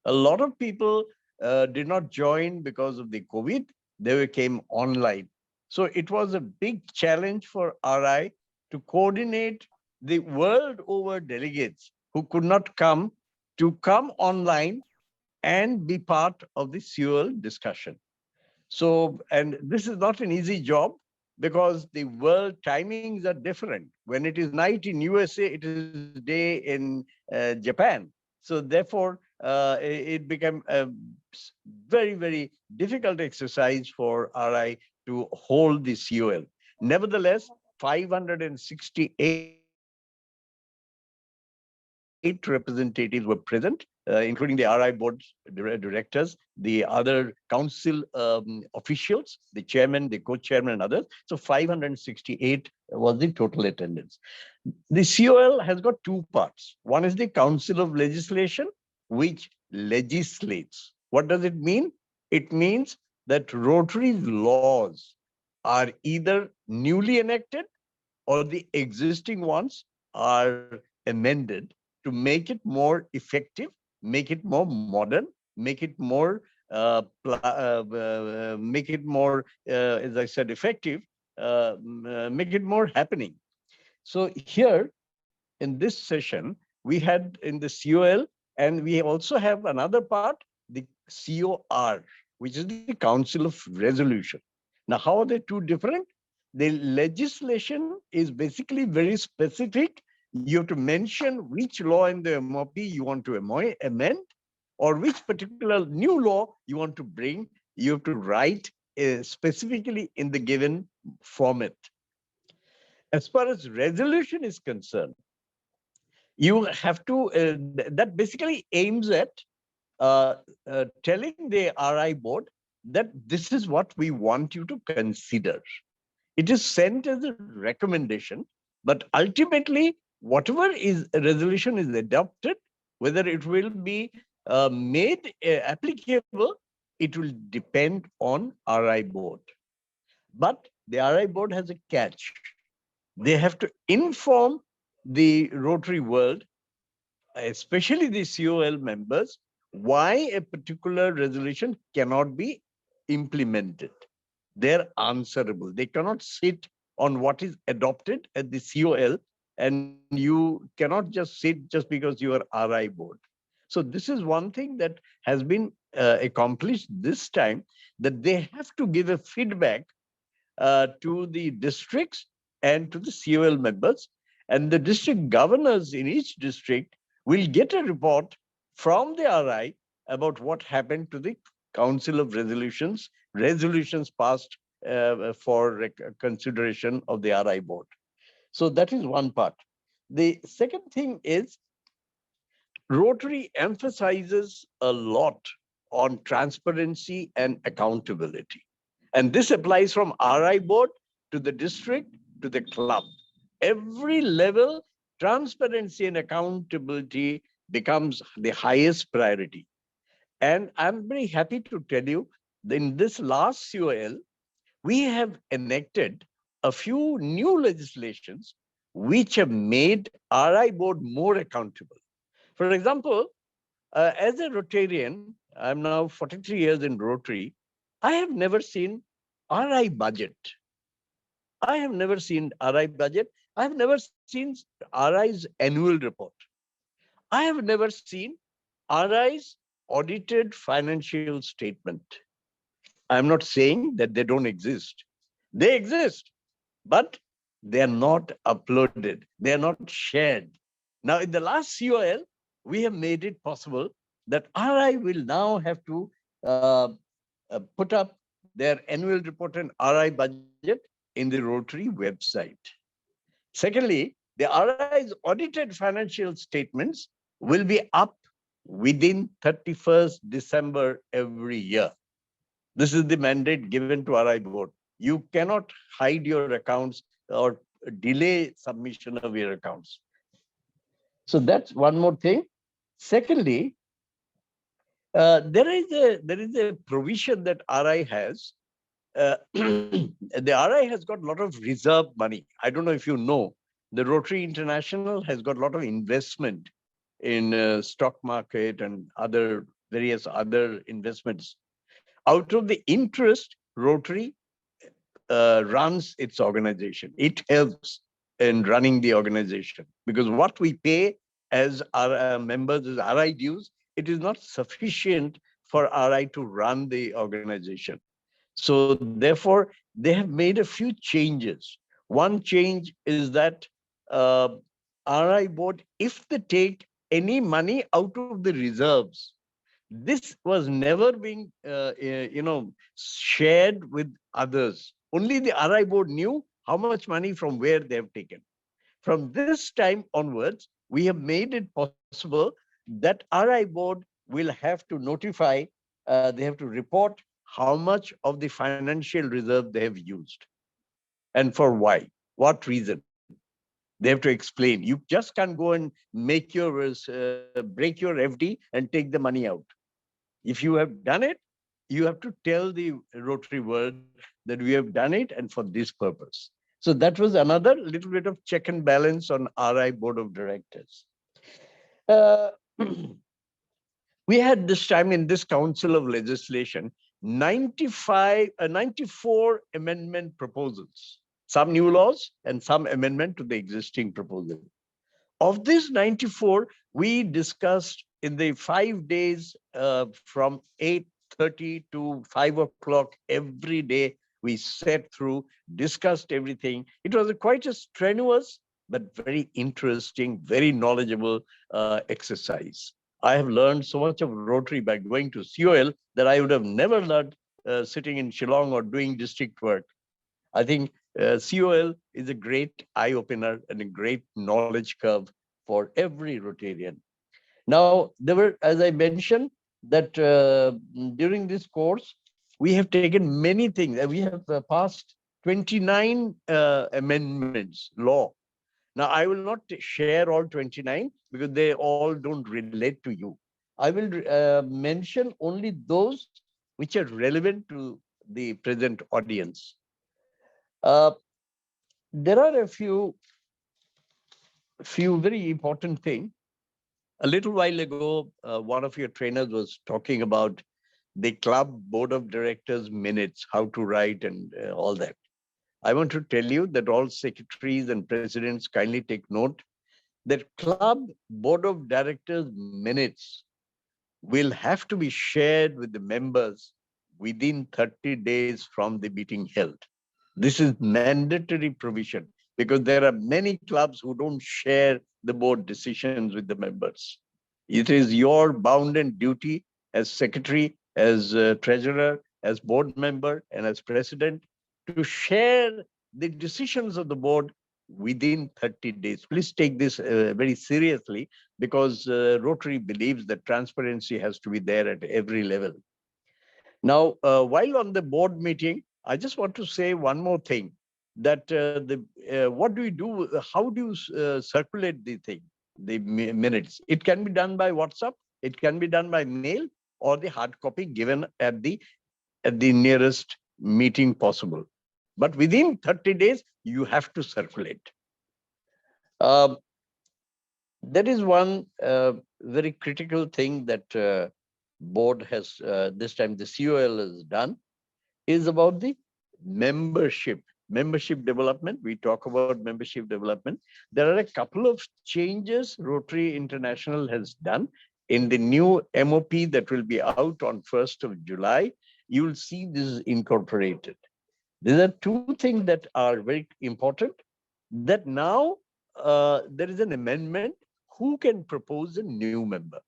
A lot of people did not join because of the COVID. They came online. So it was a big challenge for RI to coordinate the world over delegates who could not come to come online and be part of the COL discussion. So, and this is not an easy job because the world timings are different. When it is night in USA, it is day in Japan. So therefore, it became a very, very difficult exercise for RI to hold the COL. Nevertheless, 568 representatives were present, including the RI board directors, the other council officials, the chairman, the co-chairman, and others. So 568 was the total attendance. The COL has got two parts. One is the Council of Legislation, which legislates. What does it mean? It means that Rotary's laws are either newly enacted or the existing ones are amended to make it more effective, make it more modern, make it more, as I said, effective, make it more happening. So here in this session, we had in the COL, and we also have another part, the COR, which is the Council of Resolution. Now, how are they two different? The legislation is basically very specific. You have to mention which law in the MOP you want to amend, or which particular new law you want to bring. You have to write specifically in the given format. As far as resolution is concerned, you have to, that basically aims at telling the RI board that this is what we want you to consider. It is sent as a recommendation, but ultimately whatever is resolution is adopted, whether it will be made applicable, it will depend on RI board. But the RI board has a catch. They have to inform the Rotary world, especially the COL members, why a particular resolution cannot be implemented. They're answerable. They cannot sit on what is adopted at the COL, and you cannot just sit just because you are RI board. So this is one thing that has been accomplished this time, that they have to give a feedback to the districts and to the COL members, and the district governors in each district will get a report from the RI about what happened to the Council of Resolutions passed for consideration of the RI board. So that is one part. The second thing is Rotary emphasizes a lot on transparency and accountability. And this applies from RI board to the district to the club. Every level, transparency and accountability becomes the highest priority. And I'm very happy to tell you that in this last COL, we have enacted a few new legislations which have made RI board more accountable. For example, as a Rotarian, I'm now 43 years in Rotary, I have never seen RI budget. I have never seen RI budget. I have never seen RI's annual report. I have never seen RI's audited financial statement. I'm not saying that they don't exist. They exist, but they are not uploaded. They are not shared. Now, in the last COL, we have made it possible that RI will now have to put up their annual report and RI budget in the Rotary website. Secondly, the RI's audited financial statements will be up within 31st December every year. This is the mandate given to RI board. You cannot hide your accounts or delay submission of your accounts. So that's one more thing. Secondly, there is a provision that RI has. The RI has got a lot of reserve money. I don't know if you know, the Rotary International has got a lot of investment in stock market and various other investments. Out of the interest, Rotary runs its organization. It helps in running the organization, because what we pay as our members as RI dues, it is not sufficient for RI to run the organization. So therefore, they have made a few changes. One change is that RI board, if they take any money out of the reserves, this was never being shared with others. Only the RI board knew how much money from where they have taken. From this time onwards, we have made it possible that RI board will have to notify, they have to report how much of the financial reserve they have used and for why, what reason. They have to explain. You just can't go and make your break your FD and take the money out. If you have done it, you have to tell the Rotary world that we have done it and for this purpose. So that was another little bit of check and balance on RI board of directors. We had this time in this Council of Legislation, 94 amendment proposals, some new laws and some amendment to the existing proposal. Of this 94, we discussed in the 5 days from 8:30 to 5 o'clock every day. We sat through, discussed everything. It was quite a strenuous, but very interesting, very knowledgeable exercise. I have learned so much of Rotary by going to COL that I would have never learned sitting in Shillong or doing district work. I think COL is a great eye-opener and a great knowledge curve for every Rotarian. Now, there were, as I mentioned, that during this course, we have taken many things. We have passed 29 amendments, law. Now, I will not share all 29 because they all don't relate to you. I will mention only those which are relevant to the present audience. There are a few very important things. A little while ago, one of your trainers was talking about the club board of directors minutes, how to write and all that. I want to tell you that all secretaries and presidents kindly take note that club board of directors minutes will have to be shared with the members within 30 days from the meeting held. This is mandatory provision because there are many clubs who don't share the board decisions with the members. It is your bounden duty as secretary, as treasurer, as board member, and as president to share the decisions of the board within 30 days. Please take this very seriously because Rotary believes that transparency has to be there at every level. Now, while on the board meeting, I just want to say one more thing, that what do we do? How do you circulate the minutes? It can be done by WhatsApp, it can be done by mail, or the hard copy given at the nearest meeting possible. But within 30 days, you have to circulate. There is one very critical thing that board has, this time the COL has done, is about the membership development. We talk about membership development. There are a couple of changes Rotary International has done in the new MOP that will be out on 1st of July. You will see this is incorporated. There are two things that are very important, that now there is an amendment who can propose a new member.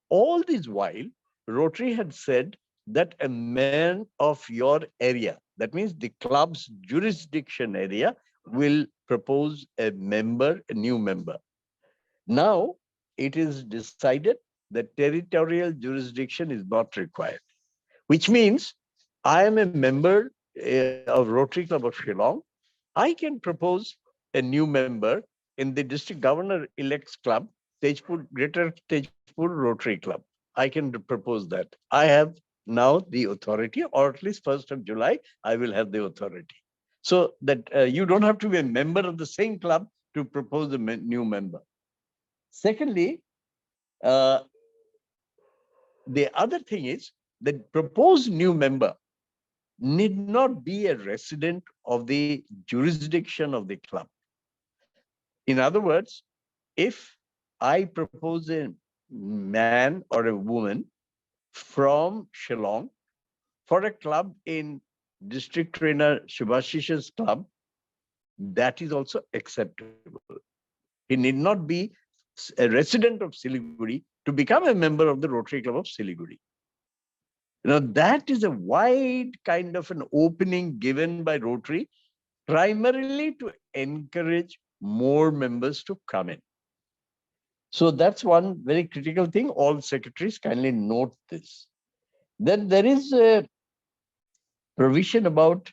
All this while, Rotary had said that a man of your area, that means the club's jurisdiction area, will propose a new member. Now, it is decided that territorial jurisdiction is not required, which means I am a member of Rotary Club of Shillong. I can propose a new member in the District Governor-elect's Club, Greater Tejpur Rotary Club. I can propose that. I have now the authority, or at least 1st of July, I will have the authority. So that you don't have to be a member of the same club to propose a new member. Secondly, the other thing is that proposed new member need not be a resident of the jurisdiction of the club. In other words, if I propose a man or a woman from Shillong for a club in District Trainer Subhashish's club, that is also acceptable. He need not be a resident of Siliguri to become a member of the Rotary Club of Siliguri. Now, that is a wide kind of an opening given by Rotary, primarily to encourage more members to come in. So that's one very critical thing. All secretaries kindly note this. Then there is a provision about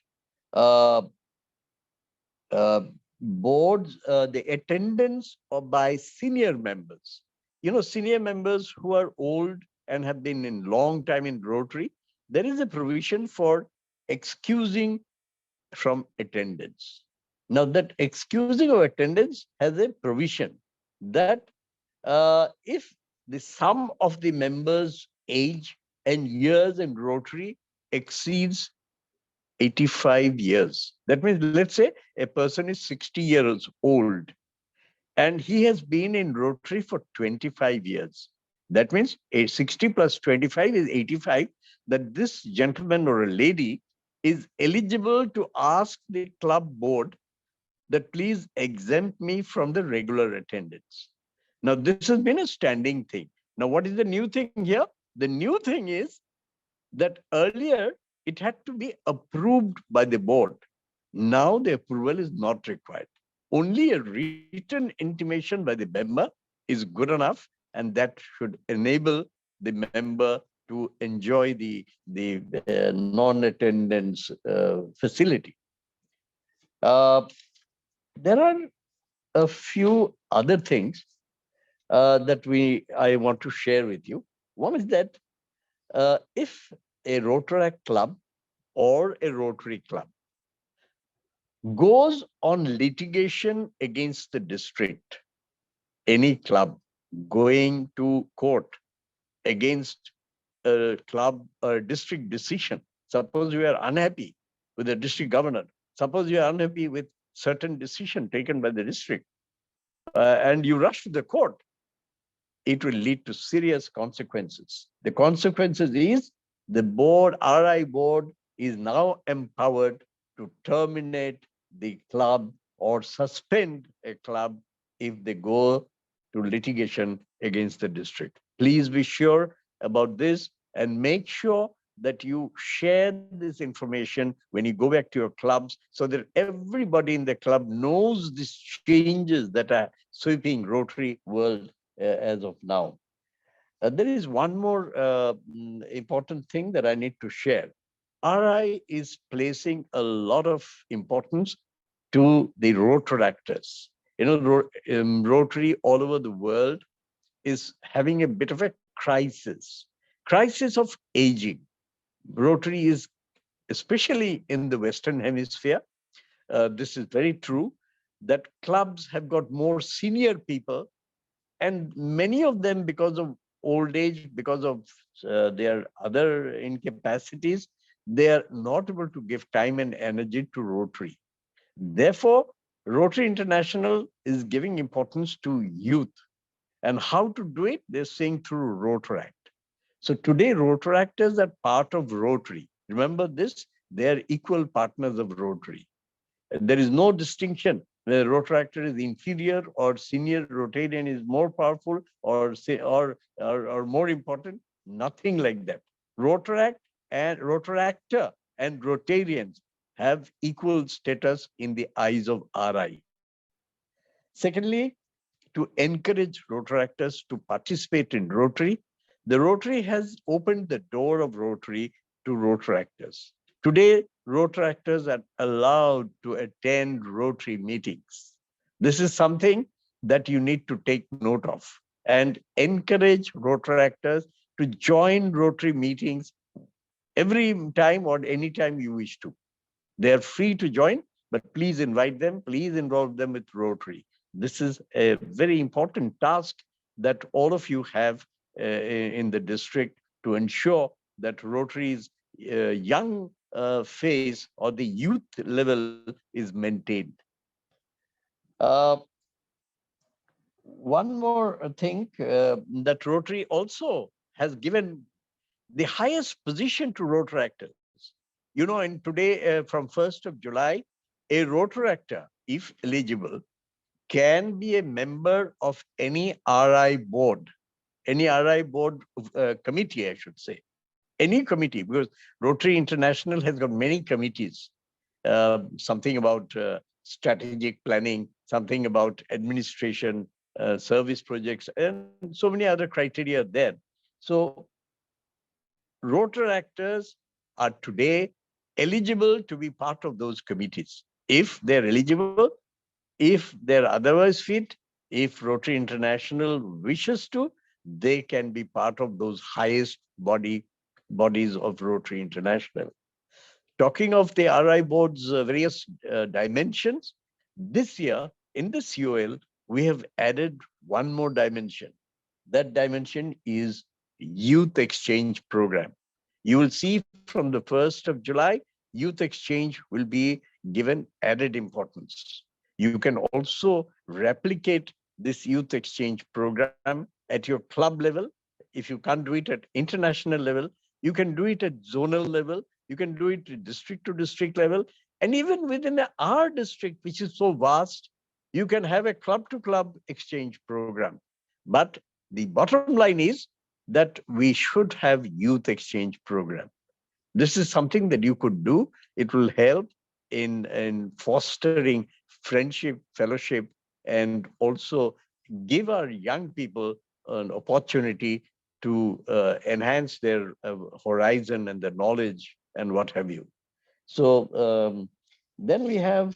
boards, the attendance by senior members. You know, senior members who are old and have been in long time in Rotary, there is a provision for excusing from attendance. Now that excusing of attendance has a provision that if the sum of the members' age and years in Rotary exceeds 85 years. That means, let's say a person is 60 years old and he has been in Rotary for 25 years. That means 60 plus 25 is 85, that this gentleman or a lady is eligible to ask the club board that please exempt me from the regular attendance. Now, this has been a standing thing. Now, what is the new thing here? The new thing is that earlier it had to be approved by the board. Now the approval is not required. Only a written intimation by the member is good enough, and that should enable the member to enjoy the non-attendance facility. There are a few other things that I want to share with you. One is that if a Rotaract club or a Rotary club goes on litigation against the district, any club going to court against a club or district decision, suppose you are unhappy with the district governor, suppose you are unhappy with certain decision taken by the district, and you rush to the court, it will lead to serious consequences. The consequences is the board, RI board, is now empowered to terminate the club or suspend a club if they go to litigation against the district. Please be sure about this and make sure that you share this information when you go back to your clubs so that everybody in the club knows these changes that are sweeping Rotary world as of now. There is one more important thing that I need to share. RI is placing a lot of importance to the Rotaractors. You know, Rotary all over the world is having a bit of a crisis of aging. Rotary is, especially in the Western Hemisphere, this is very true, that clubs have got more senior people, and many of them, because of old age, because of their other incapacities, they are not able to give time and energy to Rotary. Therefore, Rotary International is giving importance to youth. And how to do it? They're saying through Rotaract. So today, Rotaractors are part of Rotary. Remember this, they are equal partners of Rotary. There is no distinction whether Rotaractor is inferior or senior Rotarian is more powerful or more important. Nothing like that. Rotaract and Rotaractor and Rotarians have equal status in the eyes of RI. Secondly, to encourage Rotaractors to participate in Rotary, the Rotary has opened the door of Rotary to Rotaractors. Today, Rotaractors are allowed to attend Rotary meetings. This is something that you need to take note of and encourage Rotaractors to join Rotary meetings every time or anytime you wish to. They are free to join, but please invite them, please involve them with Rotary. This is a very important task that all of you have in the district to ensure that Rotary's young phase or the youth level is maintained. One more thing that Rotary also has given the highest position to Rotaractors. You know, and today from 1st of July, a Rotaractor, if eligible, can be a member of any RI board committee, I should say. Any committee, because Rotary International has got many committees, something about strategic planning, something about administration, service projects, and so many other criteria there. So Rotaractors are today eligible to be part of those committees. If they're eligible, if they're otherwise fit, if Rotary International wishes to, they can be part of those highest bodies of Rotary International. Talking of the RI board's various dimensions, this year in the COL, we have added one more dimension. That dimension is Youth Exchange Program. You will see from the 1st of July, Youth Exchange will be given added importance. You can also replicate this Youth Exchange Program at your club level. If you can't do it at international level, you can do it at zonal level. You can do it at district to district level. And even within our district, which is so vast, you can have a club to club exchange program. But the bottom line is that we should have youth exchange program. This is something that you could do. It will help in fostering friendship, fellowship, and also give our young people an opportunity to enhance their horizon and their knowledge and what have you. So then we have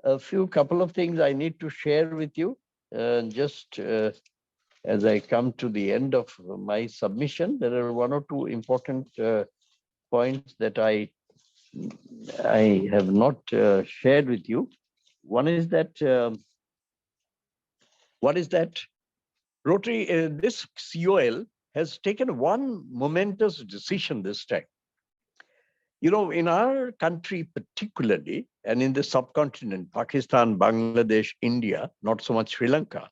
a couple of things I need to share with you. As I come to the end of my submission, there are one or two important points that I have not shared with you. One is that Rotary, this COL has taken one momentous decision this time. You know, in our country particularly, and in the subcontinent, Pakistan, Bangladesh, India, not so much Sri Lanka,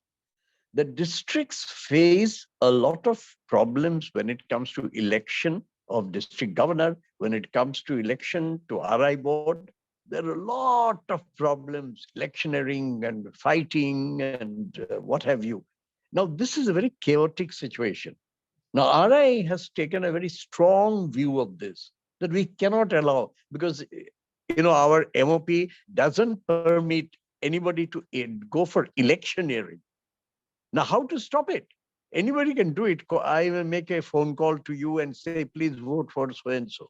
the districts face a lot of problems when it comes to election of district governor, when it comes to election to RI board. There are a lot of problems, electioneering and fighting and what have you. Now, this is a very chaotic situation. Now, RI has taken a very strong view of this, that we cannot allow, because you know, our MOP doesn't permit anybody to go for electioneering. Now, how to stop it? Anybody can do it. I will make a phone call to you and say, please vote for so-and-so.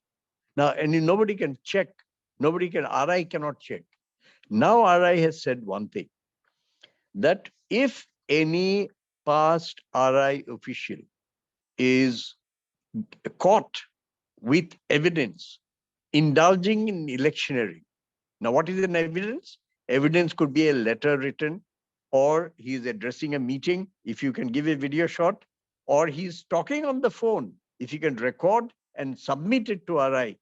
Now, and nobody can check. RI cannot check. Now, RI has said one thing, that if any past RI official is caught with evidence indulging in electioneering. Now, what is an evidence? Evidence could be a letter written, or he's addressing a meeting, if you can give a video shot, or he's talking on the phone, if you can record and submit it to RI.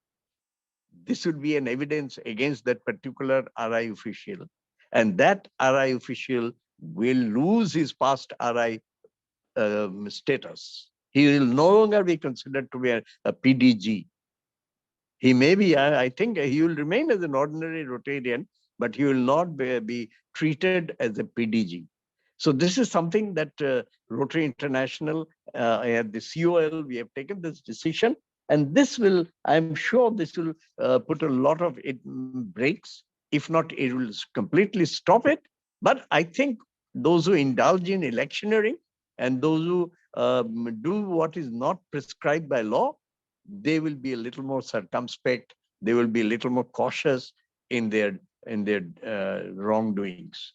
This would be an evidence against that particular RI official. And that RI official will lose his past RI status. He will no longer be considered to be a PDG. He may be, I think he will remain as an ordinary Rotarian, but he will not be treated as a PDG. So this is something that Rotary International, at the COL, we have taken this decision. And this will, I'm sure this will put a lot of brakes. If not, it will completely stop it. But I think those who indulge in electioneering and those who do what is not prescribed by law, they will be a little more circumspect. They will be a little more cautious in their wrongdoings.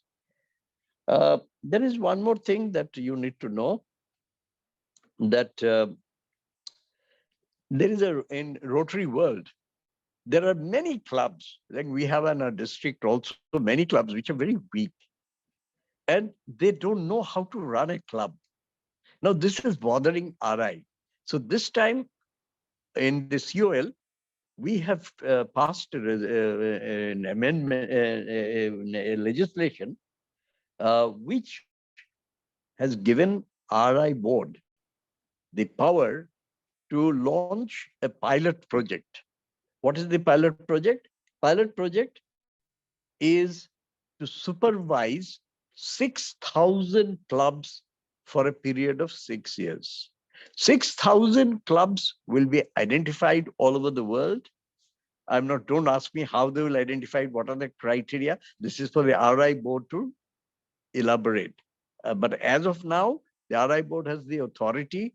There is one more thing that you need to know, that there is in Rotary world, there are many clubs, like we have in our district also many clubs which are very weak, and they don't know how to run a club. Now this is bothering RI. So this time in the COL, we have passed an amendment, a legislation, which has given RI board the power to launch a pilot project. What is the pilot project? Pilot project is to supervise 6,000 clubs for a period of 6 years. 6,000 clubs will be identified all over the world. Don't ask me how they will identify, what are the criteria. This is for the RI board to elaborate. But as of now, the RI board has the authority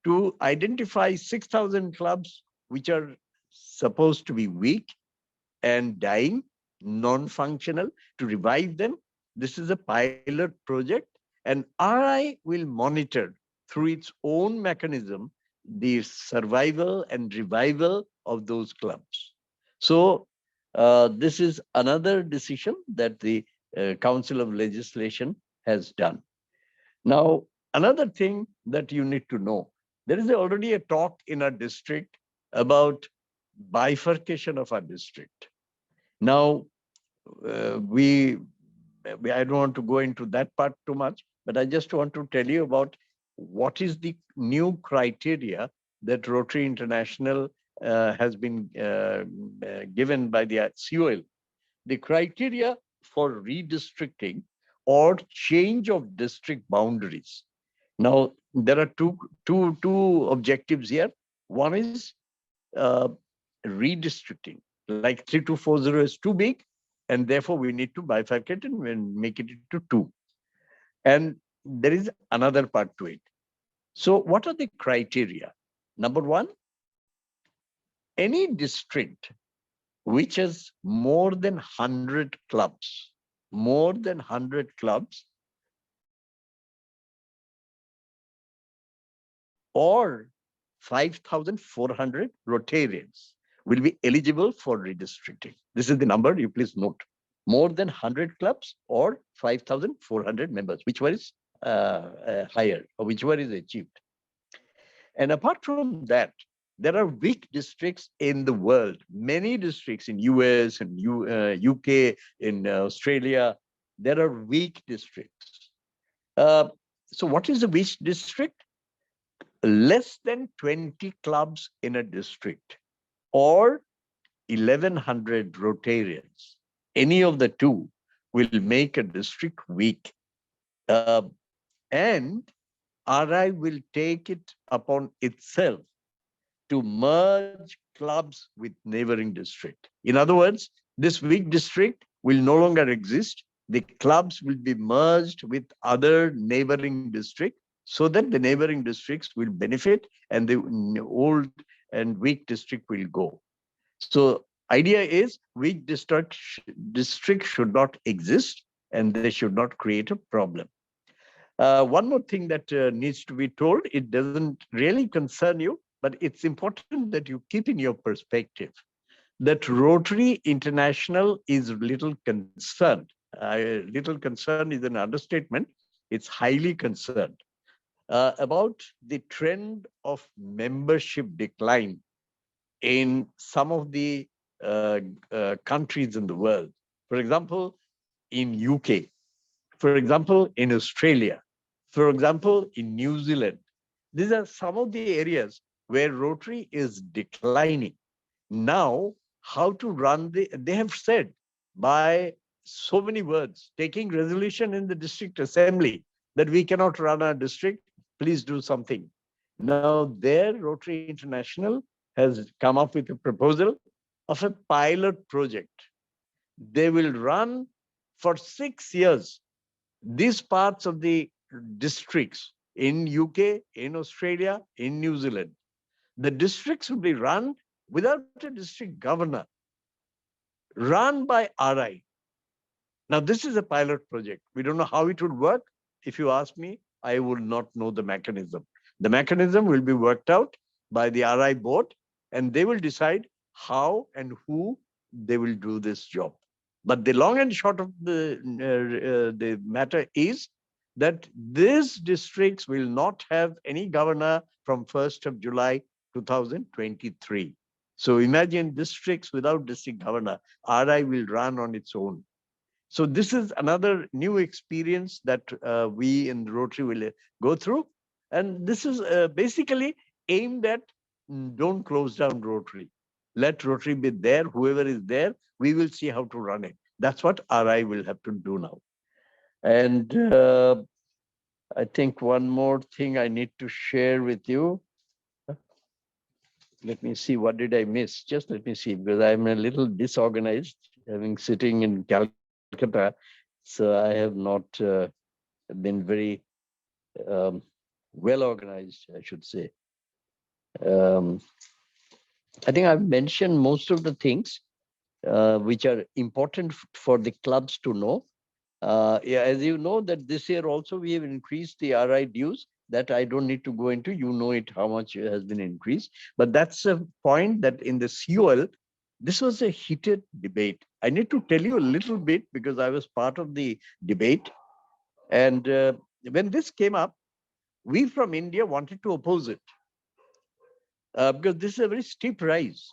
to identify 6,000 clubs which are supposed to be weak and dying, non-functional, to revive them. This is a pilot project, and RI will monitor through its own mechanism the survival and revival of those clubs. So this is another decision that the Council of Legislation has done. Now, another thing that you need to know, there is already a talk in our district about bifurcation of our district. Now, I don't want to go into that part too much, but I just want to tell you about what is the new criteria that Rotary International has been given by the COL. The criteria for redistricting or change of district boundaries. Now, there are two objectives here. One is redistricting, like 3240 is too big, and therefore we need to bifurcate and make it into 2. And there is another part to it. So what are the criteria? Number 1, any district which has more than 100 clubs, more than 100 clubs or 5,400 Rotarians will be eligible for redistricting. This is the number, you please note. More than 100 clubs or 5,400 members, whichever is higher or whichever is achieved. And apart from that, there are weak districts in the world. Many districts in US and UK, in Australia, there are weak districts. So what is a weak district? Less than 20 clubs in a district or 1,100 Rotarians. Any of the two will make a district weak. And RI will take it upon itself to merge clubs with neighboring district. In other words, this weak district will no longer exist. The clubs will be merged with other neighboring districts so that the neighboring districts will benefit and the old and weak district will go. So idea is weak district should not exist and they should not create a problem. One more thing that needs to be told, it doesn't really concern you, but it's important that you keep in your perspective that Rotary International is little concerned. Little concern is an understatement. It's highly concerned about the trend of membership decline in some of the countries in the world. For example, in UK, for example, in Australia, for example, in New Zealand. These are some of the areas where Rotary is declining. Now, how to run they have said by so many words, taking resolution in the district assembly that we cannot run our district, please do something. Now, there Rotary International has come up with a proposal of a pilot project. They will run for 6 years these parts of the districts in UK, in Australia, in New Zealand. The districts will be run without a district governor, run by RI. Now, this is a pilot project. We don't know how it would work. If you ask me, I would not know the mechanism. The mechanism will be worked out by the RI board, and they will decide how and who they will do this job. But the long and short of the matter is that these districts will not have any governor from 1st of July 2023. So imagine districts without district governor, RI will run on its own. So this is another new experience that we in Rotary will go through. And this is basically aimed at don't close down Rotary. Let Rotary be there, whoever is there, we will see how to run it. That's what RI will have to do now. And I think one more thing I need to share with you. Let me see, what did I miss? Just let me see, because I'm a little disorganized, having sitting in Calcutta. So I have not been very well organized, I should say. I think I've mentioned most of the things which are important for the clubs to know. Yeah, as you know that this year also we have increased the RI dues. That I don't need to go into, you know it, how much has been increased. But that's a point that in the COL, this was a heated debate. I need to tell you a little bit because I was part of the debate. And when this came up, we from India wanted to oppose it. Because this is a very steep rise.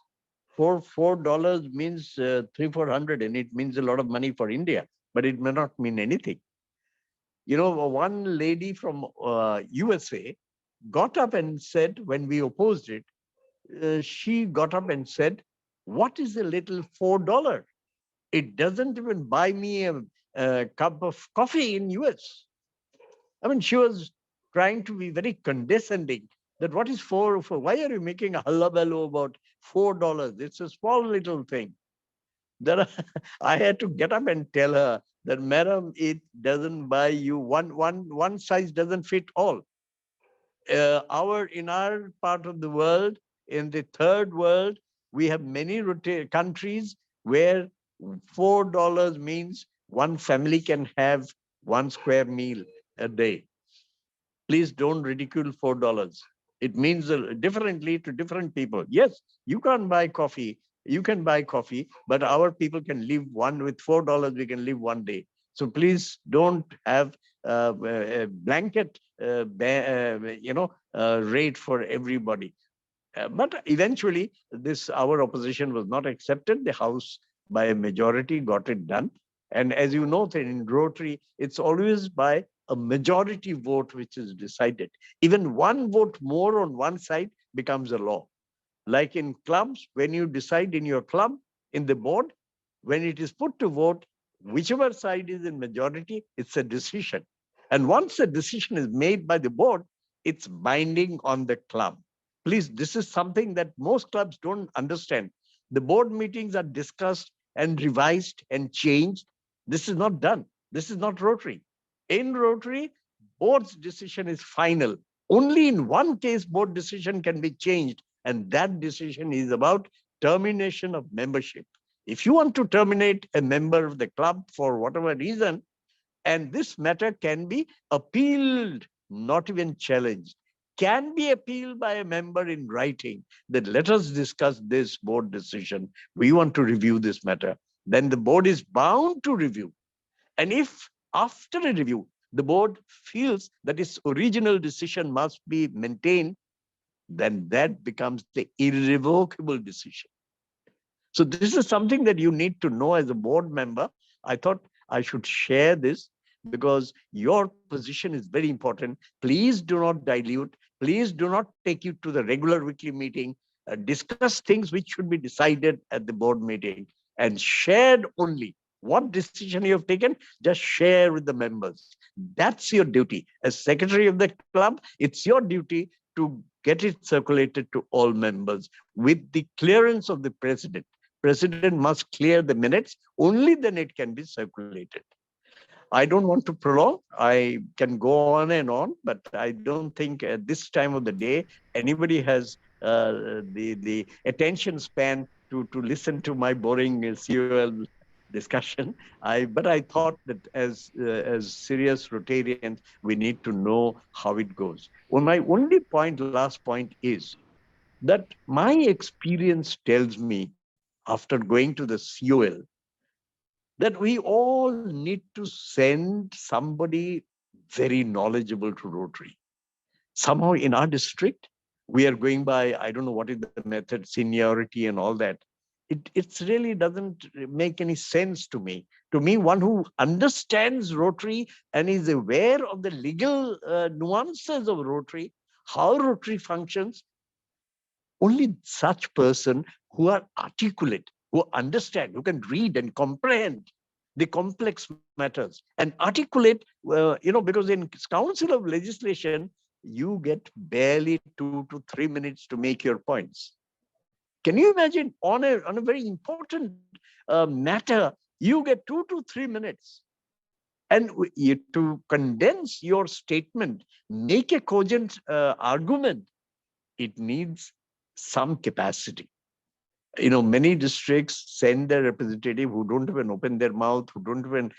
$4 means 300-400, and it means a lot of money for India, but it may not mean anything. You know, one lady from USA got up and said, when we opposed it, she got up and said, what is a little $4? It doesn't even buy me a cup of coffee in US. I mean, she was trying to be very condescending that what is $4 for? Why are you making a hullabaloo about $4? It's a small little thing. Then I had to get up and tell her that, madam, it doesn't buy you, one size doesn't fit all. In our part of the world, in the third world, we have many countries where $4 means one family can have 1 square meal a day. Please don't ridicule $4. It means differently to different people. Yes, you can't buy coffee. You can buy coffee, but our people can live with $4. We can live 1 day. So please don't have a blanket, rate for everybody. But eventually, our opposition was not accepted. The House, by a majority, got it done. And as you know, in Rotary, it's always by a majority vote which is decided. Even one vote more on one side becomes a law. Like in clubs, when you decide in your club, in the board, when it is put to vote, whichever side is in majority, it's a decision. And once a decision is made by the board, it's binding on the club. Please, this is something that most clubs don't understand. The board meetings are discussed and revised and changed. This is not done. This is not Rotary. In Rotary, board's decision is final. Only in one case, board decision can be changed, and that decision is about termination of membership. If you want to terminate a member of the club for whatever reason, and this matter can be appealed, not even challenged, can be appealed by a member in writing, that let us discuss this board decision. We want to review this matter. Then the board is bound to review. And if after a review, the board feels that its original decision must be maintained, then that becomes the irrevocable decision. So this is something that you need to know as a board member. I thought I should share this because your position is very important. Please do not dilute. Please do not take you to the regular weekly meeting. Discuss things which should be decided at the board meeting, and shared only. What decision you have taken, just share with the members. That's your duty. As secretary of the club, it's your duty to get it circulated to all members with the clearance of the president. President must clear the minutes, only then it can be circulated. I don't want to prolong. I can go on and on, but I don't think at this time of the day, anybody has the attention span to listen to my boring COL discussion. But I thought that as serious Rotarians, we need to know how it goes. Well, my only point, last point, is that my experience tells me, after going to the COL, that we all need to send somebody very knowledgeable to Rotary. Somehow in our district, we are going by, I don't know what is the method, seniority and all that. It really doesn't make any sense to me. To me, one who understands Rotary and is aware of the legal nuances of Rotary, how Rotary functions, only such person who are articulate, who understand, who can read and comprehend the complex matters and articulate, because in Council of Legislation, you get barely 2 to 3 minutes to make your points. Can you imagine on a very important matter, you get 2 to 3 minutes? And to condense your statement, make a cogent argument, it needs some capacity. Many districts send their representative who don't even open their mouth, who don't even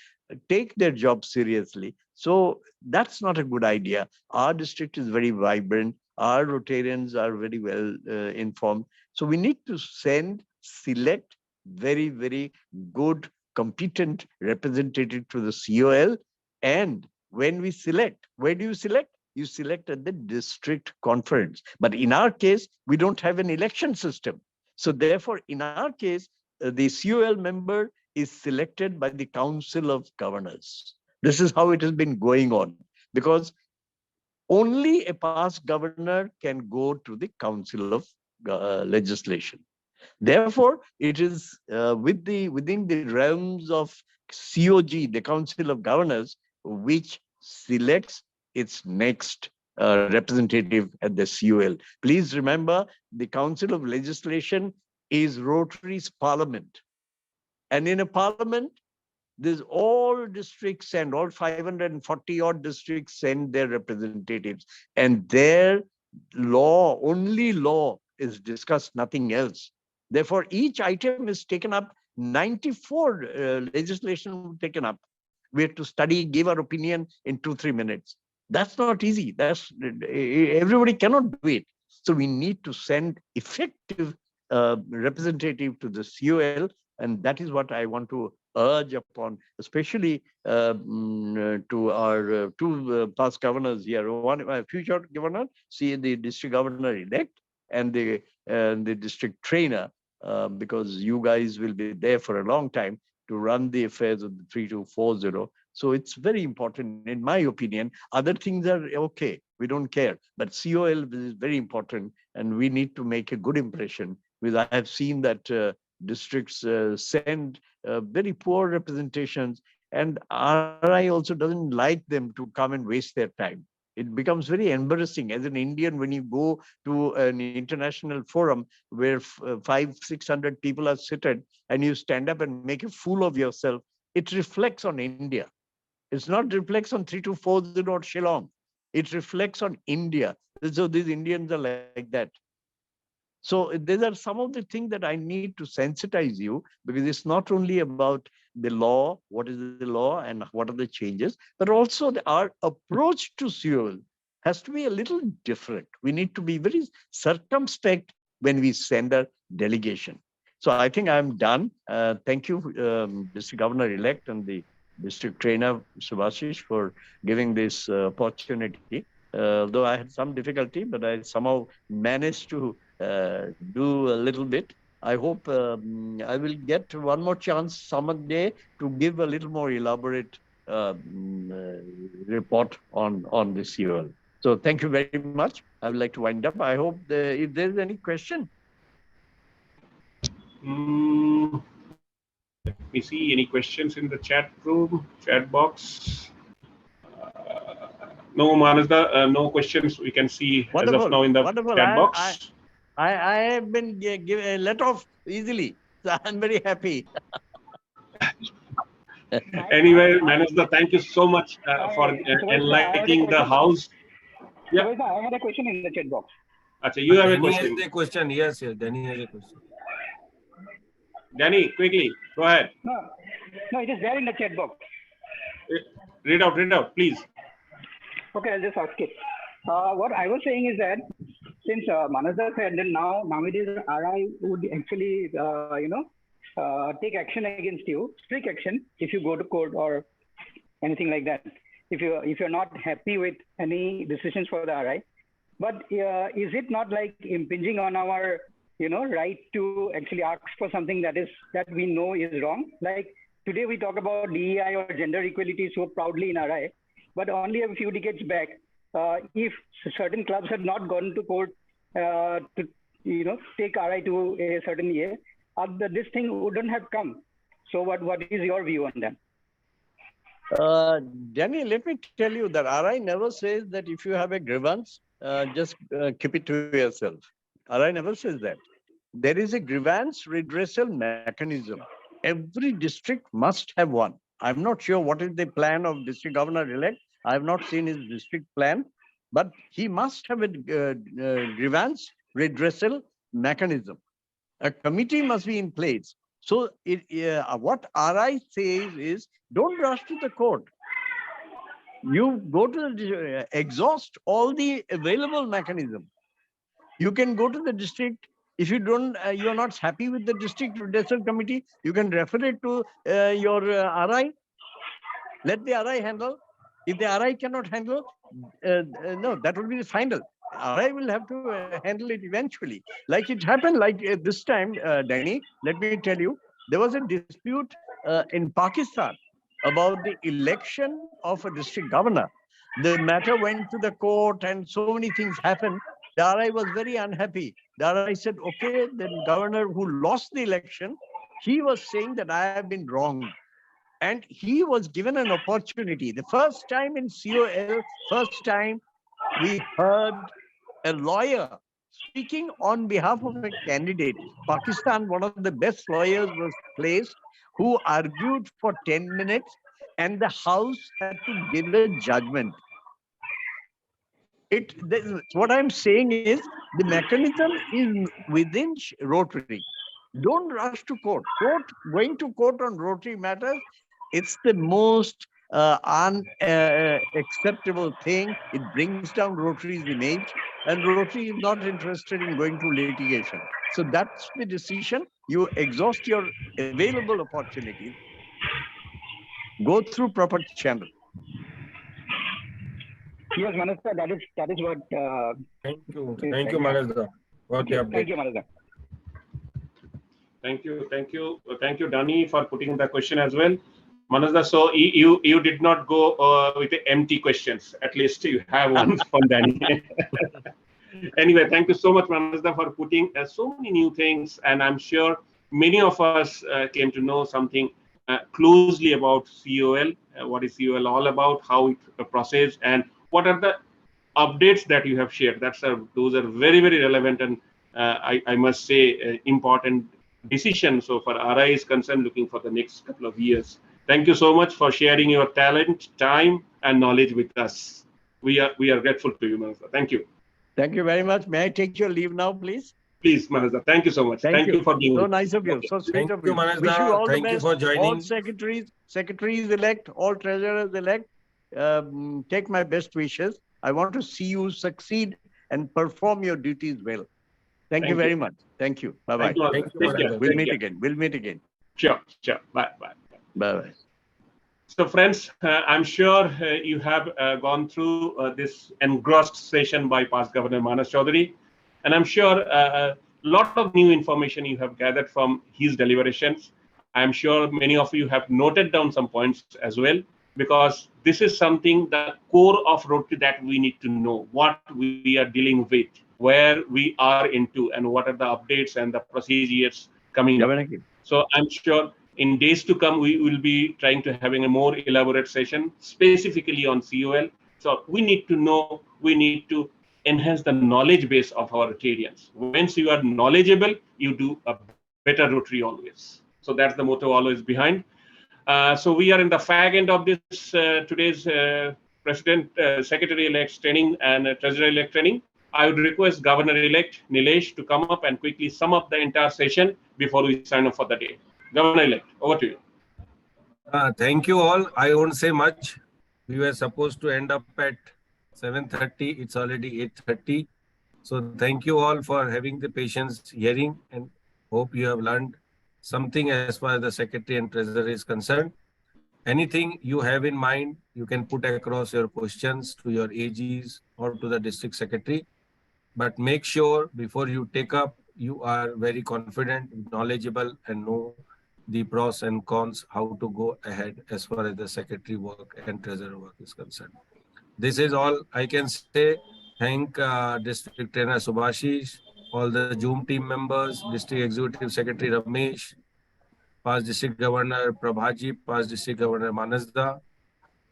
take their job seriously. So that's not a good idea. Our district is very vibrant. Our Rotarians are very well informed. So we need to select very, very good, competent representative to the COL. And when we select, where do you select? You select at the district conference. But in our case, we don't have an election system. So therefore, in our case, the COL member is selected by the Council of Governors. This is how it has been going on, because only a past governor can go to the Council of Legislation. Therefore, it is within the realms of COG, the Council of Governors, which selects its next representative at the COL. Please remember, the Council of Legislation is Rotary's parliament. And in a parliament, there's all districts and all 540 odd districts send their representatives. And their only law is discussed, nothing else. Therefore, each item is taken up 94 legislation taken up. We had to study, give our opinion in 2-3 minutes. That's not easy. Everybody cannot do it. So we need to send effective representative to the COL, and that is what I want to urge upon, especially to our two past governors here. One, future governor, see the district governor elect, and the district trainer, because you guys will be there for a long time to run the affairs of the 3240. So it's very important, in my opinion. Other things are okay, we don't care, but COL is very important, and we need to make a good impression. Because I have seen that districts send very poor representations, and RI also doesn't like them to come and waste their time. It becomes very embarrassing as an Indian when you go to an international forum where 500-600 people are seated and you stand up and make a fool of yourself. It reflects on India. It's not reflects on 3240 or Shillong. It reflects on India. So these Indians are like that. So these are some of the things that I need to sensitize you, because it's not only about the law, what is the law and what are the changes, but also our approach to COL has to be a little different. We need to be very circumspect when we send a delegation. So I think I'm done. Thank you, District Governor-elect and the District Trainer, Subhashish, for giving this opportunity. Though I had some difficulty, but I somehow managed to do a little bit. I hope I will get one more chance some day to give a little more elaborate report on this COL. So thank you very much. I would like to wind up. I hope if there is any question. Let me see any questions in the chat room, chat box. No, Manasda, no questions we can see as of now in the chat box. I have been let off easily, so I'm very happy. Anyway, Manasda, thank you so much for enlightening the house. Yeah. I had a question in the chat box. Achha, you have a Danny question. has a question. Yes, Danny has a question. Danny, quickly, go ahead. No, it is there in the chat box. Read out, please. Okay, I'll just ask it. What I was saying is that since Manasda said that nowadays RI would actually, take action against you, strict action, if you go to court or anything like that. If you're not happy with any decisions for the RI, but is it not like impinging on our right to actually ask for something that we know is wrong? Like today we talk about DEI or gender equality so proudly in RI, but only a few decades back, if certain clubs had not gone to court to take RI to a certain year, this thing wouldn't have come. So what is your view on that? Danny, let me tell you that RI never says that if you have a grievance, just keep it to yourself. RI never says that. There is a grievance redressal mechanism. Every district must have one. I'm not sure what is the plan of District Governor-elect. I have not seen his district plan, but he must have a grievance redressal mechanism. A committee must be in place. So what RI says is, don't rush to the court. You go to the exhaust all the available mechanism. You can go to the district. If you don't, you're not happy with the district redressal committee, you can refer it to your RI. Let the RI handle. If the RI cannot handle, no, that will be the final. RI will have to handle it eventually. Like it happened, like this time, Danny, let me tell you, there was a dispute in Pakistan about the election of a district governor. The matter went to the court and so many things happened. The RI was very unhappy. The RI said, okay, the governor who lost the election, he was saying that I have been wrong. And he was given an opportunity. The first time in COL, first time we heard a lawyer speaking on behalf of a candidate. Pakistan, one of the best lawyers was placed, who argued for 10 minutes, and the House had to give a judgment. What I'm saying is the mechanism is within Rotary. Don't rush to court. Going to court on Rotary matters, it's the most unacceptable thing. It brings down Rotary's image, and Rotary is not interested in going to litigation. So that's the decision. You exhaust your available opportunities. Go through proper channel. Yes, Manasa, that is what. Thank you, Manasa, for the update. Thank you, Manasa. Thank you, Danny, for putting the question as well. Manasa, so you did not go with the empty questions. At least you have one from Danny. Anyway, thank you so much, Manasa, for putting so many new things, and I'm sure many of us came to know something closely about COL. What is COL all about? How it processes, and what are the updates that you have shared? Those are very, very relevant, and I must say important decision. So for RI is concerned, looking for the next couple of years. Thank you so much for sharing your talent, time, and knowledge with us. We are grateful to you, Manasa. Thank you. Thank you very much. May I take your leave now, please? Please, Manasa. Thank you so much. Thank you for being so nice of you. So sweet of you. Manasa. Wish you all Thank the best. You for joining. All secretaries elect, all treasurers elect. Take my best wishes. I want to see you succeed and perform your duties well. Thank you very much. Thank you. Bye-bye. We'll meet again. Sure. Bye. Bye-bye. So friends, I'm sure you have gone through this engrossed session by past Governor Manas Chaudhary, and I'm sure a lot of new information you have gathered from his deliberations. I'm sure many of you have noted down some points as well, because this is something, the core of Rotary, that we need to know what we are dealing with, where we are into, and what are the updates and the procedures coming up. So I'm sure in days to come, we will be trying to having a more elaborate session specifically on COL. So we need to know, we need to enhance the knowledge base of our Rotarians. Once you are knowledgeable, you do a better Rotary always. So that's the motto always behind. So we are in the fag end of this today's President, Secretary-elect training and Treasurer-elect training. I would request Governor-elect Nilesh to come up and quickly sum up the entire session before we sign off for the day. Governor-elect, over to you. Thank you all. I won't say much. We were supposed to end up at 7:30. It's already 8:30. So thank you all for having the patience hearing, and hope you have learned something as far as the Secretary and Treasurer is concerned. Anything you have in mind, you can put across your questions to your AGs or to the District Secretary. But make sure before you take up, you are very confident, knowledgeable, and know the pros and cons, how to go ahead as far as the Secretary work and Treasurer work is concerned. This is all I can say. Thank District Trainer Subhashish, all the Zoom team members, District Executive Secretary Ramesh, past District Governor Prabhaji, past District Governor Manasda,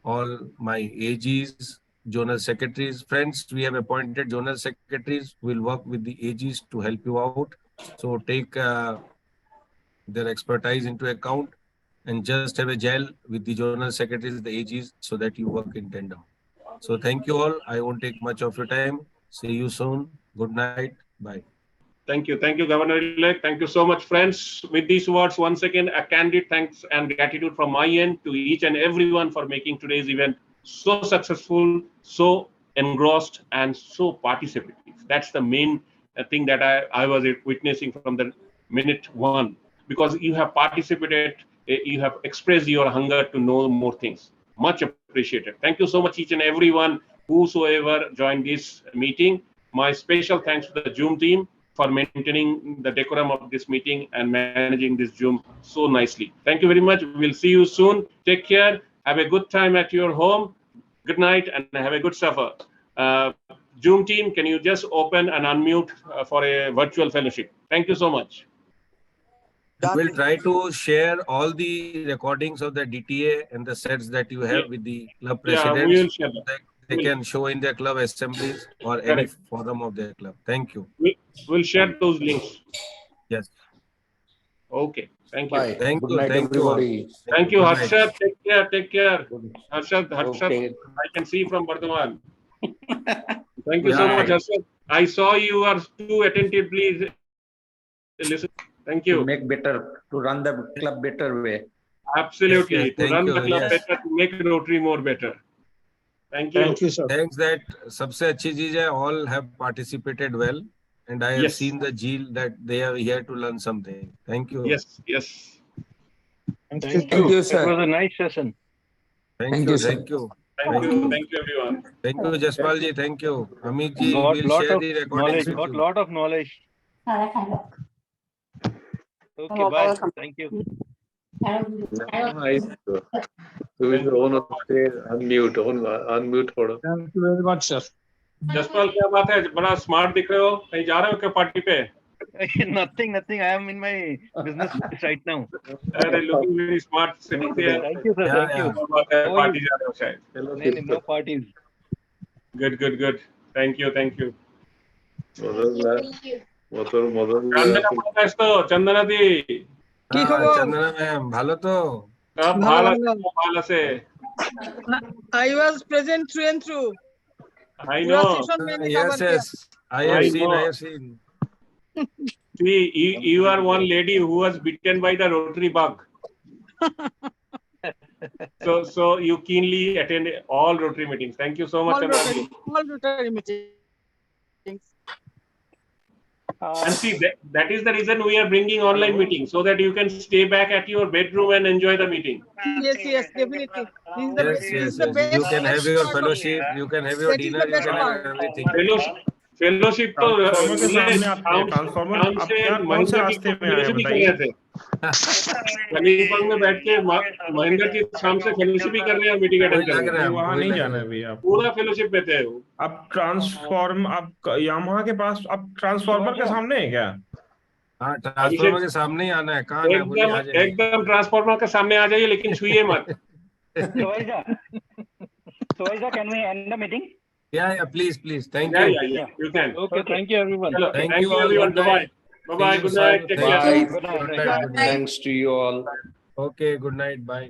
all my AGs, Zonal Secretaries. Friends, we have appointed Zonal Secretaries. We'll work with the AGs to help you out. So take their expertise into account and just have a gel with the Zonal Secretaries, the AGs, so that you work in tandem. So thank you all. I won't take much of your time. See you soon. Good night. Bye. Thank you, Governor-elect. Thank you so much, friends. With these words, once again, a candid thanks and gratitude from my end to each and everyone for making today's event so successful, so engrossed, and so participative. That's the main thing that I was witnessing from the minute one, because you have participated, you have expressed your hunger to know more things. Much appreciated. Thank you so much, each and everyone, whosoever joined this meeting. My special thanks to the Zoom team for maintaining the decorum of this meeting and managing this Zoom so nicely. Thank you very much. We'll see you soon. Take care. Have a good time at your home. Good night and have a good supper. Zoom team, can you just open and unmute for a virtual fellowship? Thank you so much. We'll try to share all the recordings of the DTA and the sets that you have with the club presidents. Yeah, we will share that. They can show in their club assemblies or any forum of their club. Thank you. We'll share those links. Yes. Okay. Thank you. Bye. Thank Good you. night, Thank everybody. you. Thank you, Good night. Harshad. Take care. Harshad, I can see from Bardhaman. Thank you so much, Harshad. I saw you are too attentively listening. Thank to you. make better, to run the club better way. Absolutely. Yes, To thank run you, the club yes. better, to make Rotary more better. Thank you. Thanks that सबसे अच्छी चीज है, all have participated well, and I have Yes. seen the zeal that they are here to learn something. Thank you. Yes, yes. Thank you, sir. It was a nice session. Thank you. sir. Thank you. Thank you. Thank you, everyone. Thank you, Jaspal ji. Thank you. Amit ji, Got we'll lot share of the recordings knowledge. with Got you. lot of knowledge. Okay, bye. Thank you. We will stay unmute थोड़ा. Thank you very much, sir. Jaspal, क्या बात है? बड़ा smart दिख रहे हो. कहीं जा रहे हो क्या पार्टी पे? Nothing. I am in my business right now. अरे, looking very smart sitting there. Thank you, sir. Yeah, Thank yeah. you. क्या बात है? How are party you? जा रहे हो शायद. No parties. Good. Thank you. Madan Chandana प्रकाश तो चंदना दी. কি খবর? চন্দনা ম্যাম, ভালো তো? सब ভালো, भाला से. I was present through and through. I know. Yes. I have seen. See, you are one lady who was bitten by the Rotary bug. So you keenly attend all Rotary meetings. Thank you so much, Chandana ji. All Rotary meetings. And see, that is the reason we are bringing online meetings, so that you can stay back at your bedroom and enjoy the meeting. Yes, definitely. This is the Yes. best. You can have your part of it. fellowship, you can have your That is dinner, the you best can part. have everything. Fellowship तो transformer काम से कौन से महिंद्रा की रास्ते में आए fellowship ही कर बताइए? रहे थे. कलिम्पोंग में बैठ के महिंद्रा की शाम से fellowship ही कर रहे हैं और मीटिंग अटेंड कर रहे हैं. वहाँ नहीं जाना है अभी आप. पूरा fellowship में थे वो. अब यामाहा के पास अब ट्रांसफार्मर के सामने है क्या? हाँ, ट्रांसफार्मर के सामने ही आना है. कहाँ आना है? बोलिए, आ जाइए. एकदम ट्रांसफार्मर के सामने आ जाइए, लेकिन छुइए मत. So Aisha, can we end the meeting? Yeah, please. Thank Yeah, you. yeah. You can. Okay, thank you, everyone. Hello. Thank Thank you you, all. everyone. Good night. Bye-bye. See you, Good sir. night. Take care. Good night. Thanks to you all. Okay, good night. Bye.